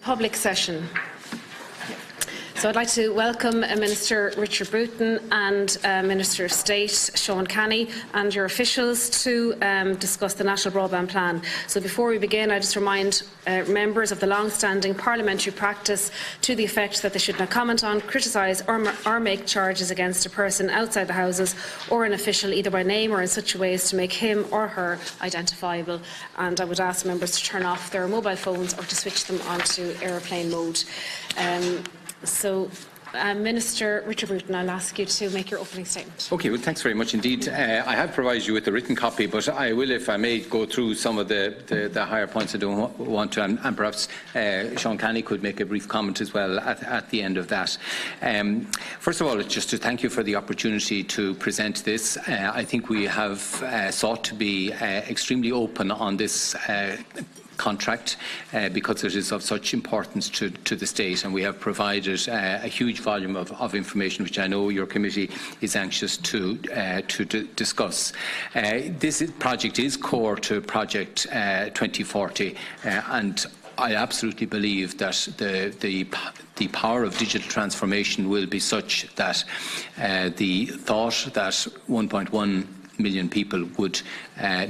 Public session. So I'd like to welcome Minister Richard Bruton and Minister of State Sean Canny and your officials to discuss the National Broadband Plan. So before we begin, I just remind members of the long-standing parliamentary practice to the effect that they should not comment on, criticise or make charges against a person outside the Houses or an official either by name or in such a way as to make him or her identifiable. And I would ask members to turn off their mobile phones or to switch them onto aeroplane mode. Minister Richard Bruton, I'll ask you to make your opening statement. Okay, well, thanks very much indeed. I have provided you with a written copy, but I will, if I may, go through some of the higher points I don't want to, and perhaps Sean Canny could make a brief comment as well at the end of that. First of all, it's just to thank you for the opportunity to present this. I think we have sought to be extremely open on this contract because it is of such importance to the state, and we have provided a huge volume of information which I know your committee is anxious to discuss. This project is core to Project 2040 and I absolutely believe that the power of digital transformation will be such that the thought that 1.1 million people would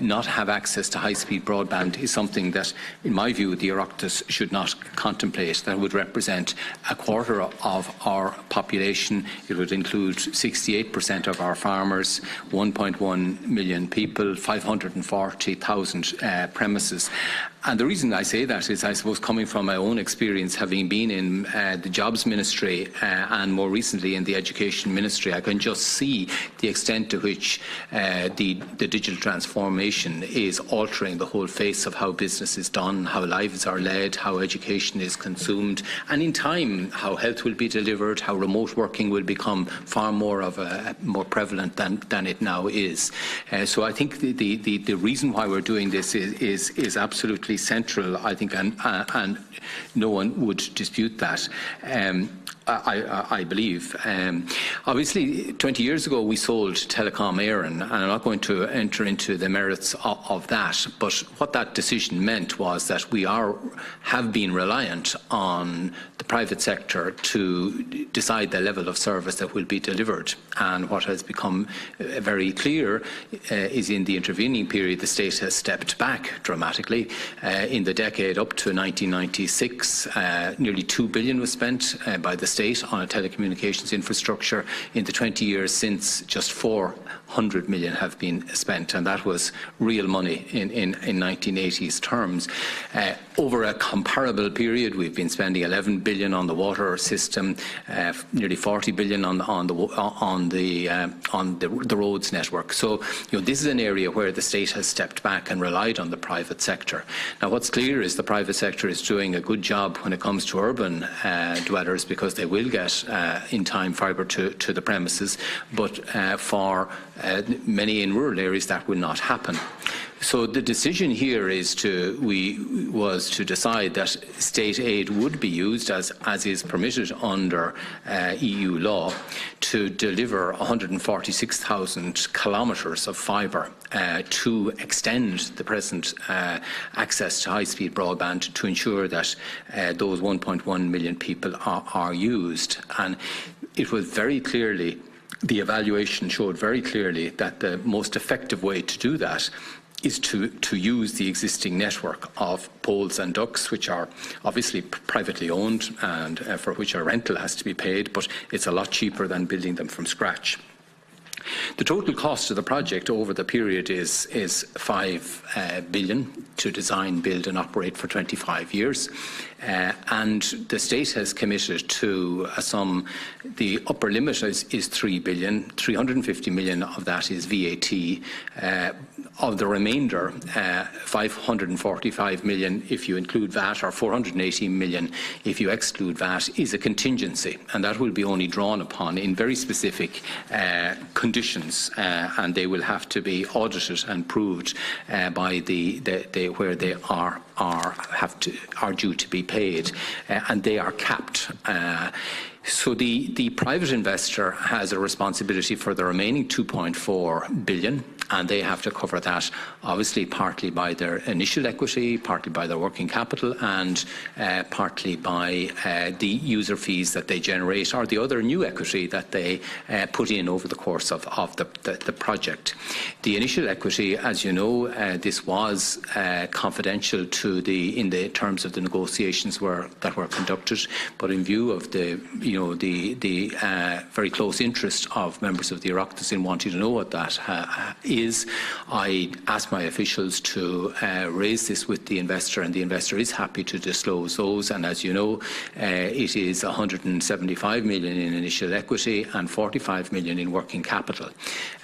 not have access to high-speed broadband is something that, in my view, the Oireachtas should not contemplate. That would represent a quarter of our population. It would include 68% of our farmers, 1.1 million people, 540,000 premises. And the reason I say that is, I suppose, coming from my own experience, having been in the Jobs Ministry and more recently in the Education Ministry, I can just see the extent to which the digital transformation is altering the whole face of how business is done, how lives are led, how education is consumed, and in time how health will be delivered, how remote working will become far more prevalent than it now is. So I think the reason why we're doing this is absolutely central, I think, and no one would dispute that. I believe. Obviously, 20 years ago we sold Telecom Éireann, and I'm not going to enter into the merits of that, but what that decision meant was that we have been reliant on the private sector to decide the level of service that will be delivered. And what has become very clear is in the intervening period the state has stepped back dramatically. In the decade up to 1996, nearly $2 billion was spent by the state on a telecommunications infrastructure. In the 20 years since, just 400 million have been spent, and that was real money in 1980s terms. Over a comparable period, we've been spending 11 billion on the water system, nearly 40 billion on the roads network. So, this is an area where the state has stepped back and relied on the private sector. Now, what's clear is the private sector is doing a good job when it comes to urban dwellers, because they will get in time fibre to the premises, but for many in rural areas that will not happen. So the decision here was to decide that state aid would be used, as is permitted under EU law, to deliver 146,000 kilometres of fibre to extend the present access to high-speed broadband to ensure that those 1.1 million people are used. And it was very clearly, the evaluation showed very clearly that the most effective way to do that is to use the existing network of poles and ducts, which are obviously privately owned and for which a rental has to be paid, but it's a lot cheaper than building them from scratch. The total cost of the project over the period is 5 billion to design, build and operate for 25 years. And the state has committed to a sum. The upper limit is 3 billion. 350 million of that is VAT. Of the remainder, 545 million if you include VAT, or 418 million if you exclude VAT, is a contingency, and that will be only drawn upon in very specific conditions, and they will have to be audited and proved by where they are due to be paid, and they are capped. So the private investor has a responsibility for the remaining 2.4 billion, and they have to cover that, obviously partly by their initial equity, partly by their working capital, and partly by the user fees that they generate, or the other new equity that they put in over the course of the project. The initial equity, as you know, this was confidential in the terms of the negotiations that were conducted, but in view of the very close interest of members of the Oireachtas in wanting to know what that is, I asked my officials to raise this with the investor, and the investor is happy to disclose those. And as you know, it is 175 million in initial equity and 45 million in working capital.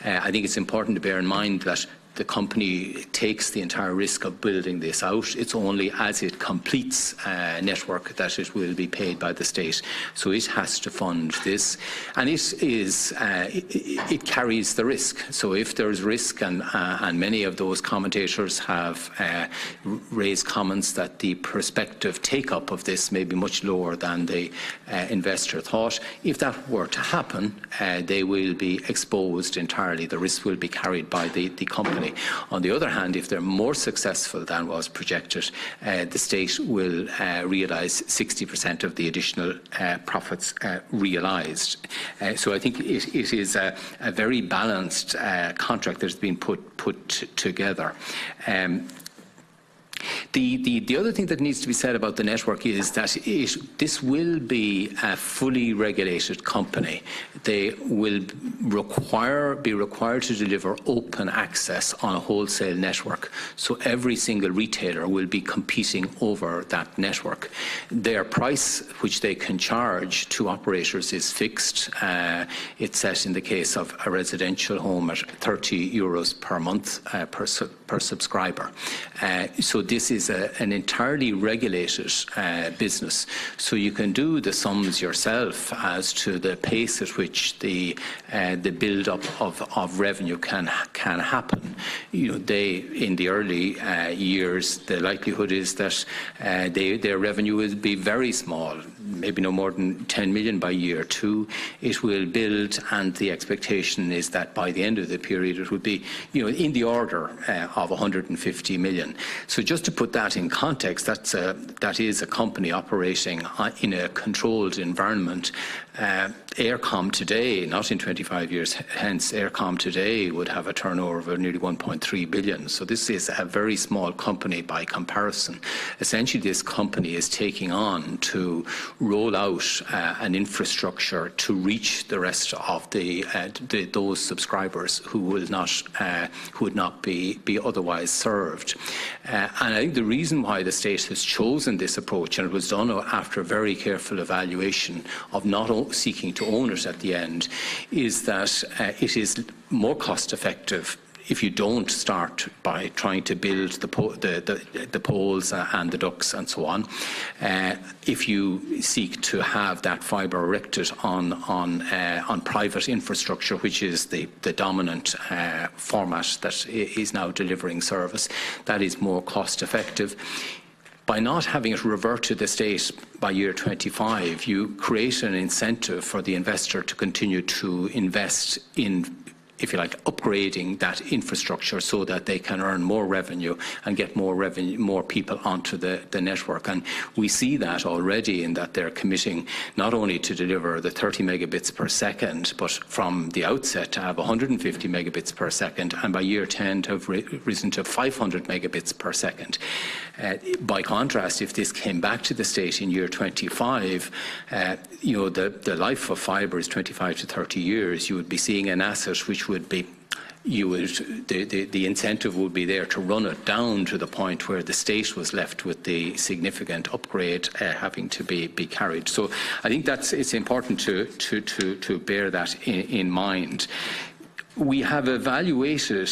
I think it's important to bear in mind that the company takes the entire risk of building this out. It's only as it completes network that it will be paid by the state. So it has to fund this, and it carries the risk. So if there's risk, and many of those commentators have raised comments that the prospective take-up of this may be much lower than the investor thought, if that were to happen, they will be exposed entirely. The risk will be carried by the company. On the other hand, if they're more successful than was projected, the state will realise 60% of the additional profits realised. So I think it is a very balanced contract that's been put together. The other thing that needs to be said about the network is that this will be a fully regulated company. They will be required to deliver open access on a wholesale network. So every single retailer will be competing over that network. Their price, which they can charge to operators, is fixed. It's set in the case of a residential home at €30 per month per subscriber. So this is an entirely regulated business. So you can do the sums yourself as to the pace at which the build-up of revenue can happen. In the early years, the likelihood is that their revenue will be very small, maybe no more than 10 million by year 2. It will build, and the expectation is that by the end of the period it would be in the order of 150 million. So just to put that in context, that is a company operating in a controlled environment. Eircom today, not in 25 years hence, Eircom today would have a turnover of nearly 1.3 billion. So this is a very small company by comparison. Essentially, this company is taking on to roll out an infrastructure to reach the rest of those subscribers who would not be otherwise served. And I think the reason why the state has chosen this approach, and it was done after a very careful evaluation of not seeking to own it at the end, is that it is more cost effective if you don't start by trying to build the poles and the ducts and so on. If you seek to have that fibre erected on private infrastructure, which is the dominant format that is now delivering service, that is more cost effective. By not having it revert to the state by year 25, you create an incentive for the investor to continue to invest in, if you like, upgrading that infrastructure so that they can earn more revenue and get more people onto the network. And we see that already in that they're committing not only to deliver the 30 megabits per second, but from the outset to have 150 megabits per second, and by year 10 to have risen to 500 megabits per second. By contrast, if this came back to the state in year 25, the life of fibre is 25 to 30 years. You would be seeing an asset which would be, the incentive would be there to run it down to the point where the state was left with the significant upgrade having to be carried. So I think it's important to bear that in mind. We have evaluated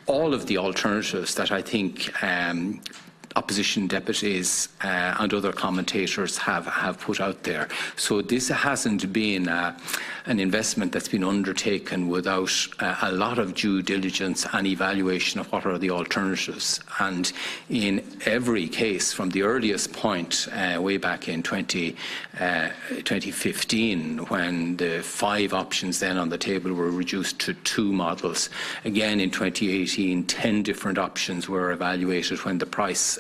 all of the alternatives that I think opposition deputies and other commentators have put out there. So this hasn't been an investment that's been undertaken without a lot of due diligence and evaluation of what are the alternatives. And in every case, from the earliest point way back in 2015, when the 5 options then on the table were reduced to 2 models, again in 2018, 10 different options were evaluated when the price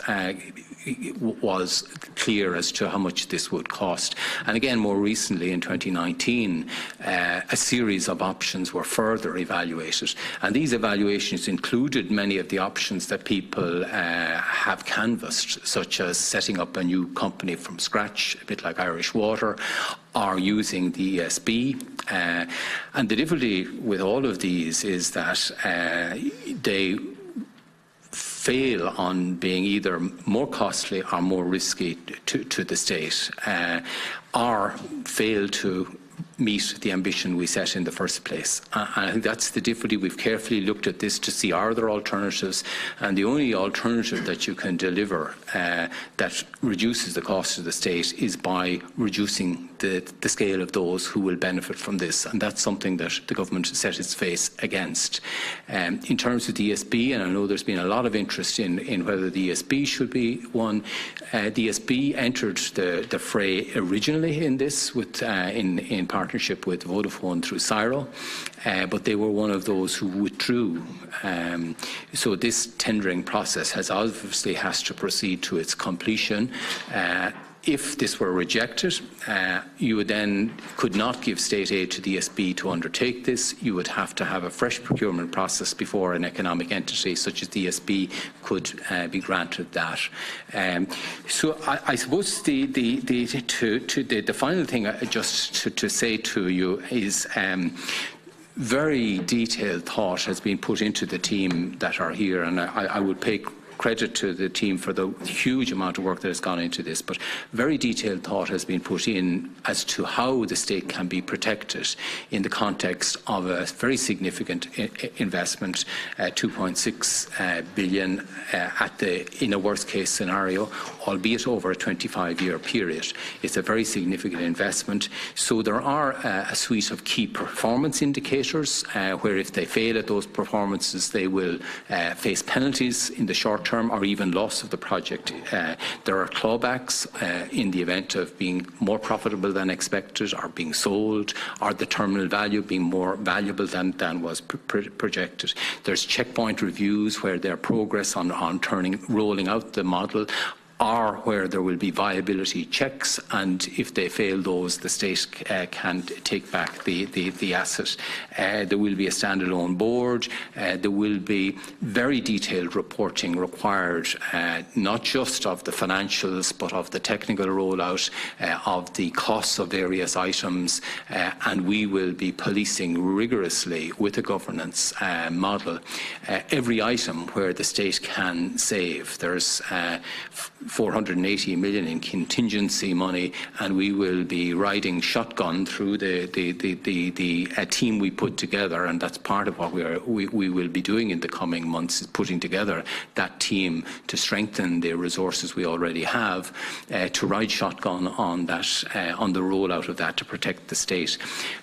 was clear as to how much this would cost. And again, more recently in 2019, a series of options were further evaluated. And these evaluations included many of the options that people have canvassed, such as setting up a new company from scratch, a bit like Irish Water, or using the ESB. And the difficulty with all of these is that they fail on being either more costly or more risky to the state, or fail to meet the ambition we set in the first place. And I think that's the difficulty. We've carefully looked at this to see are there alternatives, and the only alternative that you can deliver that reduces the cost of the state is by reducing the scale of those who will benefit from this, and that's something that the government has set its face against. In terms of the ESB, and I know there's been a lot of interest in whether the ESB should be one, the ESB entered the fray originally in this with in partnership with Vodafone through Cyro, but they were one of those who withdrew. So this tendering process obviously has to proceed to its completion. If this were rejected, you would then could not give state aid to the ESB to undertake this. You would have to have a fresh procurement process before an economic entity such as the ESB could be granted that. So I suppose the final thing just to say to you is very detailed thought has been put into the team that are here, and I would pay credit to the team for the huge amount of work that has gone into this, but very detailed thought has been put in as to how the state can be protected in the context of a very significant investment, 2.6 billion in a worst case scenario, albeit over a 25-year period. It's a very significant investment. So there are a suite of key performance indicators where if they fail at those performances, they will face penalties in the short term or even loss of the project. There are clawbacks in the event of being more profitable than expected, or being sold, or the terminal value being more valuable than was projected. There's checkpoint reviews where their progress on rolling out the model, or where there will be viability checks, and if they fail those, the state can take back the asset. There will be a standalone board. There will be very detailed reporting required, not just of the financials, but of the technical rollout, of the costs of various items, and we will be policing rigorously with a governance model every item where the state can save. There's 480 million in contingency money, and we will be riding shotgun through the team we put together, and that's part of what we will be doing in the coming months, is putting together that team to strengthen the resources we already have, to ride shotgun on that, on the rollout of that, to protect the state.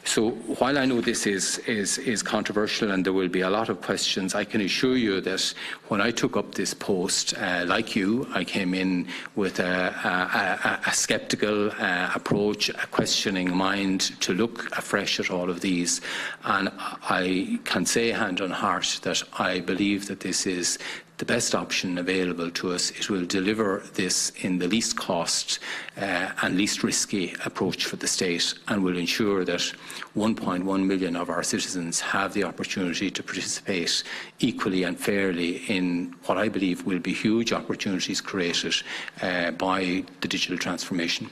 So while I know this is controversial and there will be a lot of questions, I can assure you that when I took up this post, like you, I came in with a sceptical approach, a questioning mind, to look afresh at all of these. And I can say hand on heart that I believe that this is the best option available to us. It will deliver this in the least cost and least risky approach for the state, and will ensure that 1.1 million of our citizens have the opportunity to participate equally and fairly in what I believe will be huge opportunities created by the digital transformation.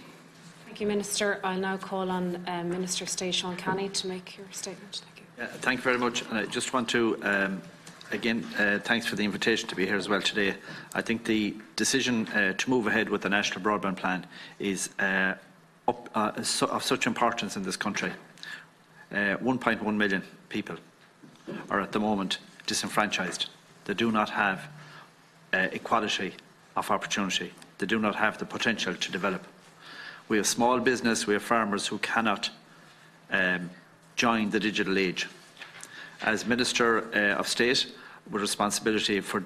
Thank you, Minister. I'll now call on Minister of State Sean Canny to make your statement. Thank you. Thank you very much. And I just want to again, thanks for the invitation to be here as well today. I think the decision to move ahead with the National Broadband Plan is of such importance in this country. 1.1 million people are at the moment disenfranchised. They do not have equality of opportunity. They do not have the potential to develop. We have small business, we have farmers who cannot join the digital age. As Minister of State with responsibility for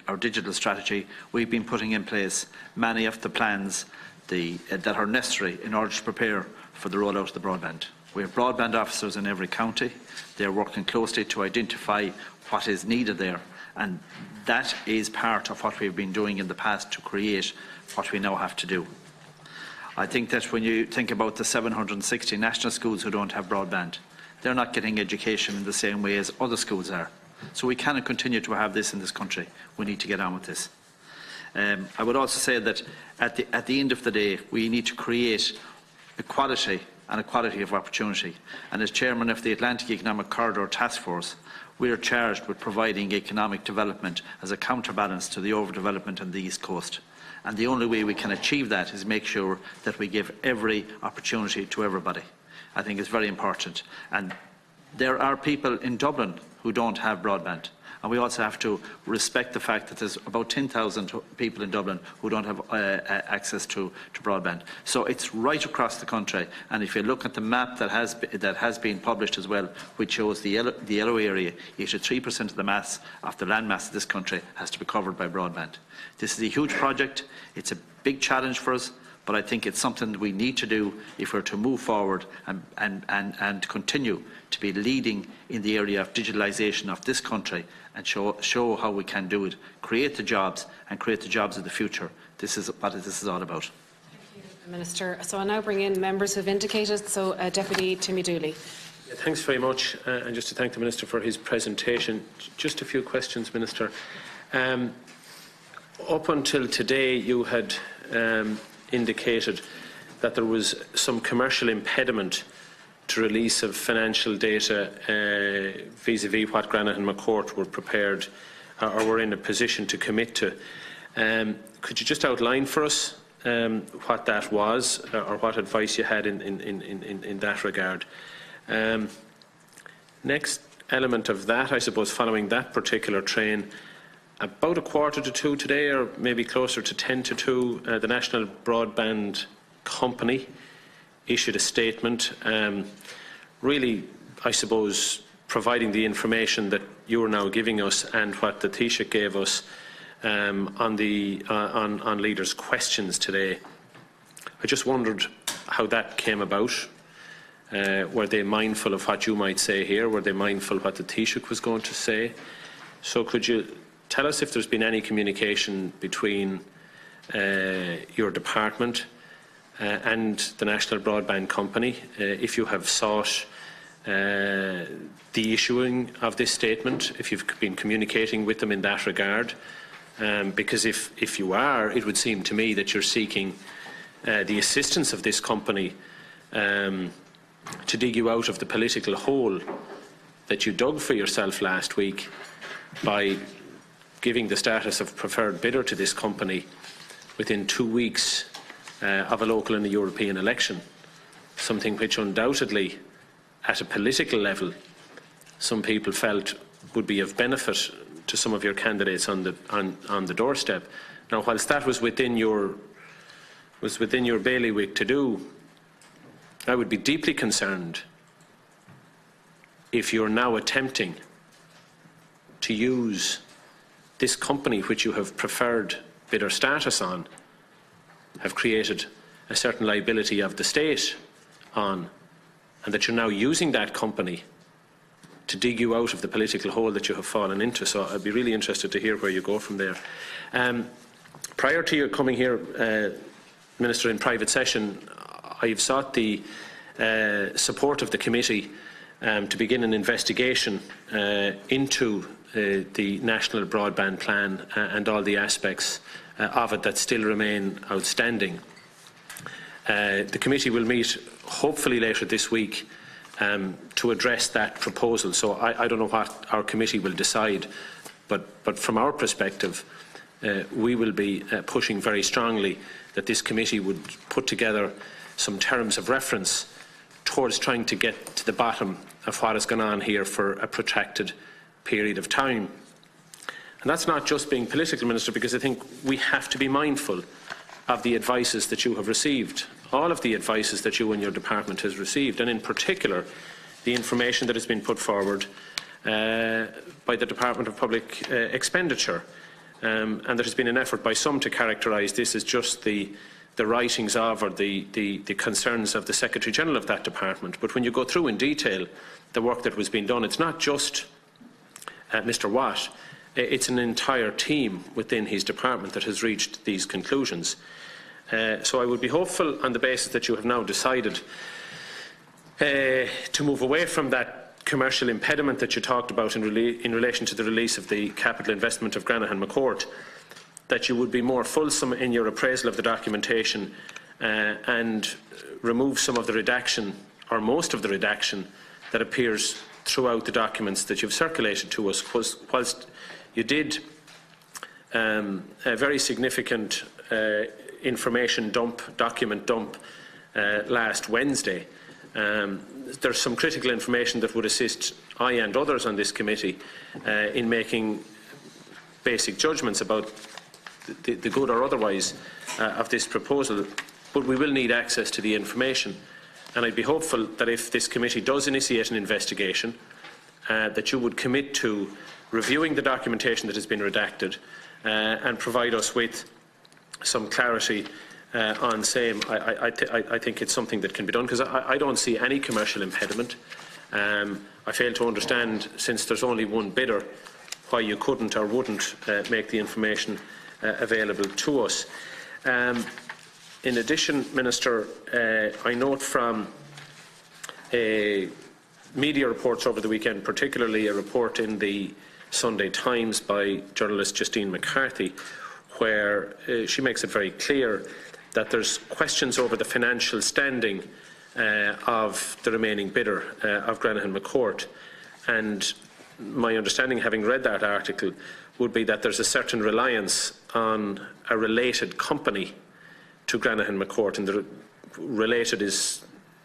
our digital strategy, we've been putting in place many of the plans that are necessary in order to prepare for the rollout of the broadband. We have broadband officers in every county. They are working closely to identify what is needed there, and that is part of what we've been doing in the past to create what we now have to do. I think that when you think about the 760 national schools who don't have broadband, they're not getting education in the same way as other schools are. So we cannot continue to have this in this country. We need to get on with this. I would also say that at the end of the day, we need to create equality and equality of opportunity. And as Chairman of the Atlantic Economic Corridor Task Force, we are charged with providing economic development as a counterbalance to the overdevelopment on the East Coast. And the only way we can achieve that is make sure that we give every opportunity to everybody. I think it's very important. And there are people in Dublin who don't have broadband. And we also have to respect the fact that there's about 10,000 people in Dublin who don't have access to broadband. So it's right across the country. And if you look at the map that has been published as well, which shows the yellow area, 83% of the mass of the land mass of this country has to be covered by broadband. This is a huge project. It's a big challenge for us. But I think it's something that we need to do if we're to move forward and continue to be leading in the area of digitalisation of this country and show how we can do it, create the jobs and create the jobs of the future. This is what this is all about. Thank you, Minister. So I'll now bring in members who have indicated. So Deputy Timmy Dooley. Yeah, thanks very much. And just to thank the Minister for his presentation. Just a few questions, Minister. Up until today, you had indicated that there was some commercial impediment to release of financial data vis-à-vis what Granite and McCourt were prepared or were in a position to commit to. Could you just outline for us what that was or what advice you had in that regard? Next element of that, I suppose, following that particular train, about 1:45 today, or maybe closer to 1:50, the National Broadband Company issued a statement, really, I suppose, providing the information that you are now giving us and what the Taoiseach gave us on leaders' questions today. I just wondered how that came about. Were they mindful of what you might say here? Were they mindful of what the Taoiseach was going to say? So could you tell us if there's been any communication between your department and the National Broadband Company, if you have sought the issuing of this statement, if you've been communicating with them in that regard, because if you are, it would seem to me that you're seeking the assistance of this company to dig you out of the political hole that you dug for yourself last week by giving the status of preferred bidder to this company within 2 weeks of a local and a European election, something which undoubtedly, at a political level, some people felt would be of benefit to some of your candidates on the doorstep. Now, whilst that was within your bailiwick to do, I would be deeply concerned if you're now attempting to use this company, which you have preferred bidder status on, have created a certain liability of the state on, and that you're now using that company to dig you out of the political hole that you have fallen into. So I'd be really interested to hear where you go from there. Prior to your coming here, Minister, in private session, I've sought the support of the committee to begin an investigation into the National Broadband Plan and all the aspects of it that still remain outstanding. The committee will meet hopefully later this week to address that proposal. So I don't know what our committee will decide, but from our perspective, we will be pushing very strongly that this committee would put together some terms of reference towards trying to get to the bottom of what has gone on here for a protracted period of time. And that's not just being political, Minister, because I think we have to be mindful of the advices that you have received, all of the advices that you and your department has received, and in particular the information that has been put forward by the Department of Public Expenditure. And there has been an effort by some to characterise this as just the writings of or the concerns of the Secretary-General of that department. But when you go through in detail the work that was being done, it's not just Mr Watt, it's an entire team within his department that has reached these conclusions. So I would be hopeful on the basis that you have now decided to move away from that commercial impediment that you talked about in relation to the release of the capital investment of Granahan McCourt, that you would be more fulsome in your appraisal of the documentation and remove some of the redaction, or most of the redaction, that appears throughout the documents that you've circulated to us. Whilst you did a very significant information dump, document dump last Wednesday, there's some critical information that would assist I and others on this committee in making basic judgments about the good or otherwise of this proposal, but we will need access to the information. And I'd be hopeful that if this committee does initiate an investigation, that you would commit to reviewing the documentation that has been redacted and provide us with some clarity on same. I think it's something that can be done, because I don't see any commercial impediment. I fail to understand, since there's only one bidder, why you couldn't or wouldn't make the information available to us. In addition, Minister, I note from media reports over the weekend, particularly a report in the Sunday Times by journalist Justine McCarthy, where she makes it very clear that there's questions over the financial standing of the remaining bidder of Granahan McCourt. And my understanding, having read that article, would be that there's a certain reliance on a related company to Granahan McCourt, and the related is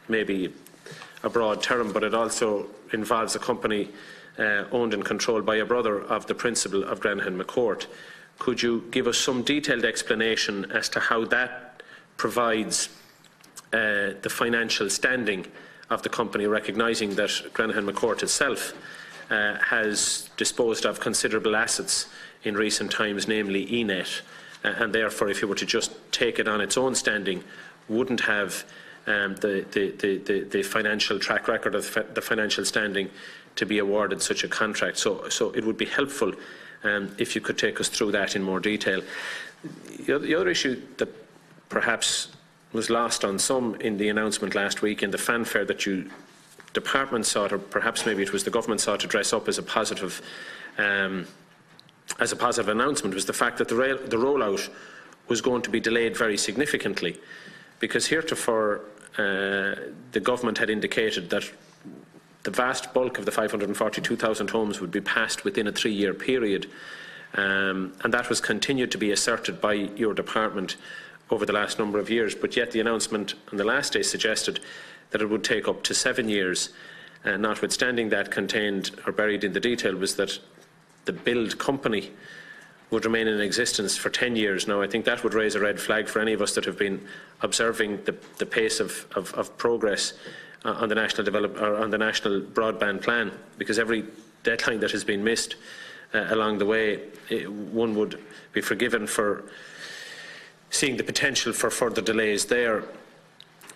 maybe a broad term, but it also involves a company owned and controlled by a brother of the principal of Granahan McCourt. Could you give us some detailed explanation as to how that provides the financial standing of the company, recognising that Granahan McCourt itself has disposed of considerable assets in recent times, namely ENET, and therefore, if you were to just take it on its own standing, wouldn't have the financial track record of the financial standing to be awarded such a contract. So it would be helpful if you could take us through that in more detail. The other issue that perhaps was lost on some in the announcement last week, in the fanfare that you department sought, or perhaps maybe it was the government sought to dress up as a positive announcement, was the fact that the rollout was going to be delayed very significantly, because heretofore the government had indicated that the vast bulk of the 542,000 homes would be passed within a 3-year period, and that was continued to be asserted by your department over the last number of years. But yet the announcement on the last day suggested that it would take up to 7 years. Notwithstanding that, contained or buried in the detail was that the build company would remain in existence for 10 years. Now, I think that would raise a red flag for any of us that have been observing the pace of progress on the national broadband plan, because every deadline that has been missed along the way, one would be forgiven for seeing the potential for further delays there.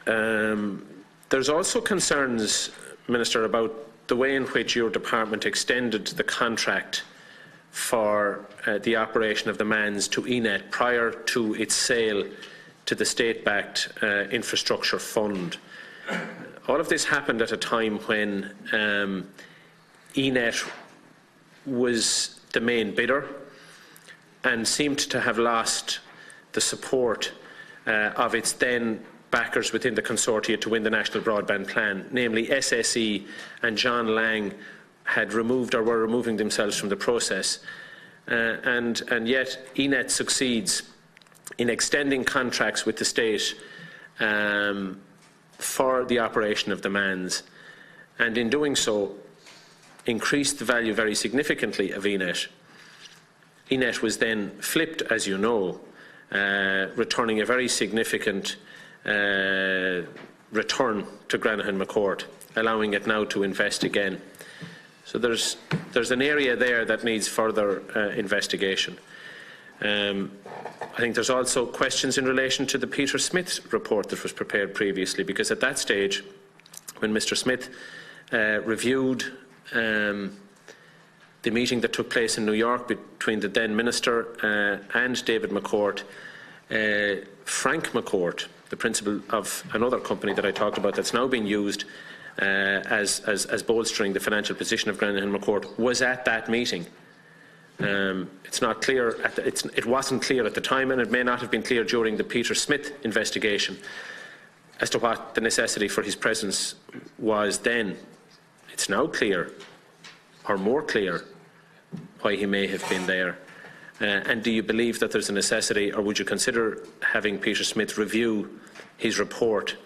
There's also concerns, Minister, about the way in which your department extended the contract for the operation of the MANs to ENET prior to its sale to the state-backed infrastructure fund. All of this happened at a time when ENET was the main bidder and seemed to have lost the support of its then backers within the consortia to win the National Broadband Plan, namely SSE and John Lang had removed or were removing themselves from the process. And yet ENET succeeds in extending contracts with the state for the operation of the MANs, and in doing so increased the value very significantly of ENET. ENET was then flipped, as you know, returning a very significant return to Granahan McCourt, allowing it now to invest again. So there's an area there that needs further investigation. I think there's also questions in relation to the Peter Smith report that was prepared previously, because at that stage, when Mr. Smith reviewed the meeting that took place in New York between the then Minister and David McCourt, Frank McCourt, the principal of another company that I talked about that's now being used as bolstering the financial position of Granahan McCourt, was at that meeting. It's not clear. It wasn't clear at the time, and it may not have been clear during the Peter Smith investigation as to what the necessity for his presence was then. It's now clear, or more clear, why he may have been there. And do you believe that there's a necessity, or would you consider having Peter Smith review his report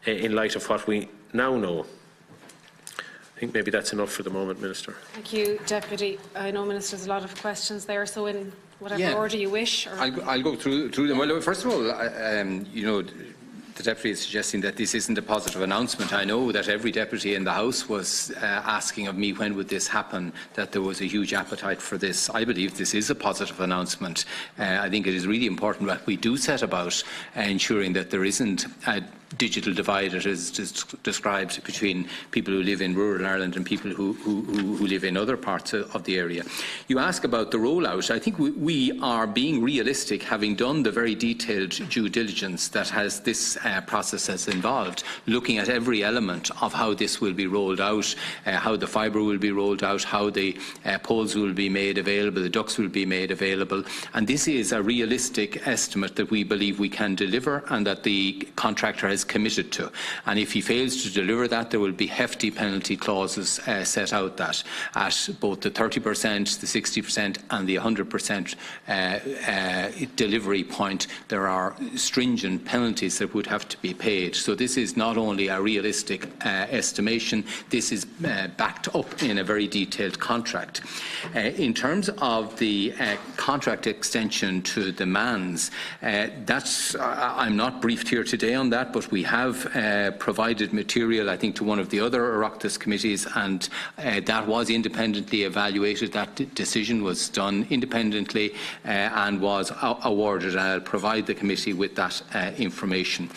in light of what we now know? I think maybe that's enough for the moment, Minister. Thank you, Deputy. I know, Minister, there's a lot of questions there, so in whatever order you wish. Or... I'll go through them. Well, first of all, you know, the Deputy is suggesting that this isn't a positive announcement. I know that every Deputy in the House was asking of me when would this happen, that there was a huge appetite for this. I believe this is a positive announcement. I think it is really important that we do set about ensuring that there isn't a digital divide, as is described, between people who live in rural Ireland and people who live in other parts of the area. You ask about the rollout. I think we are being realistic, having done the very detailed due diligence that has this process has involved, looking at every element of how this will be rolled out, how the fibre will be rolled out, how the poles will be made available, the ducts will be made available. And this is a realistic estimate that we believe we can deliver and that the contractor has committed to. And if he fails to deliver that, there will be hefty penalty clauses set out that at both the 30%, the 60% and the 100% delivery point, there are stringent penalties that would have to be paid. So this is not only a realistic estimation, this is backed up in a very detailed contract. In terms of the contract extension to the MANs, I'm not briefed here today on that, but we have provided material, I think, to one of the other Oireachtas committees, and that was independently evaluated. That decision was done independently and was awarded, and I'll provide the committee with that information.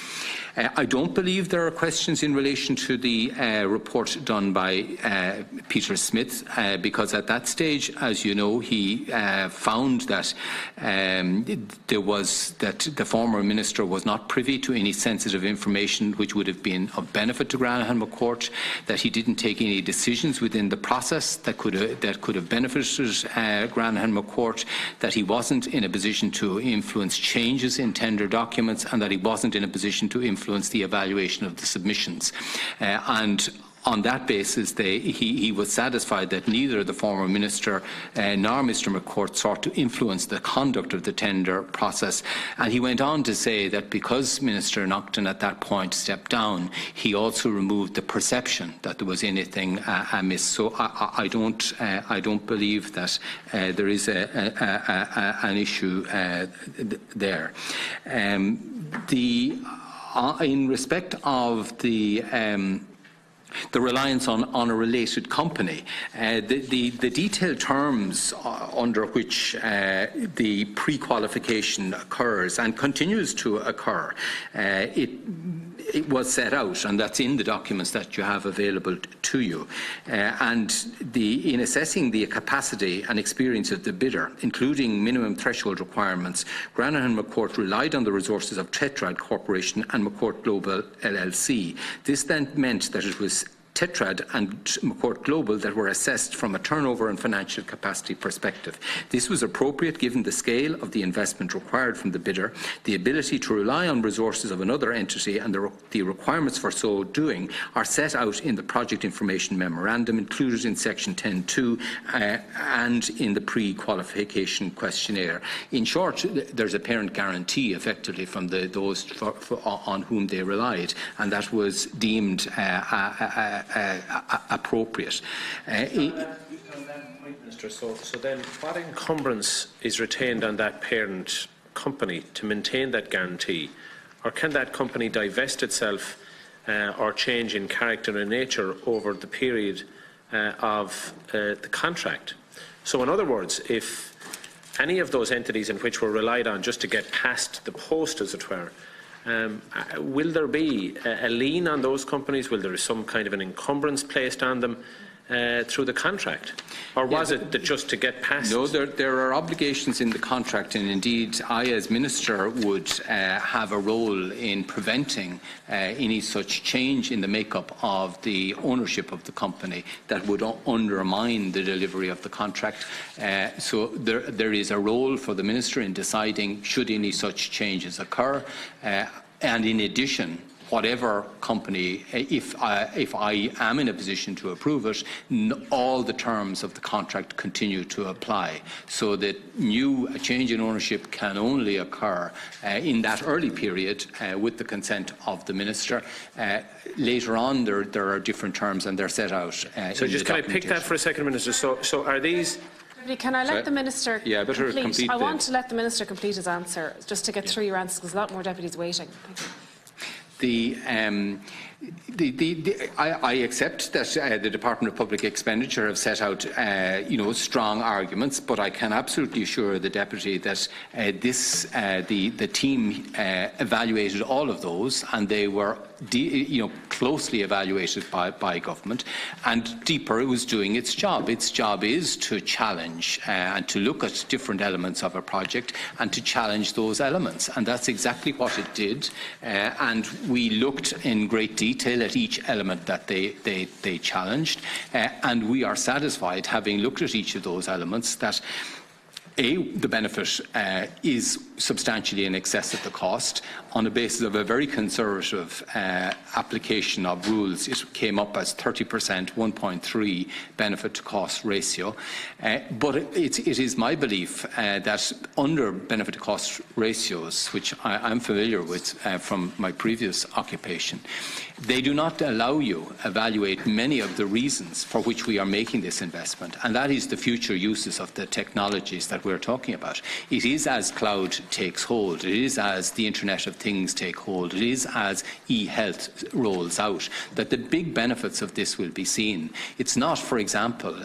I don't believe there are questions in relation to the report done by Peter Smith, because at that stage, as you know, he found that the former minister was not privy to any sensitive information which would have been of benefit to Granahan McCourt, that he didn't take any decisions within the process that could have benefited Granahan McCourt, that he wasn't in a position to influence changes in tender documents, and that he wasn't in a position to influence the evaluation of the submissions. And on that basis, he was satisfied that neither the former minister nor Mr McCourt sought to influence the conduct of the tender process. And he went on to say that because Minister Naughton at that point stepped down, he also removed the perception that there was anything amiss. So I don't believe that there is an issue there. In respect of the reliance on a related company, the detailed terms under which the pre-qualification occurs and continues to occur, it was set out, and that's in the documents that you have available to you. And in assessing the capacity and experience of the bidder, including minimum threshold requirements, Granahan McCourt relied on the resources of Tetrad Corporation and McCourt Global LLC. This then meant that it was Tetrad and McCourt Global that were assessed from a turnover and financial capacity perspective. This was appropriate given the scale of the investment required from the bidder, the ability to rely on resources of another entity, and the requirements for so doing are set out in the Project Information Memorandum included in Section 10.2 and in the pre-qualification questionnaire. In short, there's a parent guarantee effectively from those on whom they relied, and that was deemed appropriate. Minister. So then what encumbrance is retained on that parent company to maintain that guarantee? Or can that company divest itself or change in character and nature over the period of the contract? So in other words, if any of those entities in which were relied on just to get past the post, as it were, will there be a lien on those companies? Will there be some kind of an encumbrance placed on them through the contract? Or was it that just to get past? No, there are obligations in the contract, and indeed I as Minister would have a role in preventing any such change in the makeup of the ownership of the company that would undermine the delivery of the contract. So there is a role for the Minister in deciding should any such changes occur, and in addition, whatever company, if I am in a position to approve it, all the terms of the contract continue to apply, so that a change in ownership can only occur in that early period with the consent of the Minister. Later on, there are different terms, and they're set out. So just can I pick that for a second, Minister? So are these? Can I let the Minister complete? I want to let the Minister complete his answer, just to get through your answers, because a lot more deputies waiting. Thank you. I accept that the Department of Public Expenditure have set out, strong arguments, but I can absolutely assure the Deputy that the team evaluated all of those, and they were closely evaluated by government, and Deeper was doing its job. Its job is to challenge and to look at different elements of a project and to challenge those elements, and that's exactly what it did. And we looked in great detail at each element that they challenged, and we are satisfied, having looked at each of those elements, that the benefit is substantially in excess of the cost. On the basis of a very conservative application of rules, it came up as 30%, 1.3 benefit to cost ratio. But it is my belief that under benefit to cost ratios, which I'm familiar with from my previous occupation, they do not allow you evaluate many of the reasons for which we are making this investment, and that is the future uses of the technologies that we're talking about. It is as cloud takes hold, it is as the Internet of Things take hold, it is as e-health rolls out, that the big benefits of this will be seen. It's not, for example,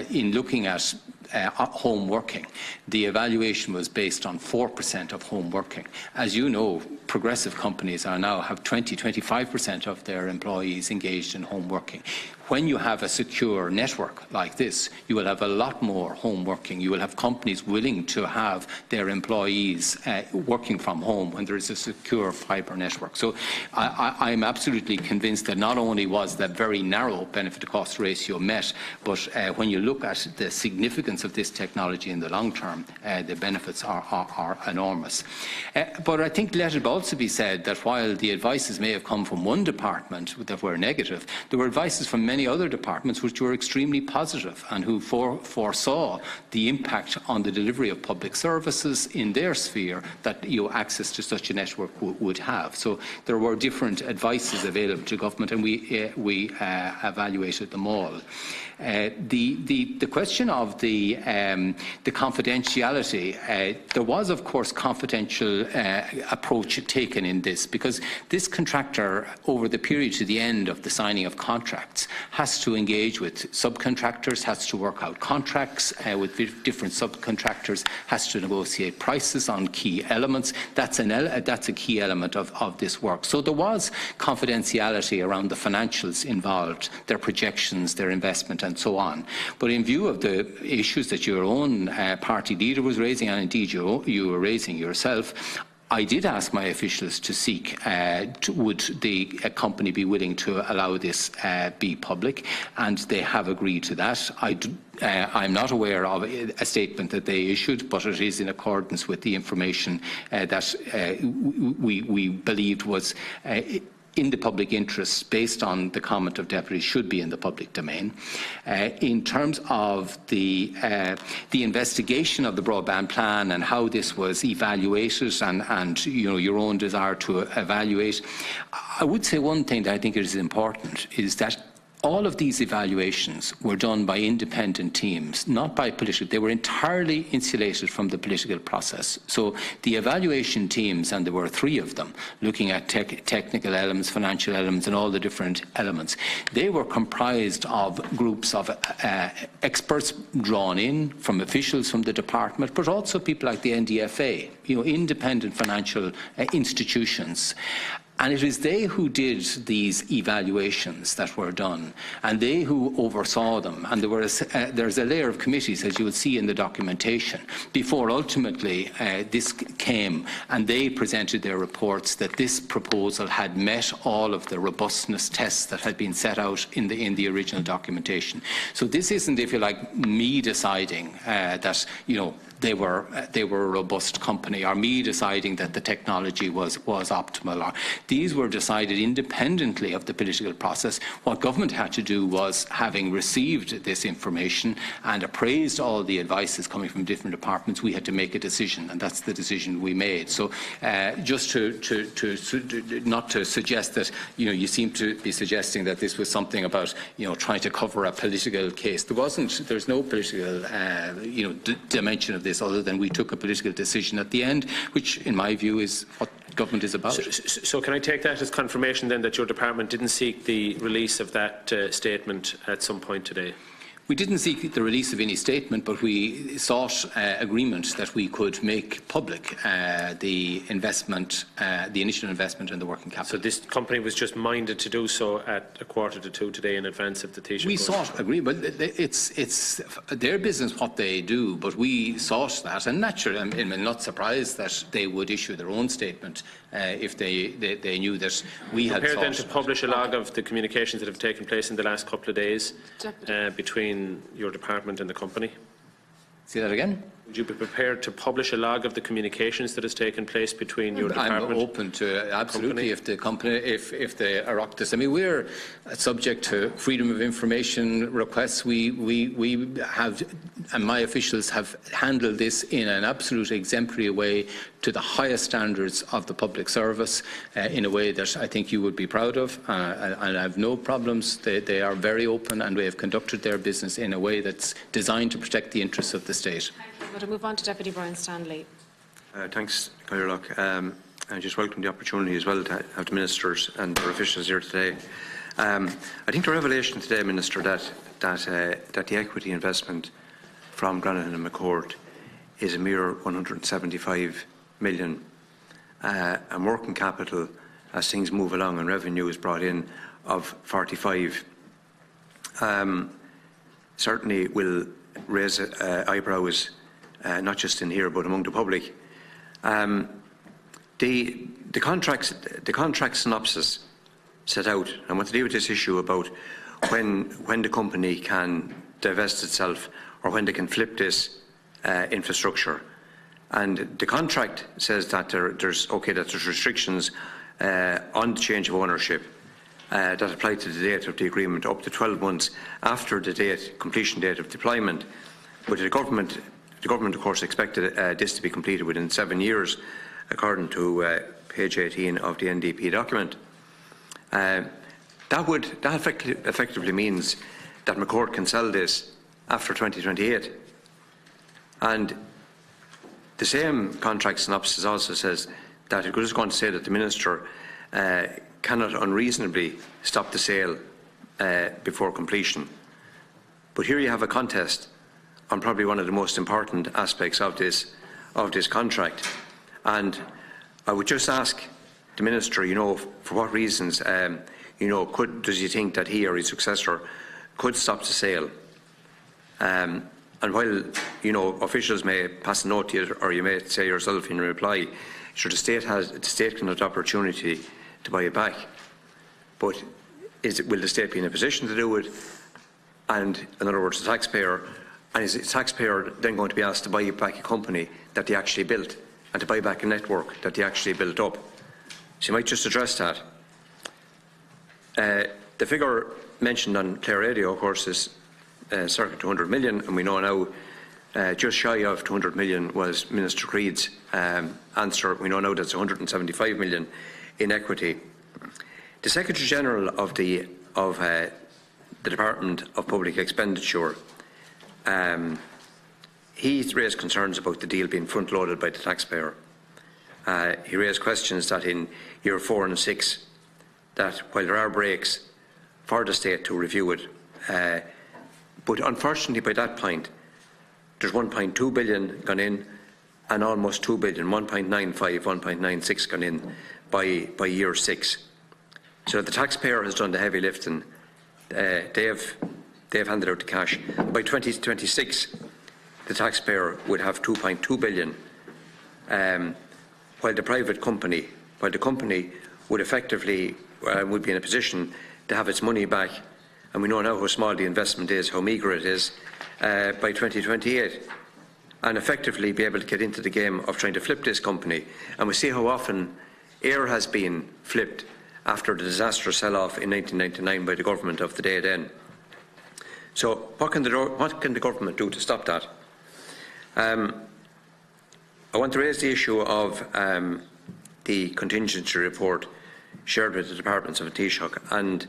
in looking at home working, the evaluation was based on 4% of home working. As you know, progressive companies have 20–25% of their employees engaged in home working. When you have a secure network like this, you will have a lot more home working. You will have companies willing to have their employees working from home when there is a secure fibre network. So I'm absolutely convinced that not only was that very narrow benefit to cost ratio met, but when you look at the significance of this technology in the long term, the benefits are enormous. But I think let it also be said that while the advices may have come from one department that were negative, there were advices from many other departments which were extremely positive and who foresaw the impact on the delivery of public services in their sphere that access to such a network would have. So there were different advices available to government, and we evaluated them all. The question of the confidentiality, there was of course confidential approach taken in this, because this contractor over the period to the end of the signing of contracts has to engage with subcontractors, has to work out contracts with different subcontractors, has to negotiate prices on key elements. That's a key element of this work. So there was confidentiality around the financials involved, their projections, their investment and so on. But in view of the issues that your own party leader was raising, and indeed you were raising yourself, I did ask my officials to seek, would the company be willing to allow this be public, and they have agreed to that. I'm not aware of a statement that they issued, but it is in accordance with the information that we believed was in the public interest, based on the comment of deputies, should be in the public domain. In terms of the investigation of the broadband plan and how this was evaluated, and your own desire to evaluate, I would say one thing that I think is important is that all of these evaluations were done by independent teams, not by political. They were entirely insulated from the political process. So the evaluation teams, and there were 3 of them, looking at technical elements, financial elements, and all the different elements, they were comprised of groups of experts drawn in from officials from the department, but also people like the NDFA, independent financial institutions. And it is they who did these evaluations that were done, and they who oversaw them. And there's a layer of committees, as you will see in the documentation, before ultimately this came, and they presented their reports that this proposal had met all of the robustness tests that had been set out in the original documentation. So this isn't, if you like, me deciding that, they were a robust company, or me deciding that the technology was optimal. These were decided independently of the political process. What government had to do was, having received this information and appraised all the advices coming from different departments, we had to make a decision, and that's the decision we made. So just not to suggest that, you seem to be suggesting that this was something about, trying to cover a political case. There's no political, dimension of this, other than we took a political decision at the end, which in my view is what government is about. So can I take that as confirmation then that your department didn't seek the release of that statement at some point today? We didn't seek the release of any statement, but we sought agreement that we could make public the investment, the initial investment in the working capital. So this company was just minded to do so at 1:45 today in advance of the Taoiseach? We sought agreement. It's their business what they do, but we sought that. And naturally, I'm not surprised that they would issue their own statement if they knew that we had sought. Prepare then to publish a log of the communications that have taken place in the last couple of days between your department and the company? Say that again? Would you be prepared to publish a log of the communications that has taken place between your department? I'm open to absolutely if the company, if the Oireachtas. I mean, we're subject to freedom of information requests. We have, and my officials have handled this in an absolute exemplary way, to the highest standards of the public service, in a way that I think you would be proud of, and I have no problems. They are very open, and they have conducted their business in a way that's designed to protect the interests of the state. I'm going to move on to Deputy Brian Stanley. Thanks, Oireachtas. I just welcome the opportunity as well to have the ministers and their officials here today. I think the revelation today, Minister, that the equity investment from Granaghan and McCord is a mere 175 million, and working capital, as things move along and revenue is brought in, of 45, certainly will raise eyebrows, not just in here but among the public. The contract synopsis set out, and I want to deal with this issue about when the company can divest itself or when they can flip this infrastructure. And the contract says that there's restrictions on the change of ownership that apply to the date of the agreement up to 12 months after the completion date of deployment. But the government of course expected this to be completed within 7 years, according to page 18 of the NDP document. That effectively means that McCord can sell this after 2028. And the same contract synopsis also says that it goes on to say that the Minister cannot unreasonably stop the sale before completion. But here you have a contest on probably one of the most important aspects of this contract. And I would just ask the Minister, for what reasons, does he think that he or his successor could stop the sale? And while, officials may pass a note to you, or you may say yourself in reply, sure, the state can have the opportunity to buy it back. But will the state be in a position to do it? And in other words, the taxpayer, and is the taxpayer then going to be asked to buy back a company that they actually built, and to buy back a network that they actually built up? So you might just address that. The figure mentioned on Clare Radio, of course, is circa 200 million, and we know now just shy of 200 million was Minister Creed's answer. We know now that's 175 million in equity. The Secretary General of the the Department of Public Expenditure, he raised concerns about the deal being front-loaded by the taxpayer. He raised questions that in year 4 and 6, that while there are breaks for the state to review it, but unfortunately by that point, there's 1.2 billion gone in and almost 2 billion, 1.95, 1.96 gone in by year 6. So the taxpayer has done the heavy lifting. They have handed out the cash. By 2026, the taxpayer would have 2.2 billion, while the company would effectively would be in a position to have its money back, and we know now how small the investment is, how meagre it is, by 2028, and effectively be able to get into the game of trying to flip this company. And we see how often Air has been flipped after the disastrous sell-off in 1999 by the government of the day then. So what can the government do to stop that? I want to raise the issue of the contingency report shared with the Departments of Taoiseach and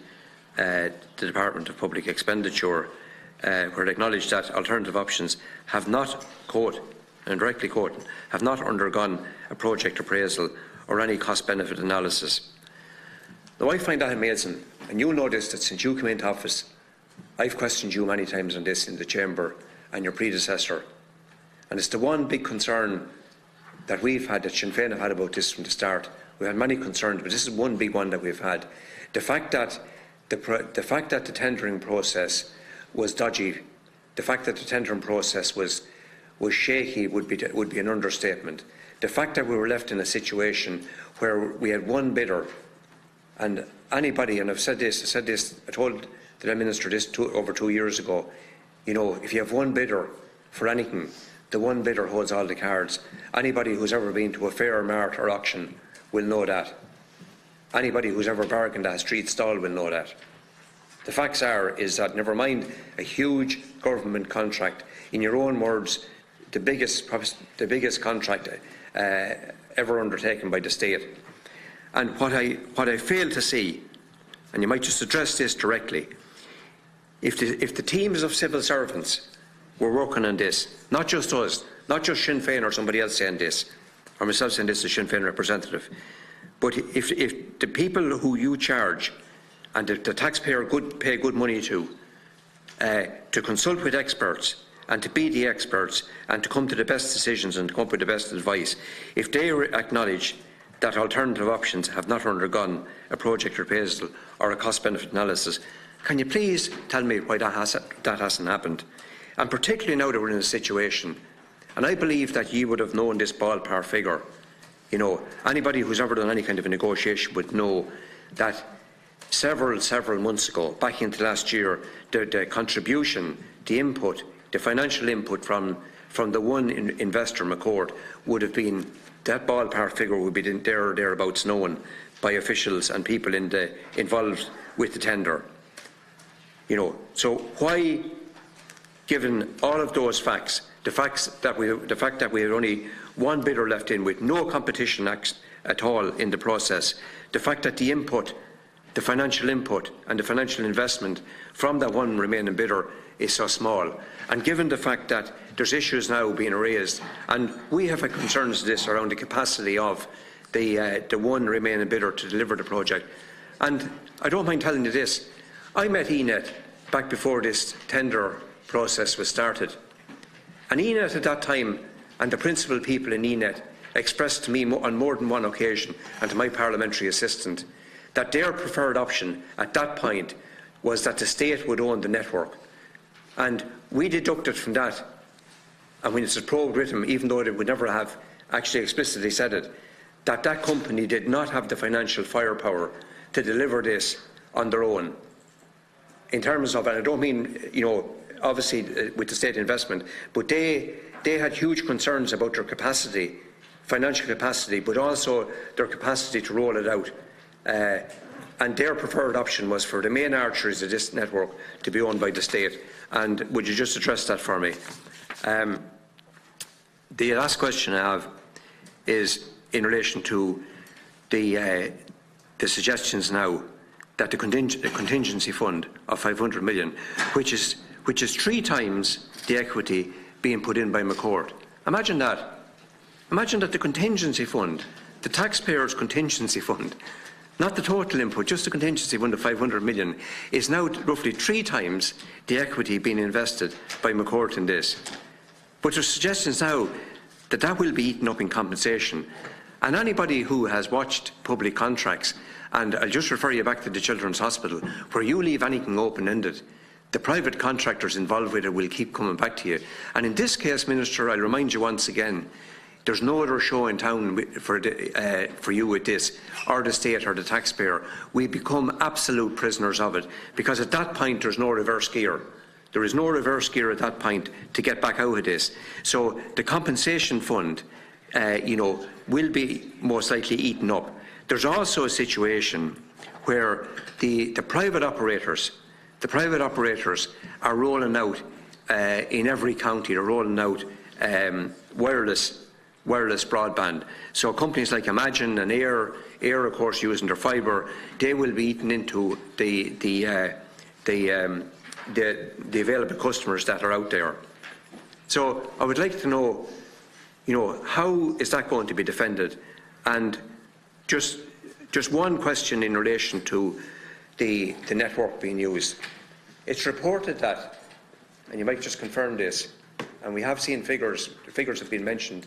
the Department of Public Expenditure, where it acknowledged that alternative options have not, quote, and directly quote, have not undergone a project appraisal or any cost-benefit analysis. Now, I find that amazing, and you'll notice that since you came into office, I've questioned you many times on this in the Chamber and your predecessor. And it's the one big concern that we've had, that Sinn Féin have had about this from the start. We've had many concerns, but this is one big one that we've had. The fact that the tendering process was dodgy, the fact that the tendering process was shaky would be an understatement. The fact that we were left in a situation where we had one bidder, and anybody, and I told the Minister this over 2 years ago, you know, if you have one bidder for anything, the one bidder holds all the cards. Anybody who's ever been to a fair, mart or auction will know that. Anybody who's ever bargained at a street stall will know that. The facts is that, never mind a huge government contract, in your own words, the biggest contract ever undertaken by the state. And what I fail to see, and you might just address this directly, if the teams of civil servants were working on this, not just us, not just Sinn Féin or somebody else saying this, or myself saying this as Sinn Féin representative, but if the people who you charge and the taxpayer pay good money to consult with experts and to be the experts and to come to the best decisions and to come up with the best advice, if they acknowledge that alternative options have not undergone a project appraisal or a cost-benefit analysis, can you please tell me why that hasn't happened? And particularly now that we're in a situation, and I believe that you would have known this ballpark figure. You know, anybody who's ever done any kind of a negotiation would know that several months ago, back into last year, the contribution, the input, the financial input from the one investor, McCord, would have been, that ballpark figure would be there or thereabouts known by officials and people involved with the tender. You know, so why, given all of those facts, the fact that we had only one bidder left in with no competition at all in the process, the fact that the input, the financial input and the financial investment from that one remaining bidder is so small, and given the fact that there's issues now being raised, and we have had concerns this around the capacity of the one remaining bidder to deliver the project. And I don't mind telling you this, I met ENET back before this tender process was started, and ENET at that time and the principal people in ENET expressed to me on more than one occasion, and to my parliamentary assistant, that their preferred option at that point was that the state would own the network. And we deducted from that, and when it's probed with them, even though they would never have actually explicitly said it, that that company did not have the financial firepower to deliver this on their own. In terms of, and I don't mean, you know, obviously with the state investment, but they had huge concerns about their capacity, financial capacity, but also their capacity to roll it out. And their preferred option was for the main arteries of this network to be owned by the state. And would you just address that for me? The last question I have is in relation to the suggestions now that the contingency fund of 500 million, which is 3 times the equity being put in by McCourt. Imagine that. Imagine that the contingency fund, the taxpayers' contingency fund, not the total input, just the contingency fund of 500 million, is now roughly 3 times the equity being invested by McCourt in this. But there's suggestions now that that will be eaten up in compensation. And anybody who has watched public contracts, and I'll just refer you back to the Children's Hospital, where you leave anything open-ended, the private contractors involved with it will keep coming back to you. And in this case, Minister, I'll remind you once again, there's no other show in town for you with this, or the state or the taxpayer. We become absolute prisoners of it, because at that point there's no reverse gear. There is no reverse gear at that point to get back out of this. So the compensation fund, will be most likely eaten up. There's also a situation where the private operators are rolling out in every county. They're rolling out wireless broadband. So companies like Imagine and Air of course using their fibre, they will be eaten into the available customers that are out there. So I would like to know, how is that going to be defended? And just one question in relation to the network being used. It's reported that, and you might just confirm this, and we have seen figures, the figures have been mentioned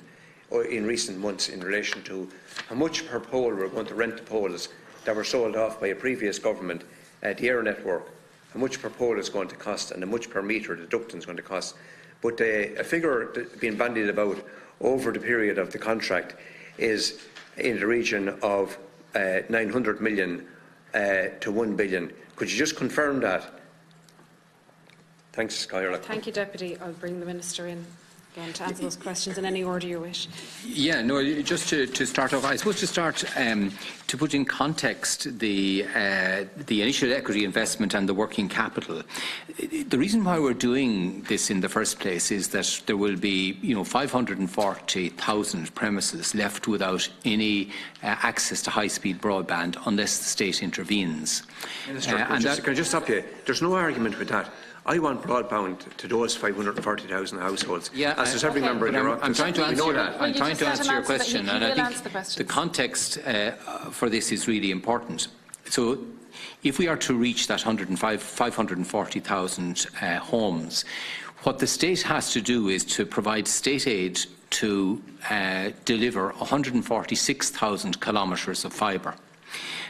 in recent months in relation to how much per pole we're going to rent the poles that were sold off by a previous government, the Air network, how much per pole is going to cost and how much per metre the ducting is going to cost. But a figure being bandied about over the period of the contract is in the region of 900 million to 1 billion. Could you just confirm that? Thanks, Caoimhe. Thank you, Deputy. I'll bring the Minister in again to answer those questions in any order you wish. Yeah, no, just to start off, I suppose to put in context the initial equity investment and the working capital. The reason why we're doing this in the first place is that there will be 540,000 premises left without any access to high-speed broadband unless the state intervenes. Minister, can I just stop you? There's no argument with that. I want broadband to those 540,000 households. Yeah, as does every member in your office. I'm trying to answer. I'm trying to answer your question, and I think the context for this is really important. So, if we are to reach that 540,000 homes, what the state has to do is to provide state aid to deliver 146,000 kilometres of fibre.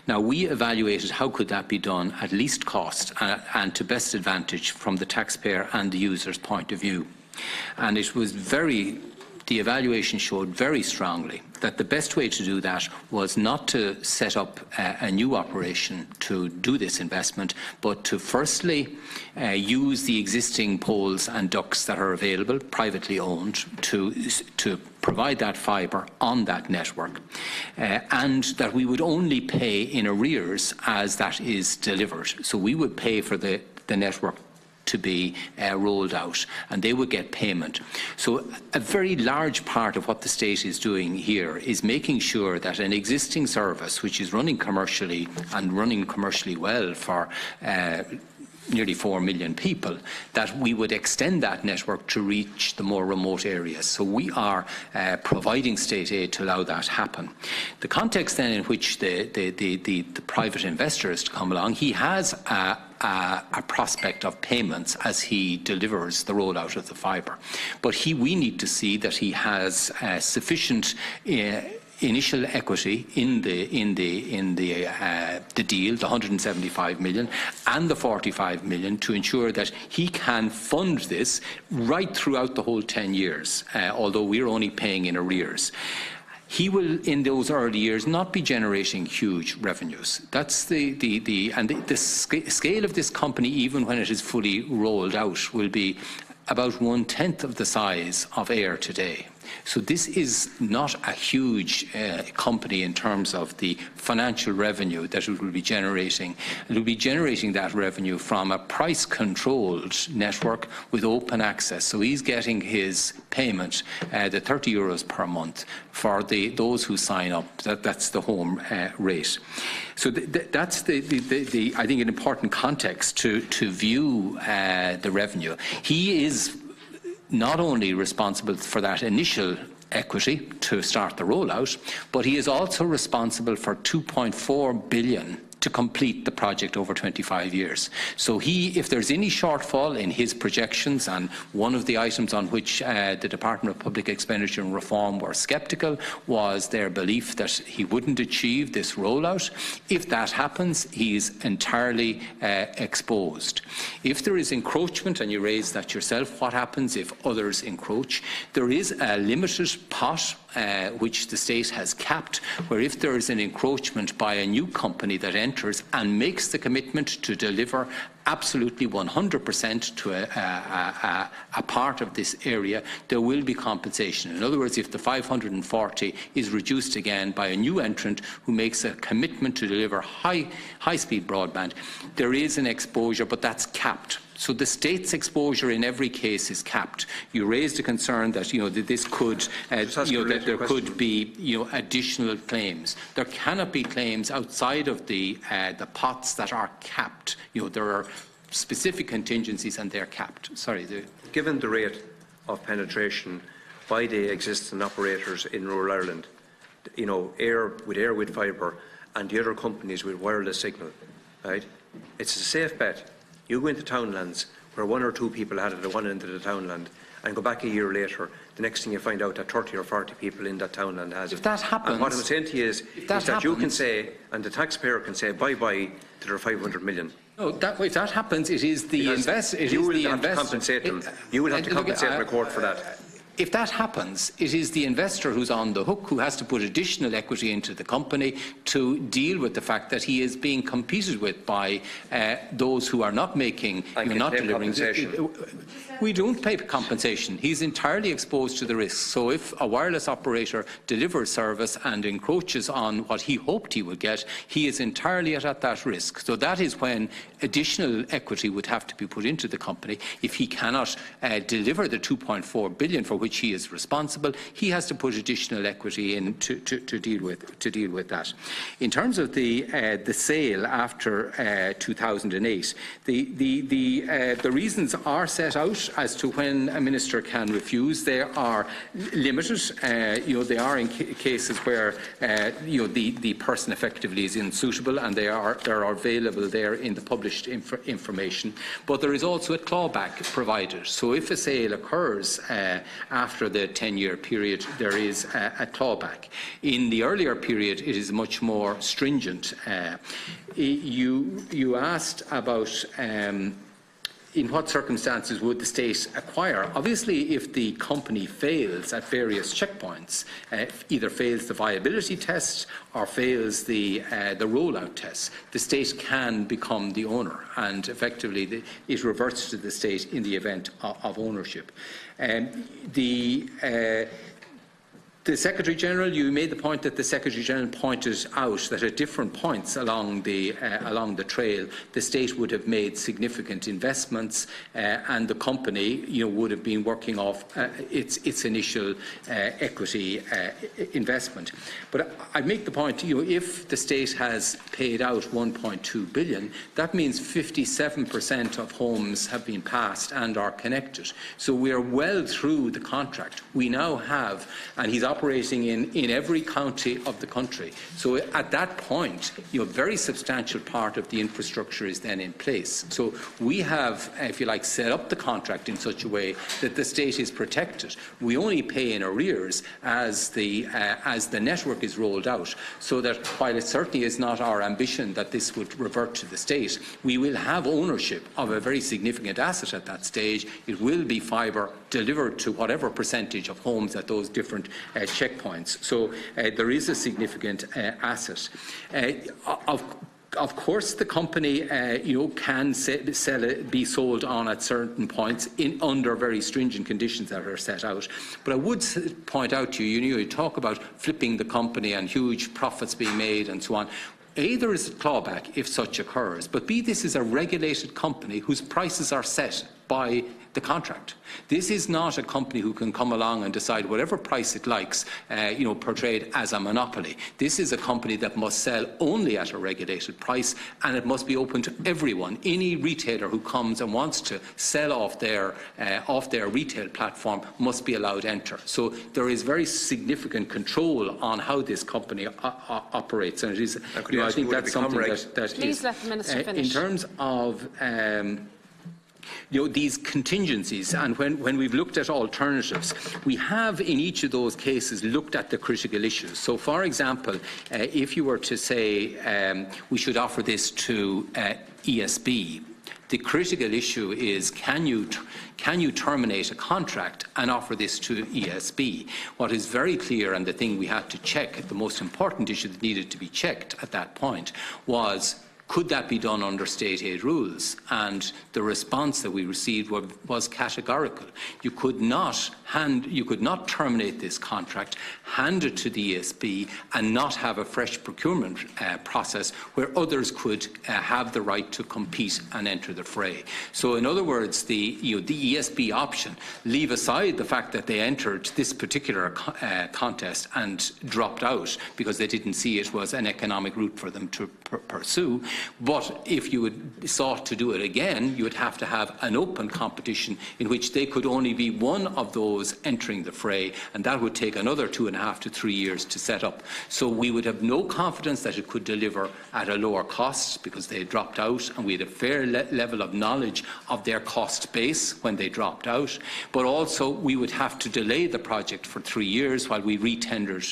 Now, we evaluated how could that be done at least cost and to best advantage from the taxpayer and the user's point of view. And it was the evaluation showed very strongly that the best way to do that was not to set up a new operation to do this investment, but to firstly use the existing poles and ducts that are available, privately owned, to provide that fibre on that network, and that we would only pay in arrears as that is delivered. So we would pay for the network to be rolled out, and they would get payment. So a very large part of what the state is doing here is making sure that an existing service, which is running commercially and running commercially well for nearly 4 million people, that we would extend that network to reach the more remote areas. So we are providing state aid to allow that happen. The context then in which the private investor is to come along, he has a prospect of payments as he delivers the rollout of the fibre. But we need to see that he has sufficient initial equity in the deal, the 175 million and the 45 million, to ensure that he can fund this right throughout the whole 10 years, although we're only paying in arrears. He will, in those early years, not be generating huge revenues. That's the scale of this company, even when it is fully rolled out, will be about 1/10 of the size of Air today. So this is not a huge company in terms of the financial revenue that it will be generating. It will be generating that revenue from a price-controlled network with open access. So he's getting his payment, the €30 per month, for those who sign up. That's the home rate. So that's I think, an important context to view the revenue. He is not only responsible for that initial equity to start the rollout, but he is also responsible for $2.4 billion to complete the project over 25 years. So if there's any shortfall in his projections, and one of the items on which the Department of Public Expenditure and Reform were sceptical was their belief that he wouldn't achieve this rollout. If that happens, he's entirely exposed. If there is encroachment, and you raised that yourself, what happens if others encroach? There is a limited pot which the state has capped, where if there is an encroachment by a new company that enters and makes the commitment to deliver absolutely 100% to a part of this area, there will be compensation. In other words, if the 540 is reduced again by a new entrant who makes a commitment to deliver high-speed broadband, there is an exposure, but that's capped. So the state's exposure in every case is capped. You raised a concern that that this could that there could be additional claims. There cannot be claims outside of the pots that are capped. There are specific contingencies and they're capped. Sorry. Given the rate of penetration by the existing operators in rural Ireland, Air with fibre and the other companies with wireless signal, right? It's a safe bet. You go into townlands where one or two people had it at one end of the townland, and go back a year later, the next thing you find out that 30 or 40 people in that townland has it. If that happens... And what I'm saying to you is that you can say, and the taxpayer can say, bye-bye to their 500 million. No, if that happens, it is the investor... You will have to compensate them. You will have to compensate the court for that. If that happens, it is the investor who's on the hook, who has to put additional equity into the company to deal with the fact that he is being competed with by those who are not making, not delivering. We don't pay compensation. He's entirely exposed to the risk. So if a wireless operator delivers service and encroaches on what he hoped he would get, he is entirely at that risk. So that is when additional equity would have to be put into the company. If he cannot deliver the $2.4 billion for which he is responsible, he has to put additional equity in to deal with that. In terms of the sale after 2008, the reasons are set out as to when a minister can refuse. They are limited. They are in cases where the person effectively is unsuitable, and they are available there in the published information. But there is also a clawback provided. So if a sale occurs after the 10-year period, there is a clawback. In the earlier period, it is much more stringent. You asked about in what circumstances would the state acquire? Obviously, if the company fails at various checkpoints, either fails the viability test or fails the rollout test, the state can become the owner, and effectively it reverts to the state in the event of ownership. The Secretary-General, you made the point that the Secretary-General pointed out that at different points along the trail, the state would have made significant investments, and the company, would have been working off its initial equity investment. But I make the point, if the state has paid out $1.2 billion, that means 57% of homes have been passed and are connected. So we are well through the contract. We now have, and he's operating in every county of the country. So at that point, a very substantial part of the infrastructure is then in place. So we have, if you like, set up the contract in such a way that the state is protected. We only pay in arrears as the network is rolled out, so that while it certainly is not our ambition that this would revert to the state, we will have ownership of a very significant asset at that stage. It will be fibre delivered to whatever percentage of homes at those different checkpoints. So there is a significant asset. Of course, the company, can be sold on at certain points under very stringent conditions that are set out. But I would point out to you, you talk about flipping the company and huge profits being made and so on. A, there is a clawback if such occurs, but B, this is a regulated company whose prices are set by the contract. This is not a company who can come along and decide whatever price it likes, portrayed as a monopoly. This is a company that must sell only at a regulated price, and it must be open to everyone. Any retailer who comes and wants to sell off their retail platform must be allowed to enter. So there is very significant control on how this company operates, and it is. I think that's something that Please is. let the Minister finish. In terms of. These contingencies, and when we've looked at alternatives, we have in each of those cases looked at the critical issues. So, for example, if you were to say we should offer this to ESB, the critical issue is can you terminate a contract and offer this to ESB? What is very clear, and the thing we had to check, the most important issue that needed to be checked at that point was, could that be done under state aid rules? And the response that we received was categorical. You could not terminate this contract, hand it to the ESB, and not have a fresh procurement process where others could have the right to compete and enter the fray. So, in other words, the ESB option, leave aside the fact that they entered this particular contest and dropped out because they didn't see it was an economic route for them to pursue. But if you would sought to do it again, you would have to have an open competition in which they could only be one of those entering the fray, and that would take another 2.5 to 3 years to set up. So we would have no confidence that it could deliver at a lower cost because they had dropped out, and we had a fair level of knowledge of their cost base when they dropped out. But also we would have to delay the project for 3 years while we re-tendered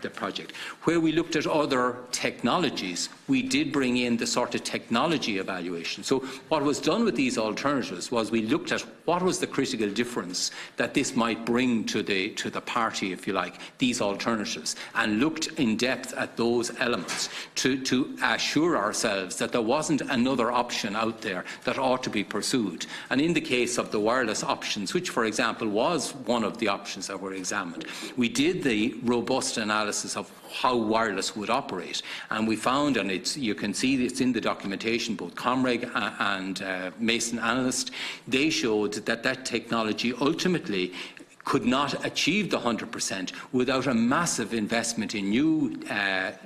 the project. Where we looked at other technologies, we did bring in the sort of technology evaluation. So what was done with these alternatives was we looked at what was the critical difference that this might bring to the party, if you like, these alternatives, and looked in depth at those elements to assure ourselves that there wasn't another option out there that ought to be pursued. And in the case of the wireless options, which for example was one of the options that were examined, we did the robust analysis of how wireless would operate, and we found, and you can see it's in the documentation, both Comreg and Mason Analyst, they showed that technology ultimately could not achieve the 100% without a massive investment in new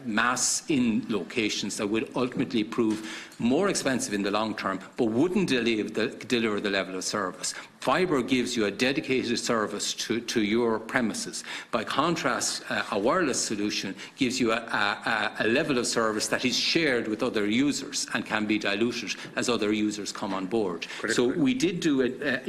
masts in locations that would ultimately prove more expensive in the long term, but wouldn't deliver the level of service. Fibre gives you a dedicated service to your premises. By contrast, a wireless solution gives you a level of service that is shared with other users and can be diluted as other users come on board. So we did do it,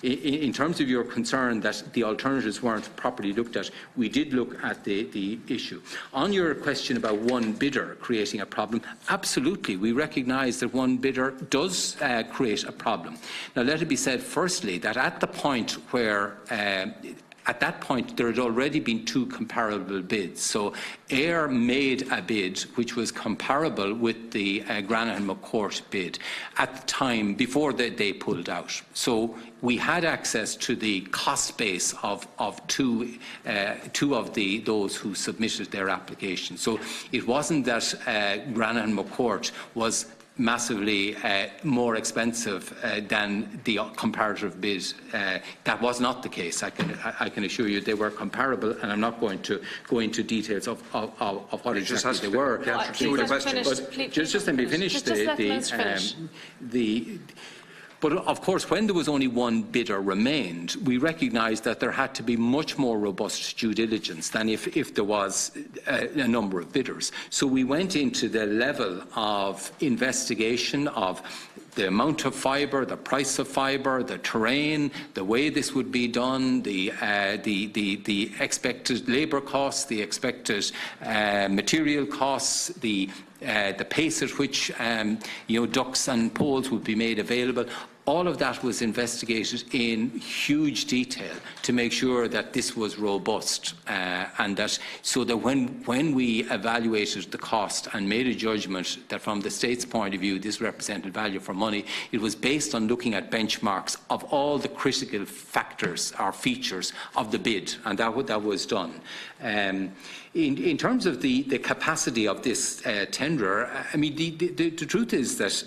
in terms of your concern that the alternatives weren't properly looked at, we did look at the issue. On your question about one bidder creating a problem, absolutely, we recognise that one bidder does create a problem. Now, let it be said firstly that at the point where at that point, there had already been two comparable bids. So Ayr made a bid which was comparable with the Granahan McCourt bid at the time before they pulled out. So we had access to the cost base of two of those who submitted their application. So it wasn't that Granahan McCourt was massively more expensive than the comparative bid. That was not the case. I can assure you they were comparable, and I'm not going to go into details of what exactly they were. But just let me finish But of course, when there was only one bidder remained, we recognised that there had to be much more robust due diligence than if there was a number of bidders. So we went into the level of investigation of the amount of fibre, the price of fibre, the terrain, the way this would be done, the expected labour costs, the expected material costs, the pace at which ducts and poles would be made available. all of that was investigated in huge detail to make sure that this was robust, and that so that when we evaluated the cost and made a judgment that from the state's point of view this represented value for money, it was based on looking at benchmarks of all the critical factors or features of the bid, and that was done. In terms of the capacity of this tender, I mean, the truth is that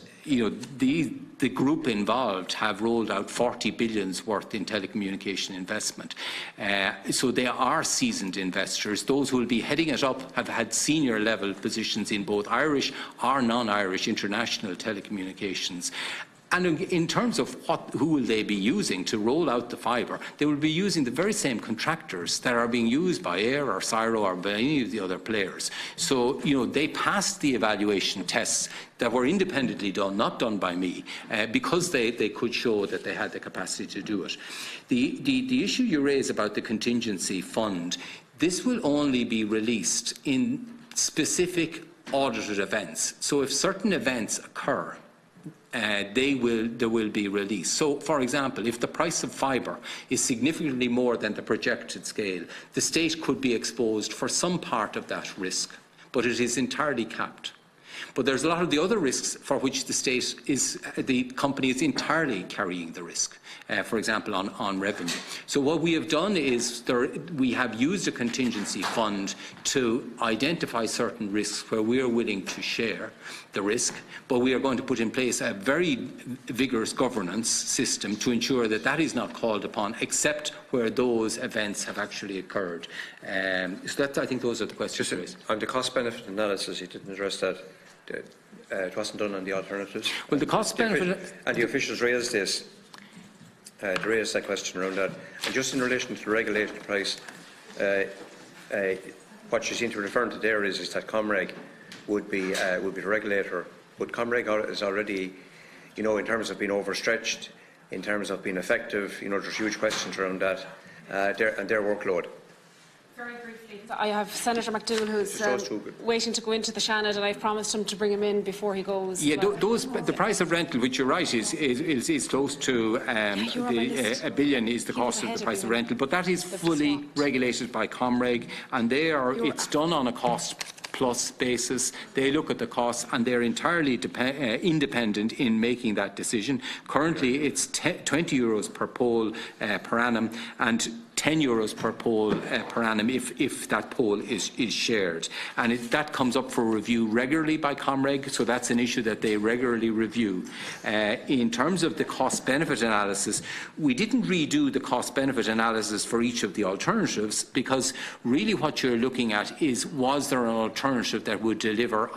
the group involved have rolled out 40 billions worth in telecommunication investment. So they are seasoned investors. Those who will be heading it up have had senior level positions in both Irish or non-Irish international telecommunications. And in terms of who will they be using to roll out the fibre, they will be using the very same contractors that are being used by AIR or CSIRO or by any of the other players. So, they passed the evaluation tests that were independently done, not done by me, because they could show that they had the capacity to do it. The issue you raise about the contingency fund, this will only be released in specific audited events. So if certain events occur, there will be release. So, for example, if the price of fibre is significantly more than the projected scale, the state could be exposed for some part of that risk, but it is entirely capped. But there's a lot of the other risks for which the company is entirely carrying the risk, for example, on revenue. So what we have done is we have used a contingency fund to identify certain risks where we are willing to share the risk, but we are going to put in place a very vigorous governance system to ensure that that is not called upon except where those events have actually occurred. So I think those are the questions. On the cost-benefit analysis, you didn't address that. It wasn't done on the alternatives. Well, the cost-benefit... And the officials raised this. They raised that question around that. And just in relation to the regulated price, what you seem to be referring to there is that Comreg would be the regulator. But Comreg is already, in terms of being overstretched, in terms of being effective, there's huge questions around that and their workload. Very briefly, I have Senator McDowell who's waiting to go into the Shannon, and I've promised him to bring him in before he goes. Yeah, the price of rental, which you're right, is close to $1 billion is the cost of the price of rental, but that is fully regulated by Comreg, and it's done on a cost plus basis. They look at the costs and they're entirely independent in making that decision. Currently it's €20 per pole per annum and €10 per pole per annum if that pole is shared. And that comes up for review regularly by Comreg, so that's an issue that they regularly review. In terms of the cost-benefit analysis, we didn't redo the cost-benefit analysis for each of the alternatives because really what you're looking at is, was there an alternative that would deliver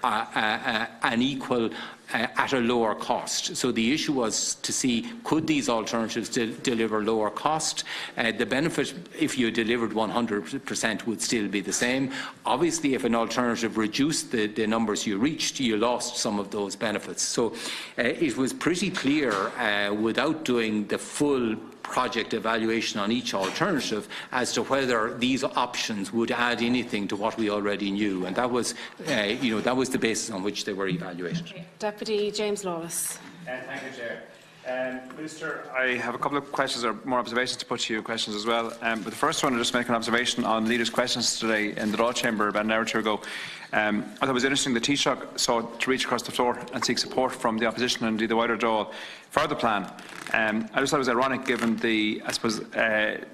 an equal at a lower cost. So the issue was to see, could these alternatives deliver lower cost? The benefit, if you delivered 100%, would still be the same. Obviously, if an alternative reduced the numbers you reached, you lost some of those benefits. So it was pretty clear, without doing the full project evaluation on each alternative, as to whether these options would add anything to what we already knew, and that was, that was the basis on which they were evaluated. Okay. Deputy James Lawless. Thank you, Chair. Minister, I have a couple of questions or more observations to put to you, questions as well. But the first one, I'll just make an observation on leaders' questions today in the Dáil Chamber about an hour or two ago. I thought it was interesting that Taoiseach sought to reach across the floor and seek support from the opposition and indeed the wider Dáil for the plan. I just thought it was ironic given the, I suppose,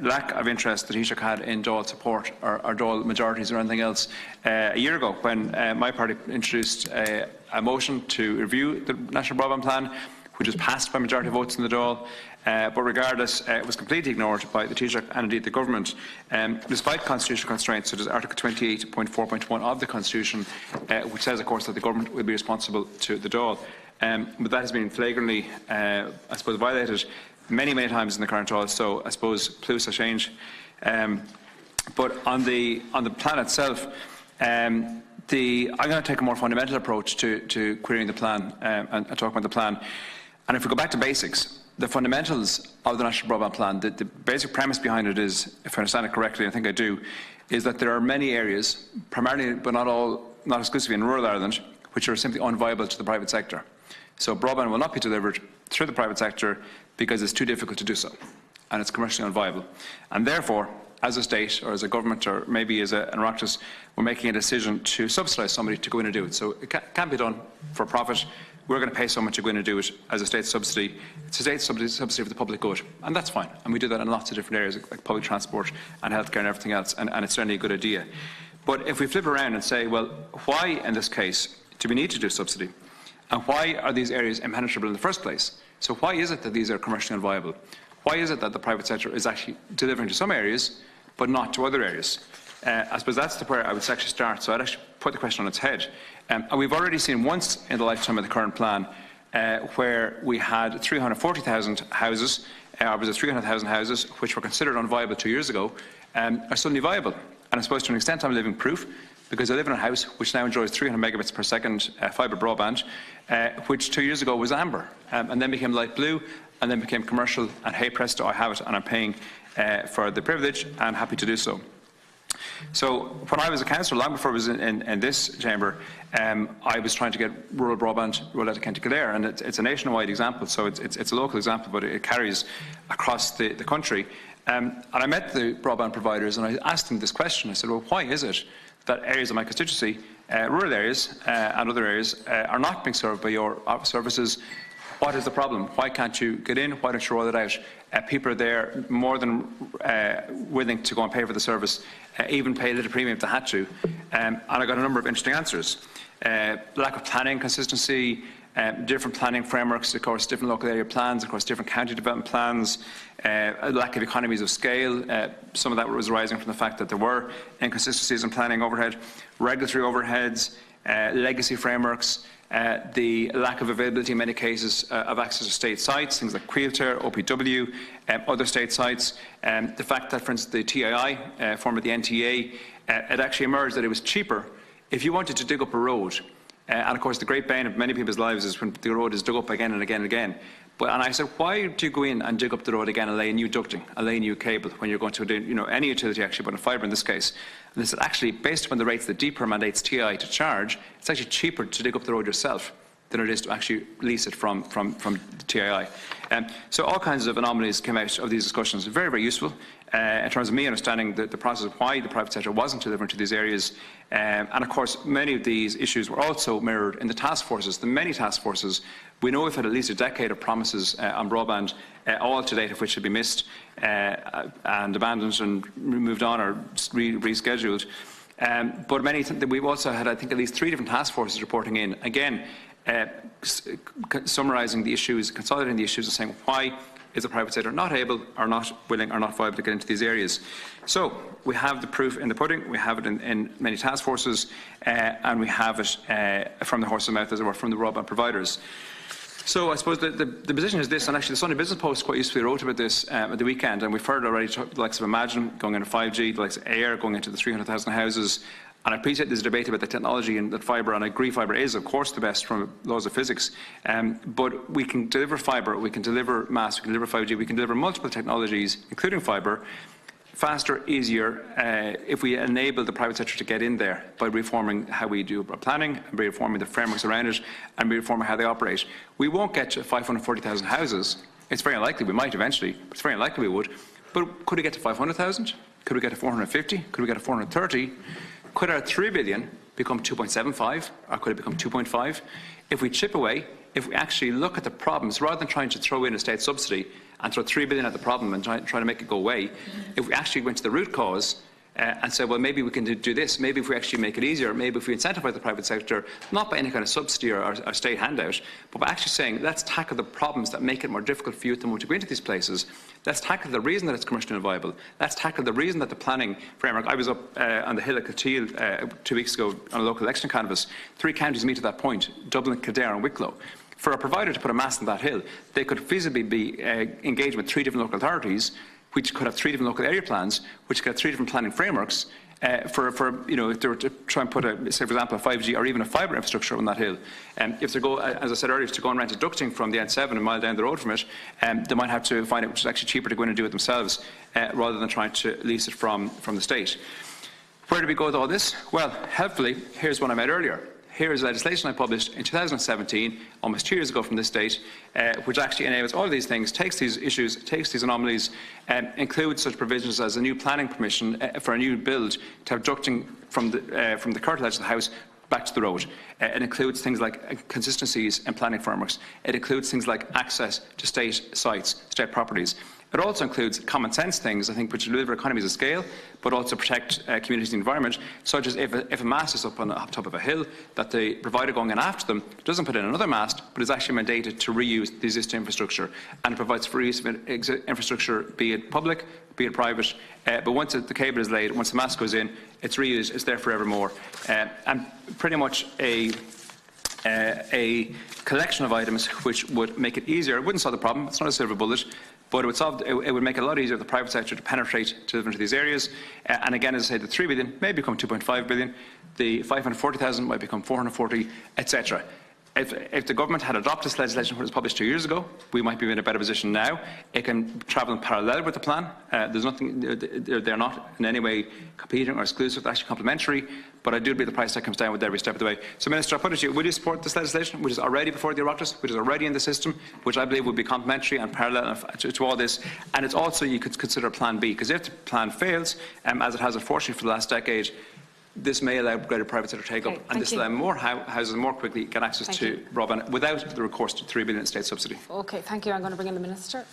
lack of interest that Taoiseach had in Dáil support or Dáil majorities or anything else a year ago when my party introduced a motion to review the National Broadband Plan, which was passed by majority votes in the Dáil. But regardless, it was completely ignored by the Taoiseach and indeed the government, despite constitutional constraints such as Article 28.4.1 of the Constitution, which says, of course, that the government will be responsible to the Dáil. But that has been flagrantly, I suppose, violated many, many times in the current Dáil. So I suppose plus a change. But on the plan itself, I'm going to take a more fundamental approach to querying the plan and talk about the plan. And if we go back to basics, the fundamentals of the National Broadband Plan, the basic premise behind it is, if I understand it correctly, and I think I do, is that there are many areas, primarily but not exclusively in rural Ireland, which are simply unviable to the private sector. So broadband will not be delivered through the private sector because it's too difficult to do so and it's commercially unviable. And therefore, as a state or as a government or maybe as an Oireachtas, we're making a decision to subsidise somebody to go in and do it. So it can't be done for profit. We're going to pay someone to go in and do it as a state subsidy. It's a state subsidy for the public good, and that's fine. And we do that in lots of different areas, like public transport and healthcare and everything else, and it's certainly a good idea. But if we flip around and say, well, why in this case do we need to do subsidy? And why are these areas impenetrable in the first place? So why is it that these are commercially unviable? Why is it that the private sector is actually delivering to some areas but not to other areas? I suppose that's where I would actually start. So I'd actually put the question on its head. And we've already seen once in the lifetime of the current plan where we had 340,000 houses, or was it 300,000 houses, which were considered unviable 2 years ago, are suddenly viable. And I suppose to an extent I'm living proof, because I live in a house which now enjoys 300 megabits per second fibre broadband, which 2 years ago was amber, and then became light blue, and then became commercial, and hey presto, I have it, and I'm paying for the privilege, and happy to do so. So when I was a councillor, long before I was in this chamber, I was trying to get rural broadband rolled out of County Kildare, and it's a nationwide example, so it's a local example, but it carries across the country. And I met the broadband providers, and I asked them this question. I said, well, why is it that areas of my constituency, rural areas and other areas, are not being served by your services? What is the problem? Why can't you get in? Why don't you roll it out? People are there more than willing to go and pay for the service, even pay a little premium if they had to. And I got a number of interesting answers. Lack of planning consistency, different planning frameworks, of course, different local area plans, of course, different county development plans, lack of economies of scale. Some of that was arising from the fact that there were inconsistencies in planning overhead, regulatory overheads, legacy frameworks, the lack of availability in many cases of access to state sites, things like Quilter, OPW, other state sites, the fact that, for instance, the TII, formerly the NTA, it actually emerged that it was cheaper if you wanted to dig up a road. And of course, the great bane of many people's lives is when the road is dug up again and again and again. And I said, why do you go in and dig up the road again and lay a new ducting, and lay a new cable when you're going to do, any utility actually, but a fibre in this case? And they said, actually, based upon the rates that DPER mandates TI to charge, it's actually cheaper to dig up the road yourself than it is to actually lease it from the TII. So all kinds of anomalies came out of these discussions. Very, very useful in terms of me understanding the process of why the private sector wasn't delivering to these areas. And of course, many of these issues were also mirrored in the task forces, the many task forces. We know we've had at least a decade of promises on broadband, all to date of which have been missed and abandoned and moved on or rescheduled. But we've also had, I think, at least 3 different task forces reporting in, again, summarising the issues, consolidating the issues and saying why is the private sector not able or not willing or not viable to get into these areas. So we have the proof in the pudding, we have it in many task forces, and we have it from the horse's mouth, as it were, from the broadband providers. So I suppose the position is this, and actually the Sunday Business Post quite usefully wrote about this at the weekend, and we've heard already the likes of Imagine going into 5G, the likes of AIR going into the 300,000 houses. And I appreciate this debate about the technology and that fibre, and I agree fibre is, of course, the best from laws of physics. But we can deliver fibre, we can deliver mass, we can deliver 5G, we can deliver multiple technologies, including fibre, faster, easier, if we enable the private sector to get in there by reforming how we do our planning, and by reforming the frameworks around it, and by reforming how they operate. We won't get to 540,000 houses. It's very unlikely we might eventually, but it's very unlikely we would. But could we get to 500,000? Could we get to 450? Could we get to 430? Could our 3 billion become 2.75, or could it become 2.5? If we chip away, if we actually look at the problems, rather than trying to throw in a state subsidy and throw 3 billion at the problem and try to make it go away, if we actually went to the root cause and said, well, maybe we can do this, maybe if we actually make it easier, maybe if we incentivise the private sector, not by any kind of subsidy or state handout, but by actually saying, let's tackle the problems that make it more difficult for youth to go into these places. Let's tackle the reason that it's commercially unviable. Let's tackle the reason that the planning framework. I was up on the hill at Kilteal 2 weeks ago on a local election canvass. 3 counties meet at that point: Dublin, Kildare and Wicklow. For a provider to put a mast on that hill, they could feasibly be engaged with 3 different local authorities, which could have 3 different local area plans, which could have 3 different planning frameworks. If they were to try and put, say, for example, a 5G or even a fibre infrastructure on that hill, if they go, as I said earlier, to go and rent a ducting from the N7 a mile down the road from it, they might have to find it which is actually cheaper to go in and do it themselves, rather than trying to lease it from the state. Where do we go with all this? Well, helpfully, here's one I made earlier. here is legislation I published in 2017, almost 2 years ago from this date, which actually enables all of these things, takes these issues, takes these anomalies, includes such provisions as a new planning permission for a new build to have ducting from the current edge of the house back to the road. It includes things like consistencies in planning frameworks. It includes things like access to state sites, state properties. It also includes common sense things, I think, which deliver economies of scale, but also protect communities and the environment, such as if a mast is up on the top of a hill, that the provider going in after them doesn't put in another mast, but is actually mandated to reuse the existing infrastructure, and it provides for use of infrastructure, be it public, be it private. But once the cable is laid, once the mast goes in, it's reused, it's there forevermore. And pretty much a collection of items which would make it easier. It wouldn't solve the problem, it's not a silver bullet, but it would make it a lot easier for the private sector to penetrate into these areas. And again, as I say, the 3 billion may become 2.5 billion, the 540,000 might become 440, etc. If the government had adopted this legislation when it was published 2 years ago, we might be in a better position now. It can travel in parallel with the plan. There's nothing; they're not in any way competing or exclusive. They're actually complementary. But I do believe the price tag comes down with every step of the way. So, Minister, I put it to you: will you support this legislation, which is already before the Oireachtas, which is already in the system, which I believe would be complementary and parallel to all this? And it's also, you could consider Plan B, because if the plan fails, as it has unfortunately for the last decade, this may allow greater private sector take-up, and this will allow more houses more quickly get access to broadband without the recourse to 3 billion state subsidy. Okay, thank you. I'm going to bring in the Minister.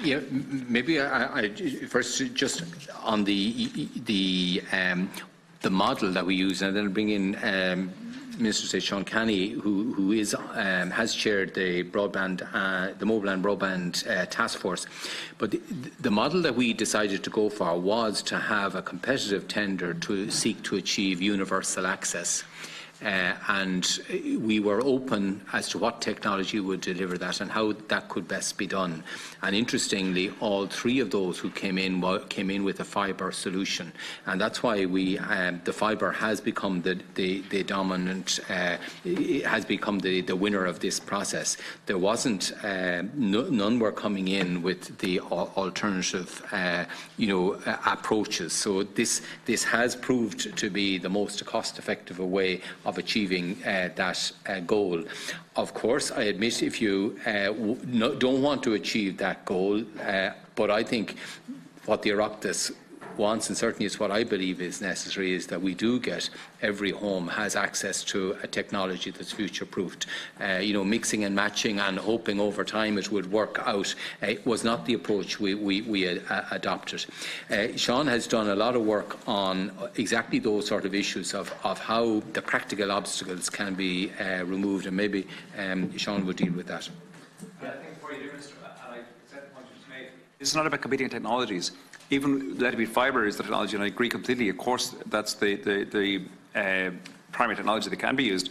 Yeah, maybe I first just on the model that we use, and then bring in Minister State Sean Canny, who has chaired the broadband, the mobile and broadband task force. But the model that we decided to go for was to have a competitive tender to seek to achieve universal access. And we were open as to what technology would deliver that and how that could best be done. And interestingly, all three of those who came in with a fibre solution, and that's why the fibre has become the dominant, has become the winner of this process. There wasn't none were coming in with the alternative, approaches. So this has proved to be the most cost-effective way of achieving that goal. Of course, I admit if you don't want to achieve that goal, but I think what the Oireachtas wants, and certainly it's what I believe is necessary, is that we do get every home has access to a technology that's future-proofed. Mixing and matching and hoping over time it would work out was not the approach we adopted. Sean has done a lot of work on exactly those sort of issues of how the practical obstacles can be removed, and maybe Sean would deal with that. I think before you do, Minister, and I accept the point you just made, it's not about competing technologies. Even let it be fibre is the technology, and I agree completely. Of course, that's the primary technology that can be used.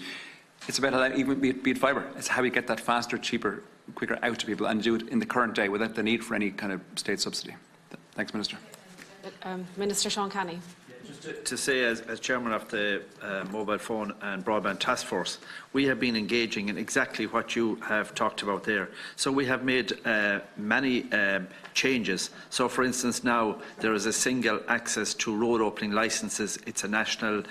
It's about how, even be it fibre. It's how we get that faster, cheaper, quicker out to people, and do it in the current day without the need for any kind of state subsidy. Thanks, Minister. Minister Sean Canny. Just to say, as chairman of the Mobile Phone and Broadband Task Force, we have been engaging in exactly what you have talked about there. So we have made many changes. So, for instance, now there is a single access to road opening licences. It's a national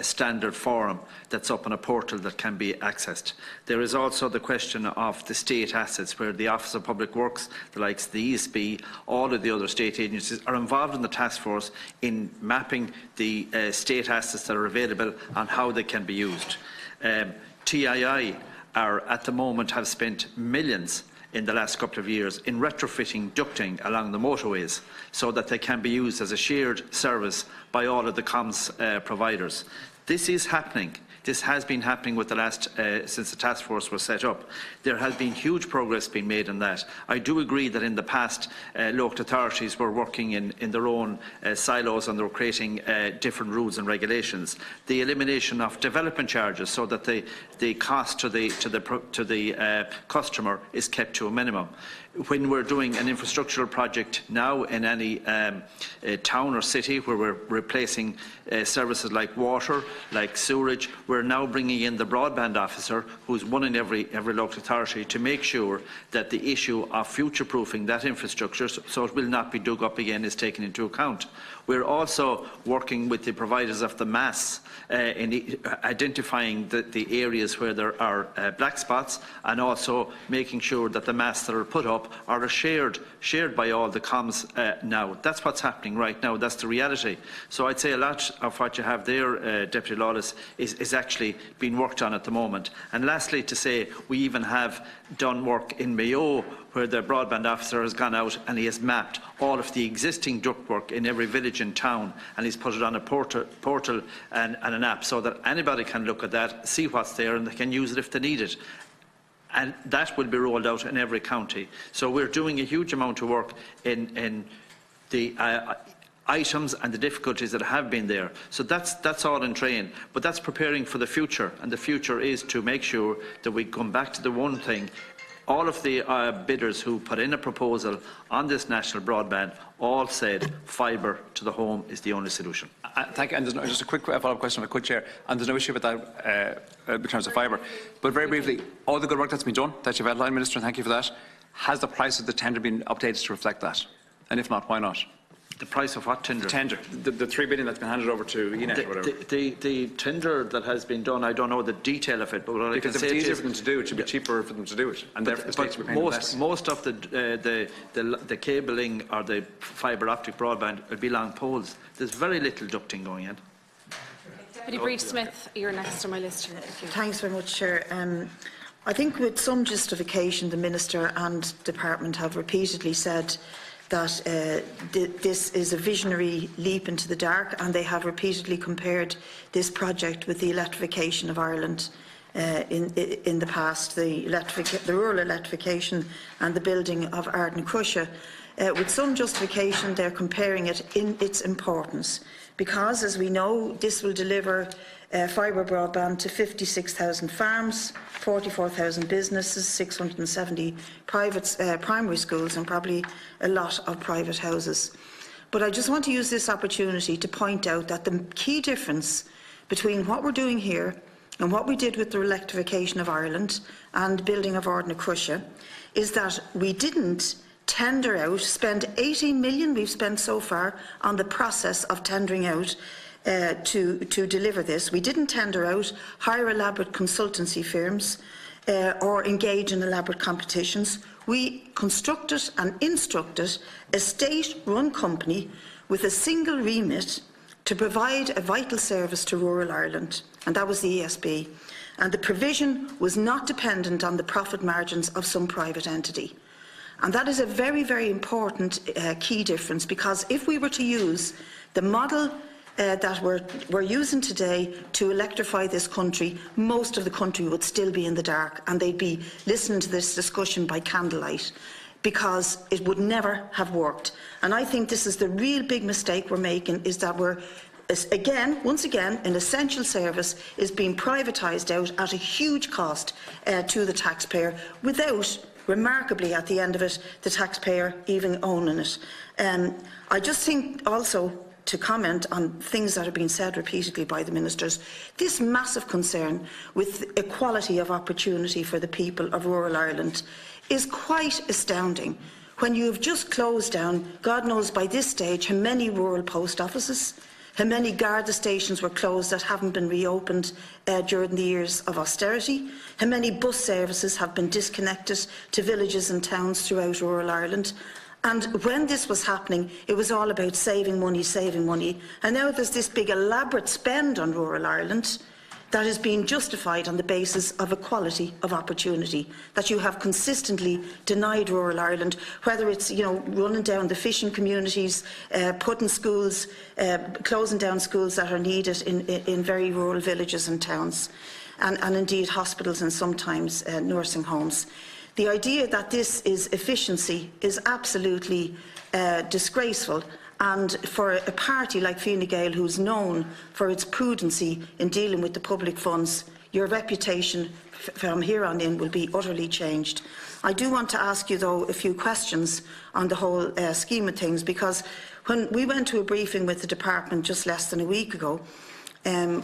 standard forum that's up on a portal that can be accessed. There is also the question of the state assets, where the Office of Public Works, the likes of the ESB, all of the other state agencies are involved in the task force in mapping the state assets that are available and how they can be used. TII are at the moment have spent millions in the last couple of years in retrofitting ducting along the motorways so that they can be used as a shared service by all of the comms providers. This is happening. This has been happening with the last, since the task force was set up. There has been huge progress being made in that. I do agree that in the past, local authorities were working in their own silos, and they were creating different rules and regulations. The elimination of development charges, so that the cost to the customer is kept to a minimum. when we're doing an infrastructural project now in any town or city where we're replacing services like water, like sewerage, we're now bringing in the broadband officer, who's one in every local authority, to make sure that the issue of future-proofing that infrastructure, so it will not be dug up again, is taken into account. We're also working with the providers of the mass in identifying the areas where there are black spots, and also making sure that the masts that are put up are shared by all the comms now. That's what's happening right now. That's the reality. So I'd say a lot of what you have there, Deputy Lawless, is actually being worked on at the moment. And lastly, to say we even have done work in Mayo, where the broadband officer has gone out and he has mapped all of the existing ductwork in every village and town, and he's put it on a portal and an app, so that anybody can look at that, see what's there, and they can use it if they need it. And that will be rolled out in every county. So we're doing a huge amount of work in the items and the difficulties that have been there. So that's all in train. But that's preparing for the future, and the future is to make sure that we come back to the one thing. All of the bidders who put in a proposal on this national broadband all said fibre to the home is the only solution. Thank you. And there's just a quick follow-up question, if I could, Chair. And there's no issue with that in terms of fibre. But very briefly, all the good work that's been done, that you've outlined, Minister, and thank you for that, has the price of the tender been updated to reflect that? And if not, why not? The price of what tender? The tender. The 3 billion that's been handed over to ENET or whatever. The tender that has been done, I don't know the detail of it, but what because I can if say it's easier for them to do, it should be cheaper for them to do it, and therefore the states will be paying less. Most of the cabling or the fibre optic broadband would be long poles. There's very little ducting going in. Deputy Bríd Smith, you're next on my list. Thanks very much, Chair. I think with some justification, the Minister and Department have repeatedly said that this is a visionary leap into the dark, and they have repeatedly compared this project with the electrification of Ireland in the past, the rural electrification and the building of Ardnacrusha. With some justification, they're comparing it in its importance, because, as we know, this will deliver fibre broadband to 56,000 farms, 44,000 businesses, 670 private primary schools, and probably a lot of private houses. But I just want to use this opportunity to point out that the key difference between what we're doing here and what we did with the electrification of Ireland and building of Ardnacrusha is that we didn't tender out, spend 18 million we've spent so far on the process of tendering out to deliver this. We didn't tender out, hire elaborate consultancy firms or engage in elaborate competitions. We constructed and instructed a state-run company with a single remit to provide a vital service to rural Ireland, and that was the ESB. And the provision was not dependent on the profit margins of some private entity. And that is a very, very important key difference, because if we were to use the model that we're using today to electrify this country, most of the country would still be in the dark, and they'd be listening to this discussion by candlelight, because it would never have worked. And I think this is the real big mistake we're making, is that we're, once again, an essential service is being privatised out at a huge cost to the taxpayer, without, remarkably, at the end of it, the taxpayer even owning it. I just think also, to comment on things that are being said repeatedly by the ministers, this massive concern with equality of opportunity for the people of rural Ireland is quite astounding, when you have just closed down, God knows by this stage, how many rural post offices, how many Garda stations were closed that haven't been reopened during the years of austerity, how many bus services have been disconnected to villages and towns throughout rural Ireland. And when this was happening, it was all about saving money, and now there's this big elaborate spend on rural Ireland that is being justified on the basis of equality of opportunity, that you have consistently denied rural Ireland, whether it's, running down the fishing communities, putting schools, closing down schools that are needed in very rural villages and towns, and indeed hospitals and sometimes nursing homes. The idea that this is efficiency is absolutely disgraceful, and for a party like Fine Gael, who's known for its prudency in dealing with the public funds, your reputation from here on in will be utterly changed. I do want to ask you, though, a few questions on the whole scheme of things, because when we went to a briefing with the department just less than a week ago,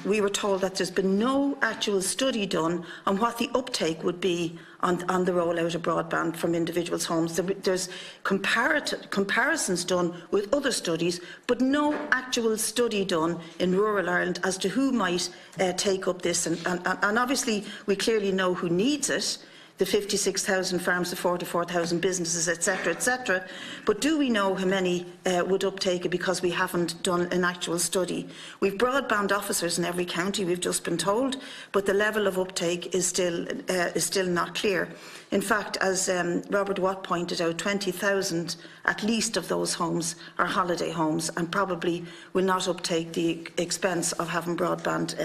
we were told that there's been no actual study done on what the uptake would be on the rollout of broadband from individuals' homes. There's comparisons done with other studies, but no actual study done in rural Ireland as to who might take up this. And obviously, we clearly know who needs it. The 56,000 farms, the 44,000 businesses, etc., etc. But do we know how many would uptake it, because we haven't done an actual study? We've broadband officers in every county, we've just been told, but the level of uptake is still not clear. In fact, as Robert Watt pointed out, 20,000 at least of those homes are holiday homes and probably will not uptake the expense of having broadband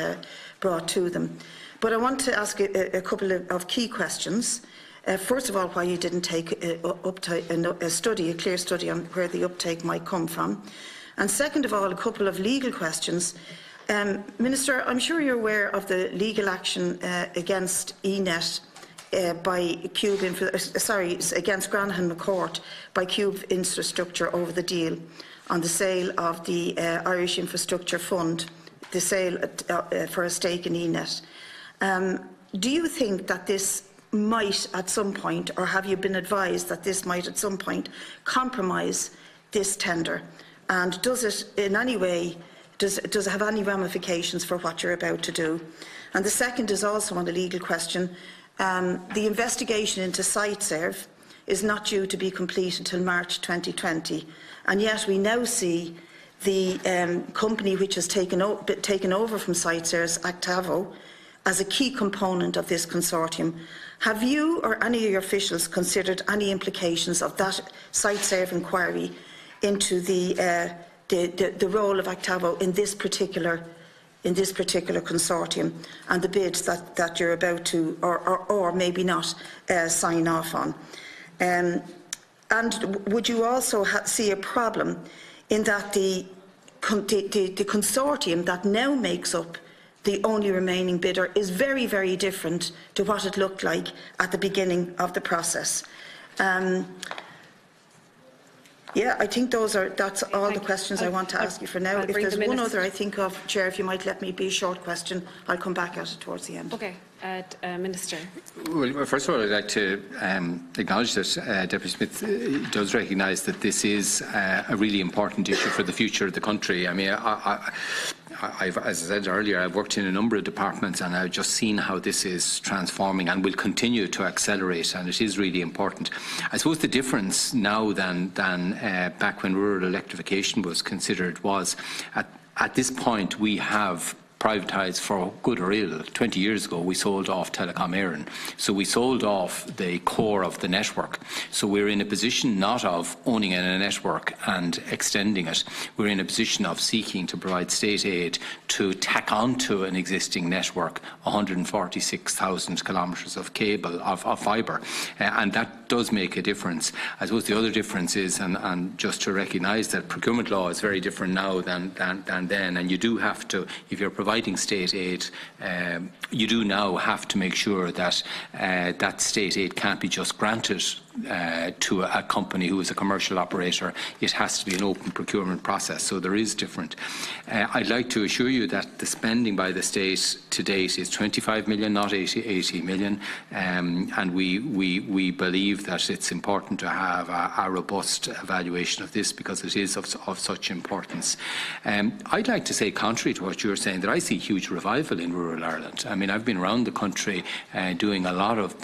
brought to them. But I want to ask a couple of key questions. First of all, why you didn't take a clear study on where the uptake might come from. And second of all, a couple of legal questions. Minister, I'm sure you're aware of the legal action against ENET by Cube, against Granahan McCourt by Cube Infrastructure over the deal on the sale of the Irish Infrastructure Fund, the sale for a stake in ENET. Do you think that this might at some point, or have you been advised that this might at some point compromise this tender? And does it in any way, does it have any ramifications for what you're about to do? And the second is also on a legal question. The investigation into SiteServe is not due to be complete until March 2020, and yet we now see the company which has taken over from SiteServe, Actavo, as a key component of this consortium. Have you or any of your officials considered any implications of that SiteServe inquiry into the role of Actavo in this particular consortium and the bids that you're about to or maybe not sign off on? And would you also see a problem in that the consortium that now makes up the only remaining bidder is very, very different to what it looked like at the beginning of the process? Yeah, I think that's all the questions I want to ask you for now. If there's one other I think of, Chair, if you might let me be a short question, I'll come back at it towards the end. Okay. Minister. Well, first of all, I'd like to acknowledge that Deputy Smith does recognise that this is a really important issue for the future of the country. I mean, as I said earlier, I've worked in a number of departments and I've just seen how this is transforming and will continue to accelerate, and it is really important. I suppose the difference now than back when rural electrification was considered was at this point we have privatised for good or ill. 20 years ago we sold off Telecom Éireann, so we sold off the core of the network. So we're in a position not of owning a network and extending it, we're in a position of seeking to provide state aid to tack onto an existing network 146,000 kilometres of cable, of fibre, and that does make a difference. I suppose the other difference is, and just to recognise that procurement law is very different now than then, and you do have to, if you're providing state aid, you do now have to make sure that that state aid can't be just granted to a company who is a commercial operator. It has to be an open procurement process, so there is different. I'd like to assure you that the spending by the state to date is 25 million, not 80 million, and we believe that it's important to have a robust evaluation of this because it is of such importance. I'd like to say, contrary to what you're saying, that I see huge revival in rural Ireland. I mean, I've been around the country doing a lot of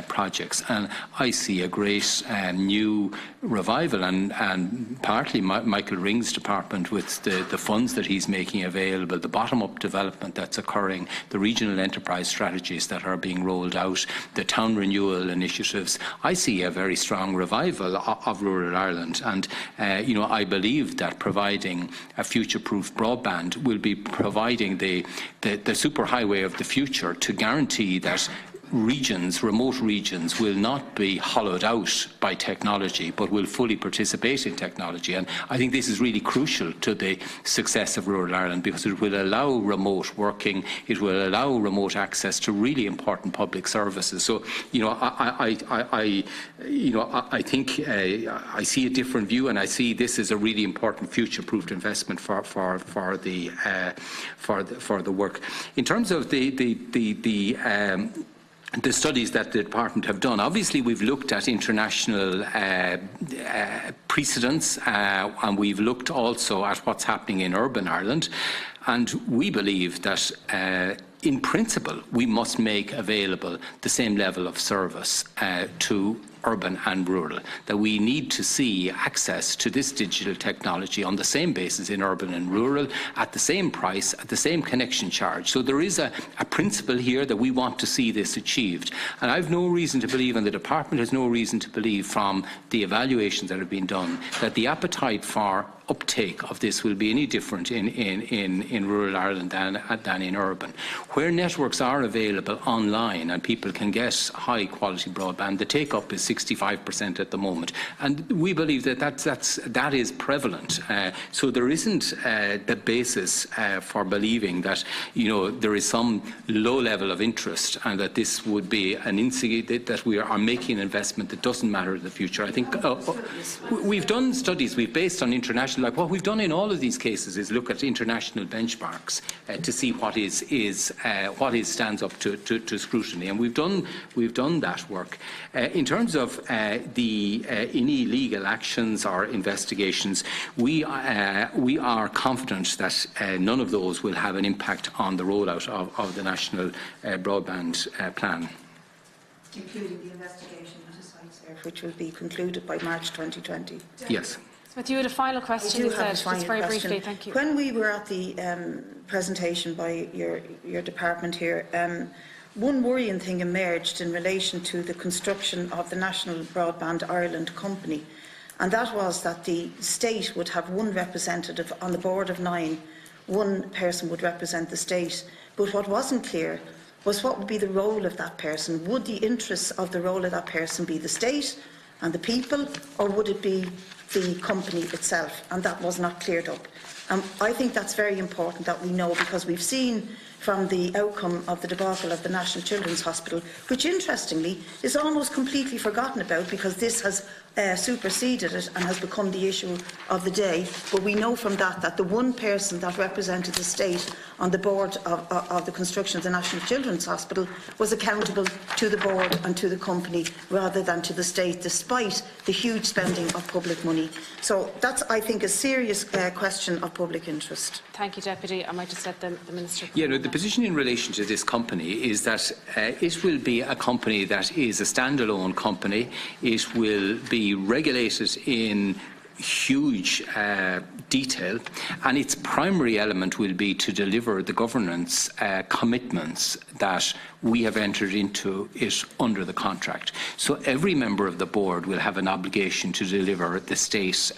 projects, and I see a great new revival, and partly Michael Ring's department with the funds that he's making available, the bottom-up development that's occurring, the regional enterprise strategies that are being rolled out, the town renewal initiatives. I see a very strong revival of rural Ireland, and I believe that providing a future-proof broadband will be providing the superhighway of the future to guarantee that regions, remote regions, will not be hollowed out by technology, but will fully participate in technology. And I think this is really crucial to the success of rural Ireland, because it will allow remote working, it will allow remote access to really important public services. So, I think I see a different view, and I see this as a really important future-proofed investment for the work. In terms of the studies that the department have done, obviously we've looked at international precedents, and we've looked also at what's happening in urban Ireland, and we believe that in principle we must make available the same level of service to urban and rural, that we need to see access to this digital technology on the same basis in urban and rural, at the same price, at the same connection charge. So there is a principle here that we want to see this achieved. And I have no reason to believe, and the department has no reason to believe from the evaluations that have been done, that the appetite for uptake of this will be any different in rural Ireland than in urban. Where networks are available online and people can get high quality broadband, the take-up is 65% at the moment, and we believe that is prevalent. So there isn't the basis for believing that there is some low level of interest, and that this would be that we are making an investment that doesn't matter in the future. I think we've done studies we've based on international. Like what we've done in all of these cases is look at international benchmarks to see what stands up to scrutiny, and we've done that work. In terms of any legal actions or investigations, we are confident that none of those will have an impact on the rollout of the national broadband plan. Including the investigation into sites, which will be concluded by March 2020. Yes. Smith, you had a final question, you said, just very briefly. Thank you. When we were at the presentation by your department here, one worrying thing emerged in relation to the construction of the National Broadband Ireland Company, and that was that the state would have one representative on the board of 9. One person would represent the state, but what wasn't clear was what would be the role of that person. Would the interests of the role of that person be the state and the people, or would it be the company itself? And that was not cleared up. I think that's very important that we know, because we've seen from the outcome of the debacle of the National Children's Hospital, which interestingly is almost completely forgotten about because this has superseded it and has become the issue of the day. But we know from that the one person that represented the state on the board of the construction of the National Children's Hospital was accountable to the board and to the company rather than to the state, despite the huge spending of public money. So that's, I think, a serious question of public interest. Thank you, Deputy. I might just let the Minister. Yeah, no, the position in relation to this company is that it will be a company that is a standalone company. It will be regulated in huge detail, and its primary element will be to deliver the governance commitments that we have entered into it under the contract. So every member of the board will have an obligation to deliver the state,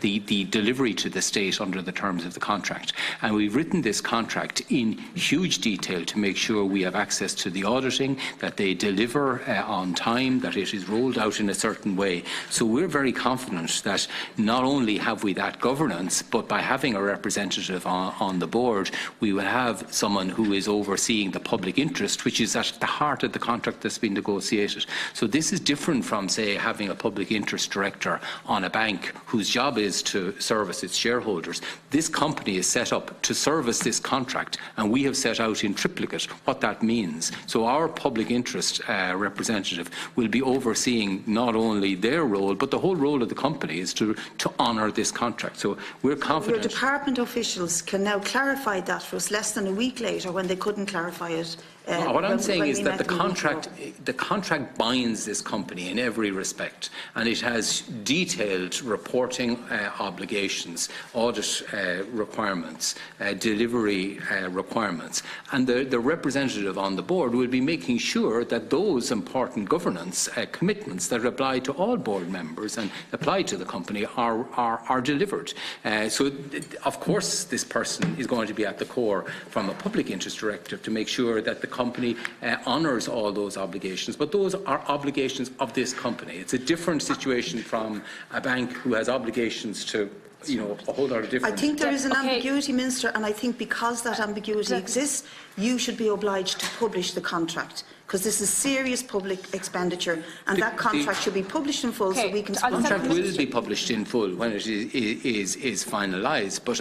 the delivery to the state under the terms of the contract. And we've written this contract in huge detail to make sure we have access to the auditing, that they deliver on time, that it is rolled out in a certain way. So we're very confident that not only have we that governance, but by having a representative on the board, we will have someone who is overseeing the public interest, which is at the heart of the contract that's been negotiated. So this is different from, say, having a public interest director on a bank whose job is to service its shareholders. This company is set up to service this contract, and we have set out in triplicate what that means. So our public interest representative will be overseeing not only their role, but the whole role of the company is to honour this contract. So we're confident. Your department officials can now clarify that for us less than a week later, when they couldn't clarify it. What I'm saying is that the contract binds this company in every respect, and it has detailed reporting obligations, audit requirements, delivery requirements, and the representative on the board will be making sure that those important governance commitments that apply to all board members and apply to the company are delivered. So, of course, this person is going to be at the core from a public interest directive to make sure that the company honours all those obligations, but those are obligations of this company. It's a different situation from a bank who has obligations to, you know, a whole lot of different... I think there is an ambiguity, Minister, and I think because that ambiguity exists, you should be obliged to publish the contract, because this is serious public expenditure, and that contract should be published in full so we can... The contract will be published in full when it is finalised, but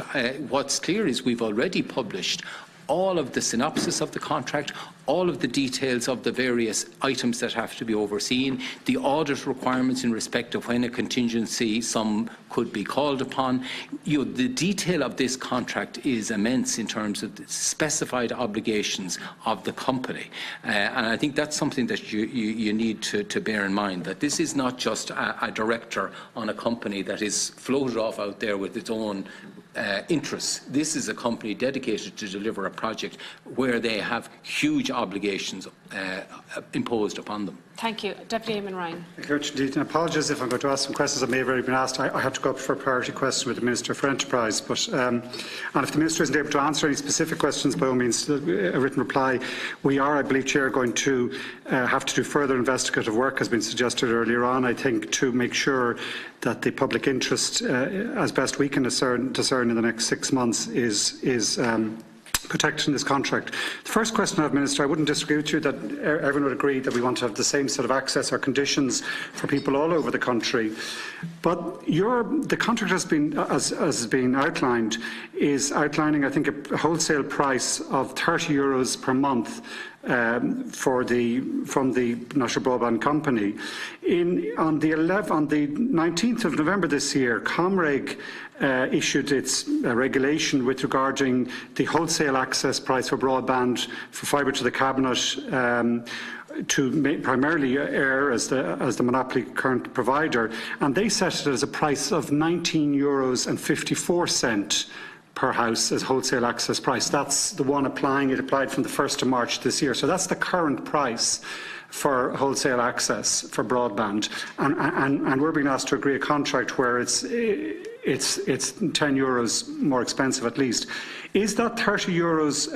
what's clear is we've already published all of the synopsis of the contract, all of the details of the various items that have to be overseen, the audit requirements in respect of when a contingency sum could be called upon. You know, the detail of this contract is immense in terms of the specified obligations of the company. And I think that's something that you need to bear in mind, that this is not just a director on a company that is floated off out there with its own interests. This is a company dedicated to deliver a project where they have huge obligations imposed upon them. Thank you. Deputy Eamon Ryan. Thank you very much indeed. And apologies if I'm going to ask some questions that may have already been asked. I have to go up for a priority question with the Minister for Enterprise. But, and if the Minister isn't able to answer any specific questions, by all means, a written reply. We are, I believe, Chair, going to have to do further investigative work, has been suggested earlier on, I think, to make sure that the public interest, as best we can discern in the next 6 months, is protected in this contract. The first question I have, Minister, I wouldn't disagree with you that everyone would agree that we want to have the same sort of access or conditions for people all over the country. But the contract has been, as has been outlined, is outlining, I think, a wholesale price of €30 per month from the National Broadband Company. On the 19th of November this year, Comreg issued its regulation with regarding the wholesale access price for broadband for fibre to the cabinet to primarily Air as the monopoly current provider, and they set it as a price of €19.54 per house as wholesale access price. That's the one applying. It applied from the 1st of March this year. So that's the current price for wholesale access for broadband. And we're being asked to agree a contract where it's €10 more expensive at least. Is that €30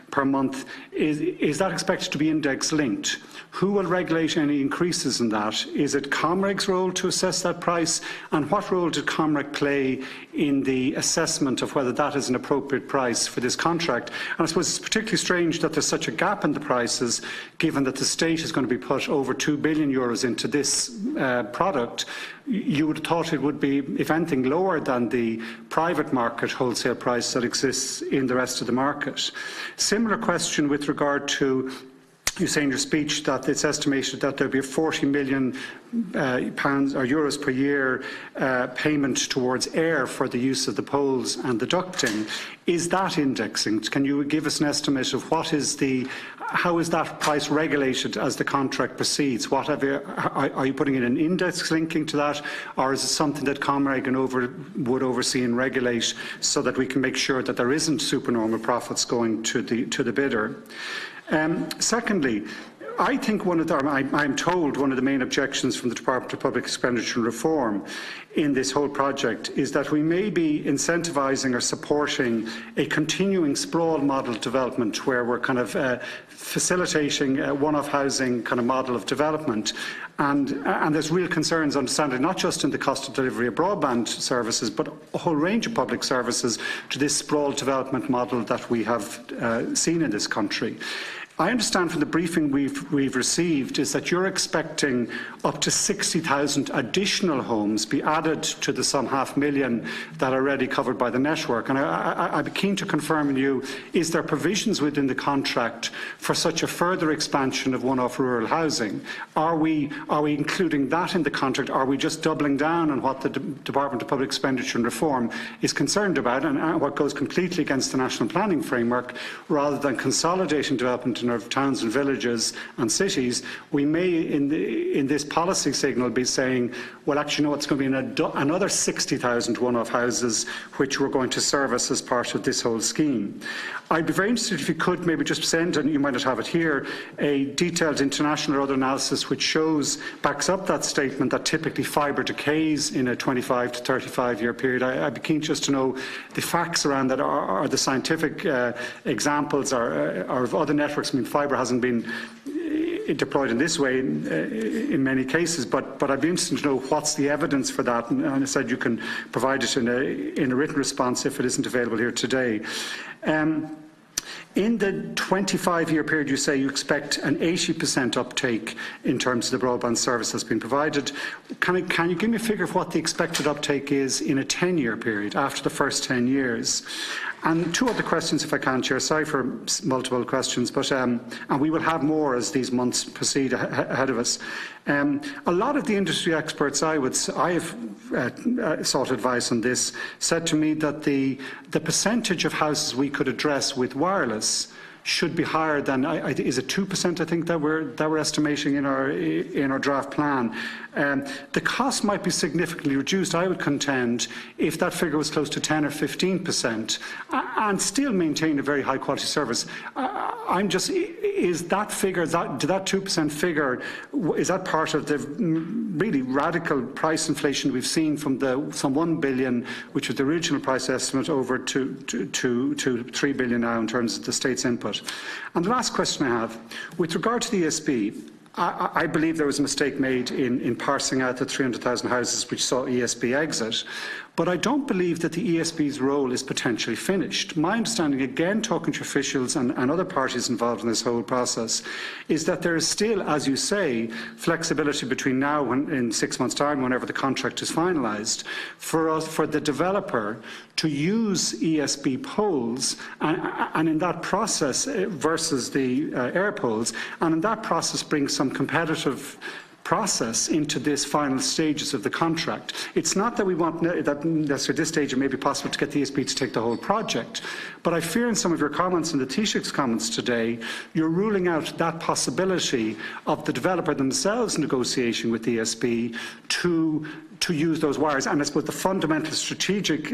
per month, is that expected to be index linked? Who will regulate any increases in that? Is it Comreg's role to assess that price? And what role did Comreg play in the assessment of whether that is an appropriate price for this contract? And I suppose it's particularly strange that there's such a gap in the prices, given that the state is going to be put over €2 billion into this product. You would have thought it would be, if anything, lower than the private market wholesale price that exists in the rest of the market. Similar question with regard to, you say in your speech that it's estimated that there will be a £40 million euros per year payment towards Air for the use of the poles and the ducting. Is that indexing? Can you give us an estimate of how is that price regulated as the contract proceeds? Are you putting in an index linking to that, or is it something that Comreg would oversee and regulate so that we can make sure that there isn't supernormal profits going to the bidder? Secondly, I think I'm told one of the main objections from the Department of Public Expenditure and Reform in this whole project is that we may be incentivising or supporting a continuing sprawl model development where we're kind of facilitating a one-off housing kind of model of development. And there's real concerns, understandably, not just in the cost of delivery of broadband services, but a whole range of public services to this sprawl development model that we have seen in this country. I understand from the briefing we've received is that you're expecting up to 60,000 additional homes be added to the some 500,000 that are already covered by the network. And I'd be keen to confirm with you, is there provisions within the contract for such a further expansion of one-off rural housing? Are we including that in the contract? Are we just doubling down on what the Department of Public Expenditure and Reform is concerned about and what goes completely against the national planning framework, rather than consolidating development in our towns and villages and cities? We may, in this policy signal, be saying, well, actually, no, it's going to be another 60,000 one-off houses which we're going to service as part of this whole scheme. I'd be very interested if you could maybe just send, and you might not have it here, a detailed international or other analysis which backs up that statement that typically fibre decays in a 25 to 35-year period. I'd be keen just to know the facts around that, or the scientific examples or of other networks complex. I mean, fibre hasn't been deployed in this way in many cases, but I'd be interested to know what's the evidence for that, and I said you can provide it in a written response if it isn't available here today. In the 25-year period, you say you expect an 80% uptake in terms of the broadband service that's been provided. Can you give me a figure of what the expected uptake is in a 10-year period after the first 10 years? And two other questions, if I can, Chair. Sorry for multiple questions, but and we will have more as these months proceed ahead of us. A lot of the industry experts I have sought advice on this said to me that the percentage of houses we could address with wireless should be higher than, is it 2%, I think, that we're estimating in our draft plan. The cost might be significantly reduced, I would contend, if that figure was close to 10 or 15% and still maintain a very high quality service. Is that figure, that 2% figure, is that part of the really radical price inflation we've seen from some 1 billion, which was the original price estimate, over to 3 billion now in terms of the state's input? And the last question I have, with regard to the ESB, I believe there was a mistake made in parsing out the 300,000 houses which saw ESB exit, but I don't believe that the ESB's role is potentially finished. My understanding, again talking to officials and other parties involved in this whole process, is that there is still, as you say, flexibility between now and in 6 months' time, whenever the contract is finalised, for the developer to use ESB poles and in that process versus the air poles, and in that process bring some competitive process into this final stages of the contract. It's not that we want that at this stage it may be possible to get the ESB to take the whole project, but I fear in some of your comments and the Taoiseach's comments today, you're ruling out that possibility of the developer themselves negotiation with the ESB to use those wires. And I suppose the fundamental strategic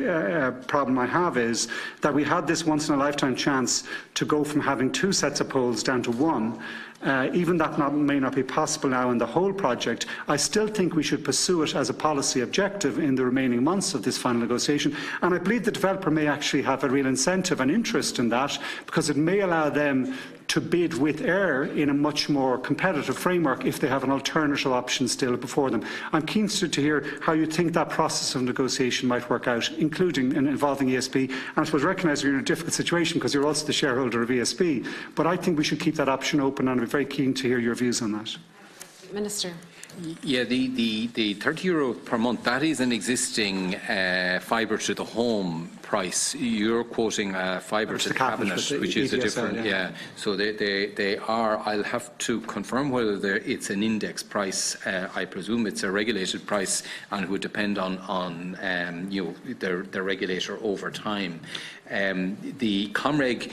problem I have is that we had this once-in-a-lifetime chance to go from having 2 sets of poles down to 1. Even that may not be possible now in the whole project. I still think we should pursue it as a policy objective in the remaining months of this final negotiation. And I believe the developer may actually have a real incentive and interest in that, because it may allow them to bid with air in a much more competitive framework if they have an alternative option still before them. I'm keen to hear how you think that process of negotiation might work out, including and involving ESB. And I suppose recognise you're in a difficult situation because you're also the shareholder of ESB, but I think we should keep that option open, and I'd be very keen to hear your views on that. Minister. Yeah, the €30 per month, that is an existing fibre to the home price. You're quoting fibre to the cabinet, which is a different, yeah. So they are, I'll have to confirm whether it's an index price. I presume it's a regulated price, and it would depend on the regulator over time. The Comreg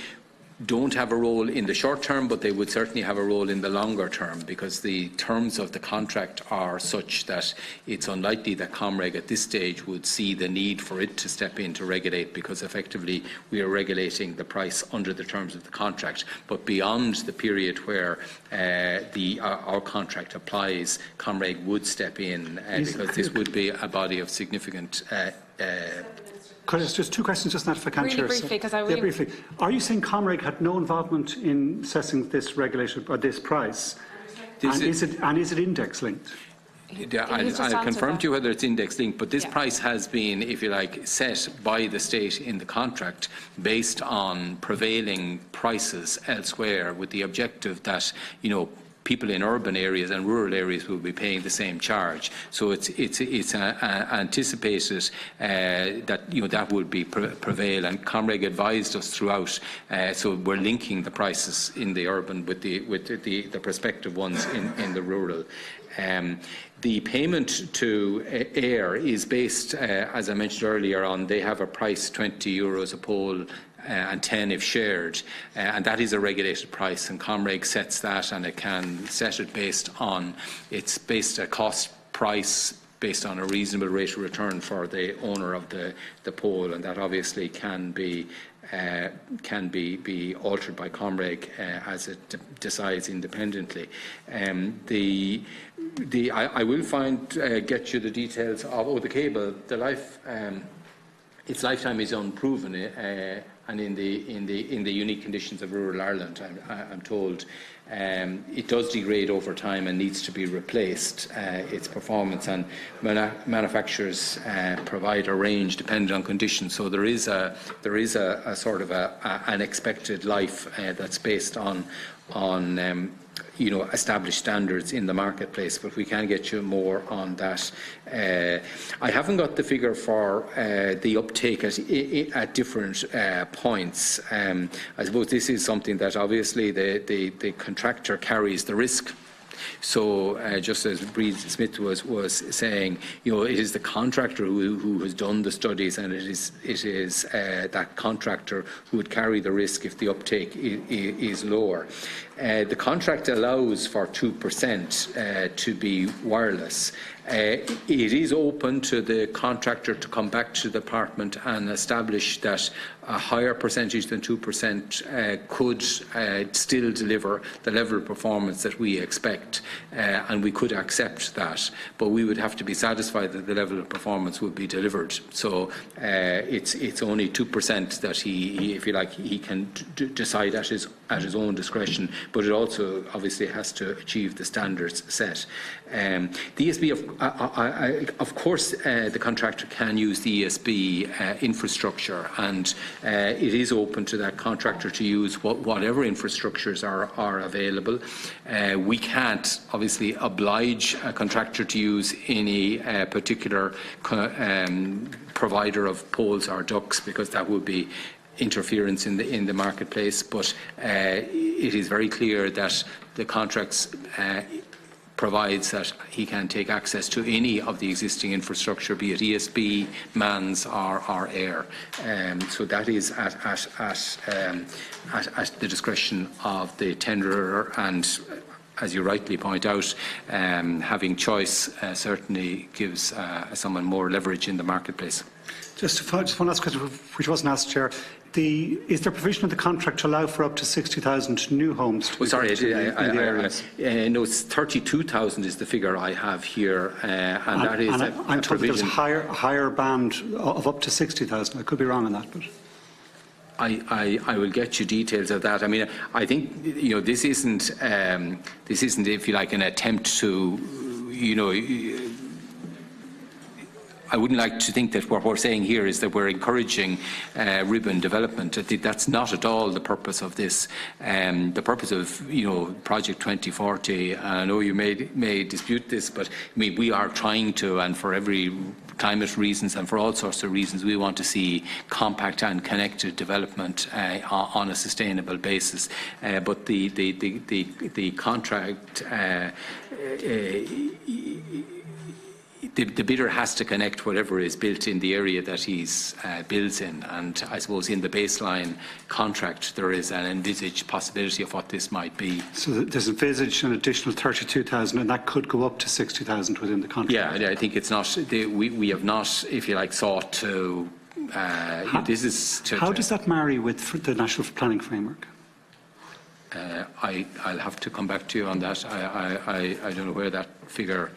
don't have a role in the short term, but they would certainly have a role in the longer term, because the terms of the contract are such that it's unlikely that Comreg at this stage would see the need for it to step in to regulate, because effectively we are regulating the price under the terms of the contract. But beyond the period where our contract applies, Comreg would step in because this would be a body of significant Could I just 2 questions just now, if I can, Really Chair? briefly, because I really... Yeah, briefly. Are you saying Comreg had no involvement in assessing this regulation or this price? And is it index linked? Yeah, I'll confirm to you whether it's index linked, but this price has been, if you like, set by the state in the contract based on prevailing prices elsewhere, with the objective that, people in urban areas and rural areas will be paying the same charge. So it's anticipated that that would be prevail, and Comreg advised us throughout. So we're linking the prices in the urban with the prospective ones in the rural. The payment to air is based, as I mentioned earlier, on they have a price €20 a pole. And 10 if shared, and that is a regulated price, and Comreg sets that, and it can set it based on a cost price based on a reasonable rate of return for the owner of the pole, and that obviously can be altered by Comreg as it decides independently. I will get you the details of the cable. Its lifetime is unproven. and in the unique conditions of rural Ireland, I'm told, it does degrade over time and needs to be replaced, its performance, and manufacturers provide a range depending on conditions. So there is a sort of an expected life that's based on established standards in the marketplace, but we can get you more on that. I haven't got the figure for the uptake at different points. I suppose this is something that obviously the contractor carries the risk. So, just as Bríd Smith was saying, it is the contractor who has done the studies, and it is that contractor who would carry the risk if the uptake is lower. The contract allows for 2% to be wireless. It is open to the contractor to come back to the department and establish that a higher percentage than 2% could still deliver the level of performance that we expect, and we could accept that, but we would have to be satisfied that the level of performance would be delivered. So it's only 2% that he, if you like, he can decide at his own discretion, but it also obviously has to achieve the standards set. The ESB, of course, the contractor can use the ESB infrastructure, and it is open to that contractor to use whatever infrastructures are available. We can't obviously oblige a contractor to use any particular provider of poles or ducts, because that would be interference in the marketplace, but it is very clear that the contracts provides that he can take access to any of the existing infrastructure, be it ESB, MANS or air. So that is at the discretion of the tenderer, and as you rightly point out, having choice certainly gives someone more leverage in the marketplace. Just one last question, which wasn't asked, Chair. Is there provision in the contract to allow for up to 60,000 new homes? No, it's 32,000 is the figure I have here, and that is I'm told that there's a higher band of up to 60,000. I could be wrong on that, but I will get you details of that. I mean, I think this isn't if you like an attempt to I wouldn't like to think that what we're saying here is that we're encouraging ribbon development. I think that's not at all the purpose of this. The purpose of Project 2040, and I know you may dispute this, but I mean, we are trying to, and for every climate reasons and for all sorts of reasons, we want to see compact and connected development on a sustainable basis. But the contract. The bidder has to connect whatever is built in the area that he's builds in, and I suppose in the baseline contract there is an envisaged possibility of what this might be. So there's envisaged an additional 32,000, and that could go up to 60,000 within the contract. Yeah, I think it's not. We have not, if you like, sought to. How does that marry with the National Planning Framework? I'll have to come back to you on that. I don't know where that figure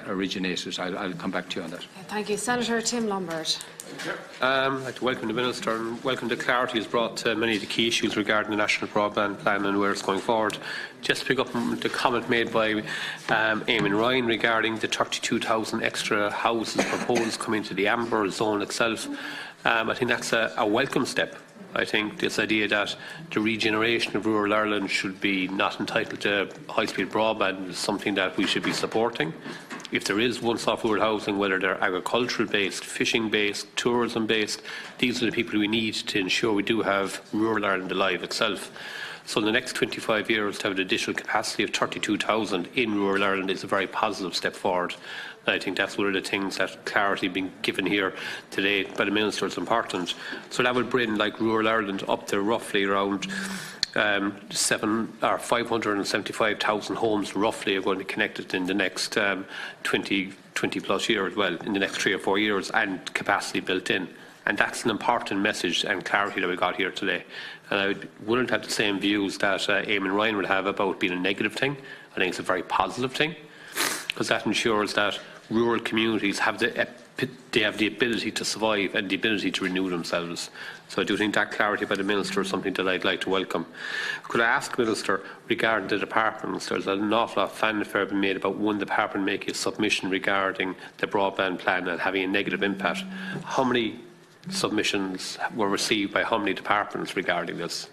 originated. I'll come back to you on that. Thank you. Senator Tim Lombard. I'd like to welcome the Minister and welcome the clarity he's brought to many of the key issues regarding the National Broadband Plan and where it's going forward. Just to pick up on the comment made by Eamon Ryan regarding the 32,000 extra houses proposed coming to the Amber zone itself, I think that's a welcome step. I think this idea that the regeneration of rural Ireland should be not entitled to high-speed broadband is something that we should be supporting. If there is one-stop rural housing, whether they're agricultural-based, fishing-based, tourism-based, these are the people we need to ensure we do have rural Ireland alive itself. So in the next 25 years, to have an additional capacity of 32,000 in rural Ireland is a very positive step forward. I think that's one of the things that clarity being given here today by the Minister is important. So that would bring rural Ireland up to roughly around 575,000 homes roughly are going to be connected in the next 20 plus years, well, in the next 3 or 4 years, and capacity built in. And that's an important message and clarity that we got here today. And I wouldn't have the same views that Eamon Ryan would have about being a negative thing. I think it's a very positive thing, because that ensures that rural communities have the they have the ability to survive and the ability to renew themselves. So I do think that clarity by the Minister is something that I'd like to welcome. Could I ask the Minister, regarding the departments, there's an awful lot of fanfare being made about one department making a submission regarding the broadband plan and having a negative impact. How many submissions were received by how many departments regarding this?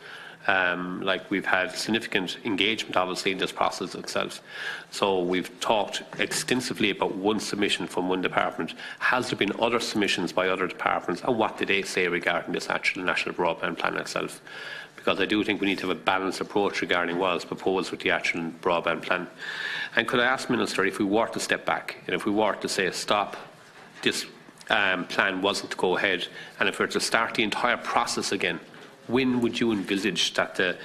Like, we've had significant engagement, obviously, in this process itself. So we've talked extensively about one submission from one department. Has there been other submissions by other departments, and what did they say regarding this actual national broadband plan itself? Because I do think we need to have a balanced approach regarding what is proposed with the actual broadband plan. And could I ask, Minister, if we were to step back, and if we were to say, stop, this plan wasn't to go ahead, and if we were to start the entire process again, when would you envisage that the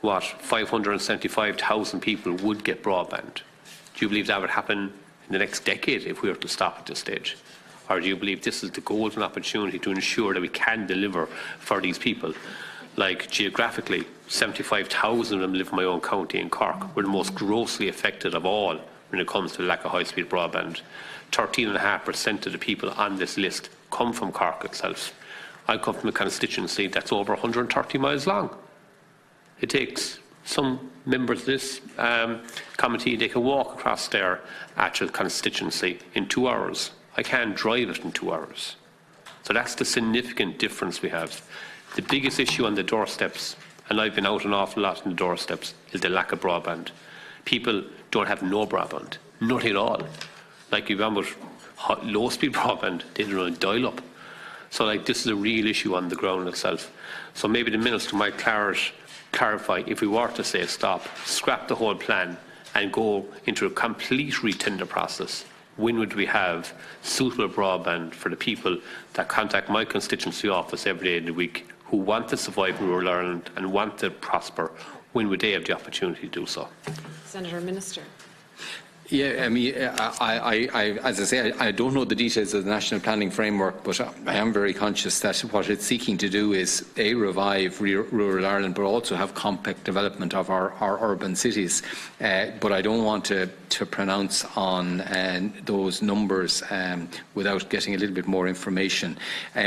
575,000 people would get broadband? Do you believe that would happen in the next decade if we were to stop at this stage? Or do you believe this is the golden opportunity to ensure that we can deliver for these people? Like, geographically, 75,000 of them live in my own county in Cork. We're the most grossly affected of all when it comes to the lack of high-speed broadband. 13.5% of the people on this list come from Cork itself. I come from a constituency that's over 130 miles long. It takes some members of this committee, they can walk across their actual constituency in 2 hours. I can't drive it in 2 hours. So that's the significant difference we have. The biggest issue on the doorsteps, and I've been out an awful lot on the doorsteps, is the lack of broadband. People don't have no broadband, nothing at all. Like, you remember low-speed broadband, they don't run dial-up. So, like, this is a real issue on the ground itself. So maybe the Minister might clarify, if we were to say stop, scrap the whole plan and go into a complete re-tender process, when would we have suitable broadband for the people that contact my constituency office every day of the week, who want to survive in rural Ireland and want to prosper? When would they have the opportunity to do so? Senator, Minister. Yeah, I mean, as I say, I don't know the details of the National Planning Framework, but I am very conscious that what it's seeking to do is, A, revive rural Ireland, but also have compact development of our urban cities. But I don't want to pronounce on those numbers without getting a little bit more information.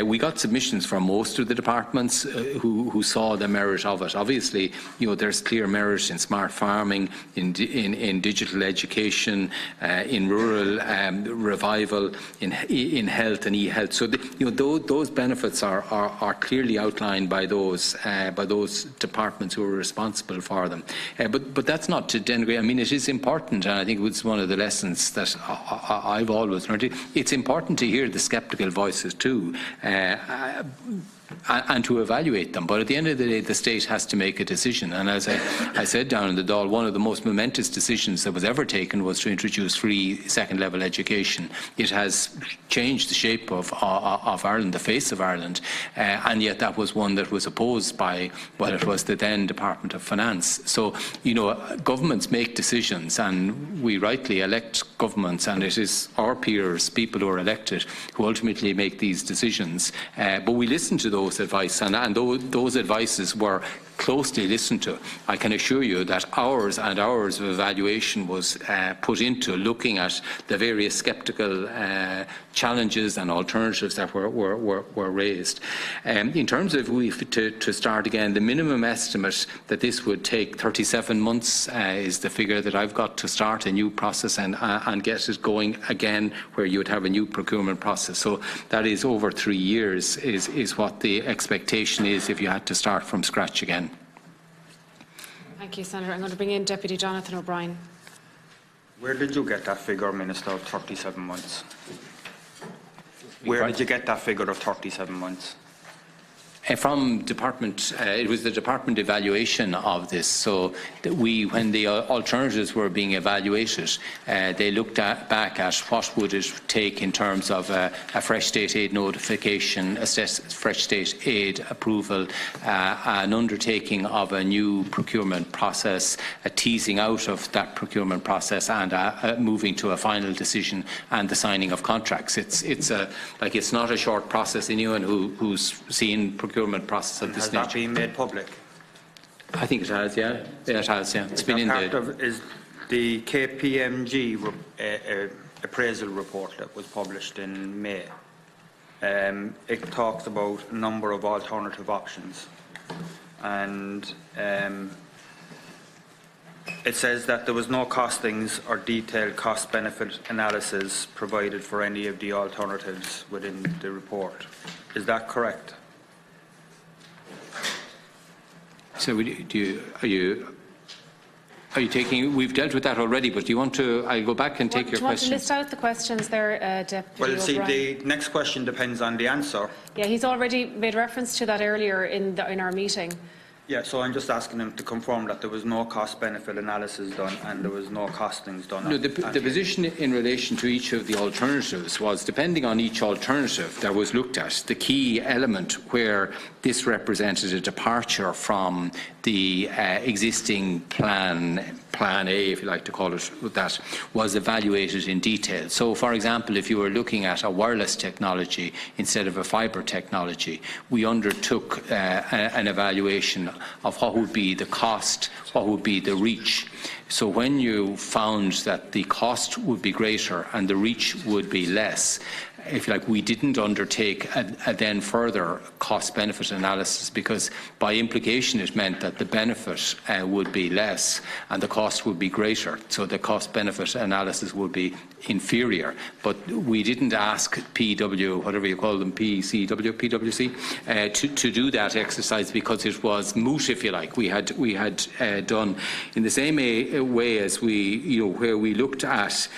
We got submissions from most of the departments who saw the merit of it. Obviously, you know, there's clear merit in smart farming, in digital education, in rural revival, in health and e-health. So those benefits are clearly outlined by those departments who are responsible for them. But that's not to denigrate. I mean, it is important, and I think it's one of the lessons that I've always learned. It's important to hear the sceptical voices too. And to evaluate them. But at the end of the day, the state has to make a decision. And as I said down in the Dáil, one of the most momentous decisions that was ever taken was to introduce free second-level education. It has changed the shape of Ireland, the face of Ireland, and yet that was one that was opposed by, well, it was the then Department of Finance. So, you know, governments make decisions, and we rightly elect governments, and it is our peers, people who are elected, who ultimately make these decisions. But we listen to those advice, and those advices were closely listened to. I can assure you that hours and hours of evaluation was put into looking at the various sceptical challenges and alternatives that were raised. In terms of to start again, the minimum estimate that this would take 37 months is the figure that I've got to start a new process and get it going again, where you would have a new procurement process. So that is over 3 years is what the expectation is if you had to start from scratch again. Thank you, Senator. I'm going to bring in Deputy Jonathan O'Brien. Where did you get that figure, Minister, of 37 months? Where did you get that figure of 37 months? From department, it was the department evaluation of this. So that when the alternatives were being evaluated, they looked back at what would it take in terms of a fresh state aid notification, a fresh state aid approval, an undertaking of a new procurement process, a teasing out of that procurement process, and moving to a final decision and the signing of contracts. It's not a short process. Anyone who's seen procurement process of this nature. Has that been made public? I think it has, yeah. Yeah, it has, yeah. It's been in there. Is the KPMG appraisal report that was published in May, it talks about a number of alternative options. And it says that there was no costings or detailed cost-benefit analysis provided for any of the alternatives within the report. Is that correct? So are you taking, we've dealt with that already, but do you want to, I'll go back and take your question. Do you want to questions. list out the questions there, Deputy Well, see, O'Brien? the next question depends on the answer. Yeah, he's already made reference to that earlier in our meeting. Yeah, so I'm just asking him to confirm that there was no cost-benefit analysis done and there was no costings done. No, the position in relation to each of the alternatives was, depending on each alternative that was looked at, the key element where this represented a departure from the existing plan A, if you like to call it that, was evaluated in detail. So, for example, if you were looking at a wireless technology instead of a fibre technology, we undertook an evaluation of what would be the cost, what would be the reach. So when you found that the cost would be greater and the reach would be less, if you like, we didn't undertake a then further cost-benefit analysis, because by implication it meant that the benefit would be less and the cost would be greater. So the cost-benefit analysis would be inferior. But we didn't ask PW, whatever you call them, PWC, to do that exercise, because it was moot, if you like. We had done in the same way as we, where we looked at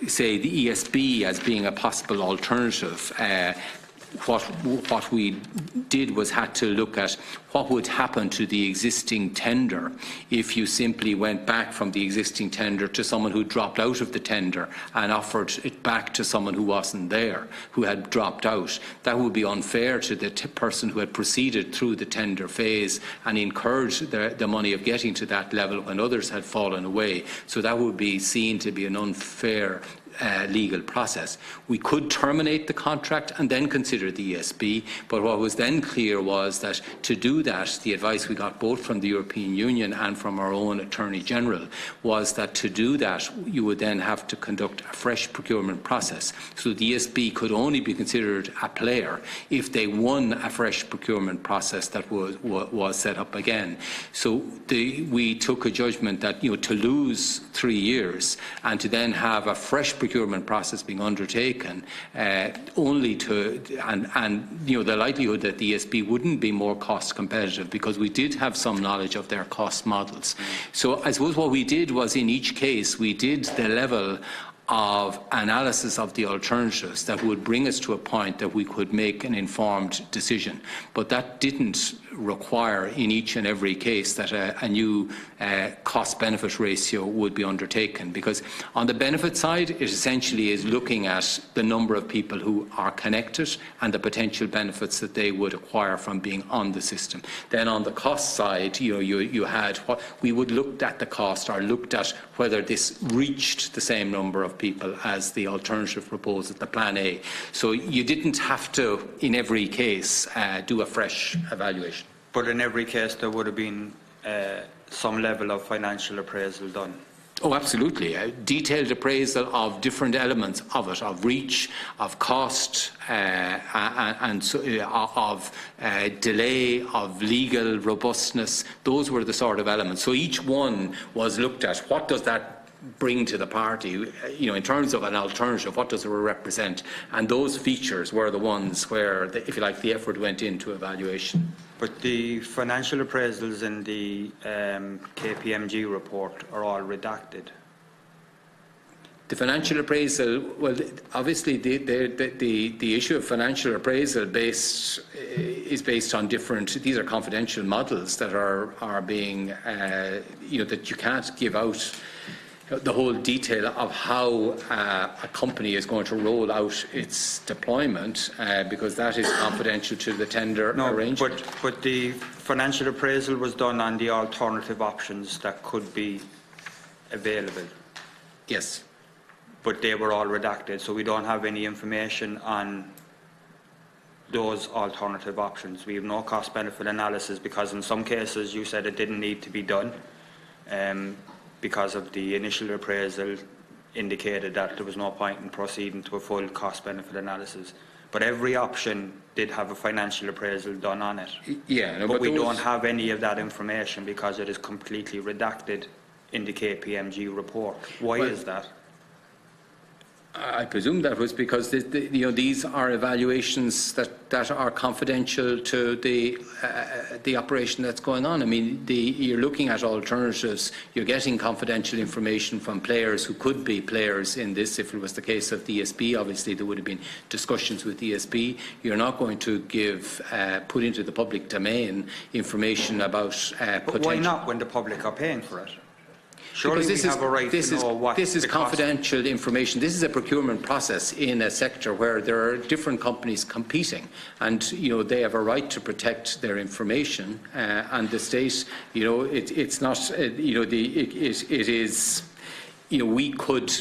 say the ESB as being a possible alternative. What we did was had to look at what would happen to the existing tender if you simply went back from the existing tender to someone who dropped out of the tender and offered it back to someone who wasn't there, who had dropped out. That would be unfair to the person who had proceeded through the tender phase and incurred the money of getting to that level when others had fallen away. So that would be seen to be an unfair legal process. We could terminate the contract and then consider the ESB, but what was then clear was that to do that, the advice we got both from the European Union and from our own Attorney General was that to do that you would then have to conduct a fresh procurement process. So the ESB could only be considered a player if they won a fresh procurement process that was set up again. So we took a judgment that to lose 3 years and to then have a fresh procurement process being undertaken only to, and the likelihood that the ESB wouldn't be more cost competitive, because we did have some knowledge of their cost models. So I suppose what we did was, in each case, we did the level of analysis of the alternatives that would bring us to a point that we could make an informed decision. But that didn't require in each and every case that a new cost-benefit ratio would be undertaken, because on the benefit side it essentially is looking at the number of people who are connected and the potential benefits that they would acquire from being on the system. Then on the cost side, you had what we would looked at the cost, or looked at whether this reached the same number of people as the alternative proposed at the Plan A. So you didn't have to, in every case, do a fresh evaluation. But in every case there would have been some level of financial appraisal done. Oh, absolutely. A detailed appraisal of different elements of it, of reach, of cost, and so, of delay, of legal robustness. Those were the sort of elements. So each one was looked at. What does that bring to the party, in terms of an alternative? What does it represent? And those features were the ones where, if you like, the effort went into evaluation. But the financial appraisals in the KPMG report are all redacted. The financial appraisal, well, obviously the issue of financial appraisal is based on different, these are confidential models that are being, that you can't give out the whole detail of how a company is going to roll out its deployment, because that is confidential to the tender arrangement. But the financial appraisal was done on the alternative options that could be available. Yes. But they were all redacted, so we don't have any information on those alternative options. We have no cost-benefit analysis, because in some cases you said it didn't need to be done, because of the initial appraisal indicated that there was no point in proceeding to a full cost-benefit analysis. But every option did have a financial appraisal done on it. Yeah, no, but we those... don't have any of that information because it is completely redacted in the KPMG report. Why is that? I presume that was because these are evaluations that are confidential to the operation that's going on. I mean, you're looking at alternatives. You're getting confidential information from players who could be players in this. If it was the case of the ESB, obviously there would have been discussions with the ESB. You're not going to put into the public domain information about But why not when the public are paying for it? Surely because we have a right to know what this is confidential information. This is a procurement process in a sector where there are different companies competing, and they have a right to protect their information. And the state, it's not, it is, we could.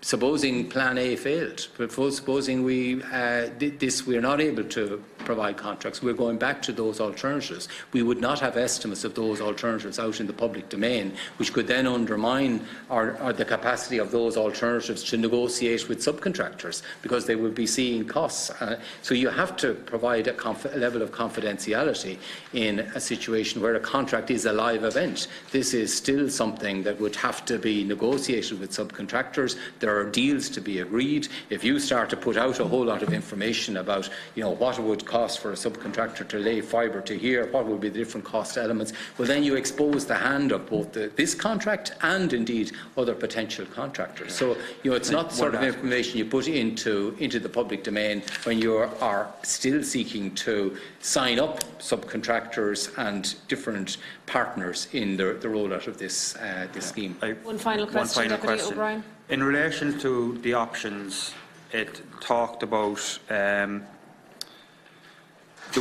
Supposing Plan A failed, but supposing we're not able to provide contracts, we're going back to those alternatives. We would not have estimates of those alternatives out in the public domain, which could then undermine the capacity of those alternatives to negotiate with subcontractors, because they would be seeing costs. So you have to provide a level of confidentiality in a situation where a contract is a live event. This is still something that would have to be negotiated with subcontractors. There are deals to be agreed. If you start to put out a whole lot of information about, what it would cost for a subcontractor to lay fibre to here, what would be the different cost elements, well, then you expose the hand of both this contract and indeed other potential contractors. So, it's not the sort of information you put into the public domain when you are still seeking to sign up subcontractors and different partners in the rollout of this scheme. One final question, Deputy O'Brien. In relation to the options, it talked about the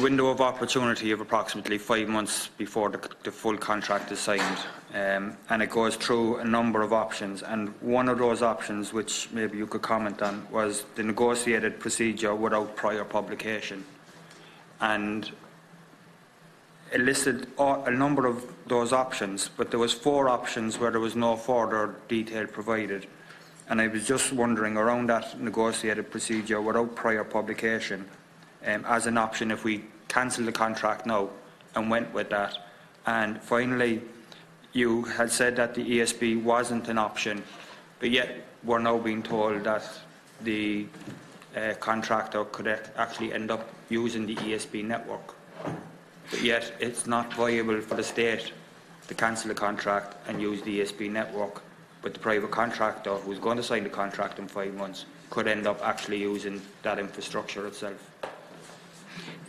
window of opportunity of approximately 5 months before the full contract is signed, and it goes through a number of options, and one of those options, which maybe you could comment on, was the negotiated procedure without prior publication, and it listed a number of those options, but there was 4 options where there was no further detail provided. And I was just wondering around that negotiated procedure without prior publication, as an option if we cancel the contract now and went with that. And finally, you had said that the ESB wasn't an option, but yet we're now being told that the contractor could actually end up using the ESB network. But yet it's not viable for the state to cancel the contract and use the ESB network. But the private contractor who's going to sign the contract in 5 months could end up actually using that infrastructure itself.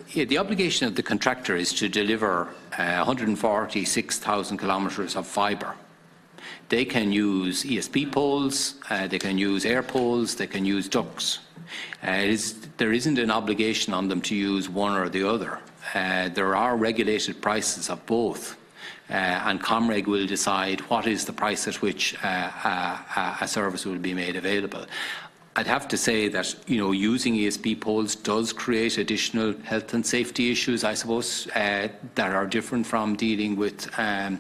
Yeah, the obligation of the contractor is to deliver 146,000 kilometres of fibre. They can use ESP poles, they can use air poles, they can use ducts. There isn't an obligation on them to use one or the other. There are regulated prices of both. And Comreg will decide what is the price at which a service will be made available. I'd have to say that using ESP poles does create additional health and safety issues, I suppose, that are different from dealing with air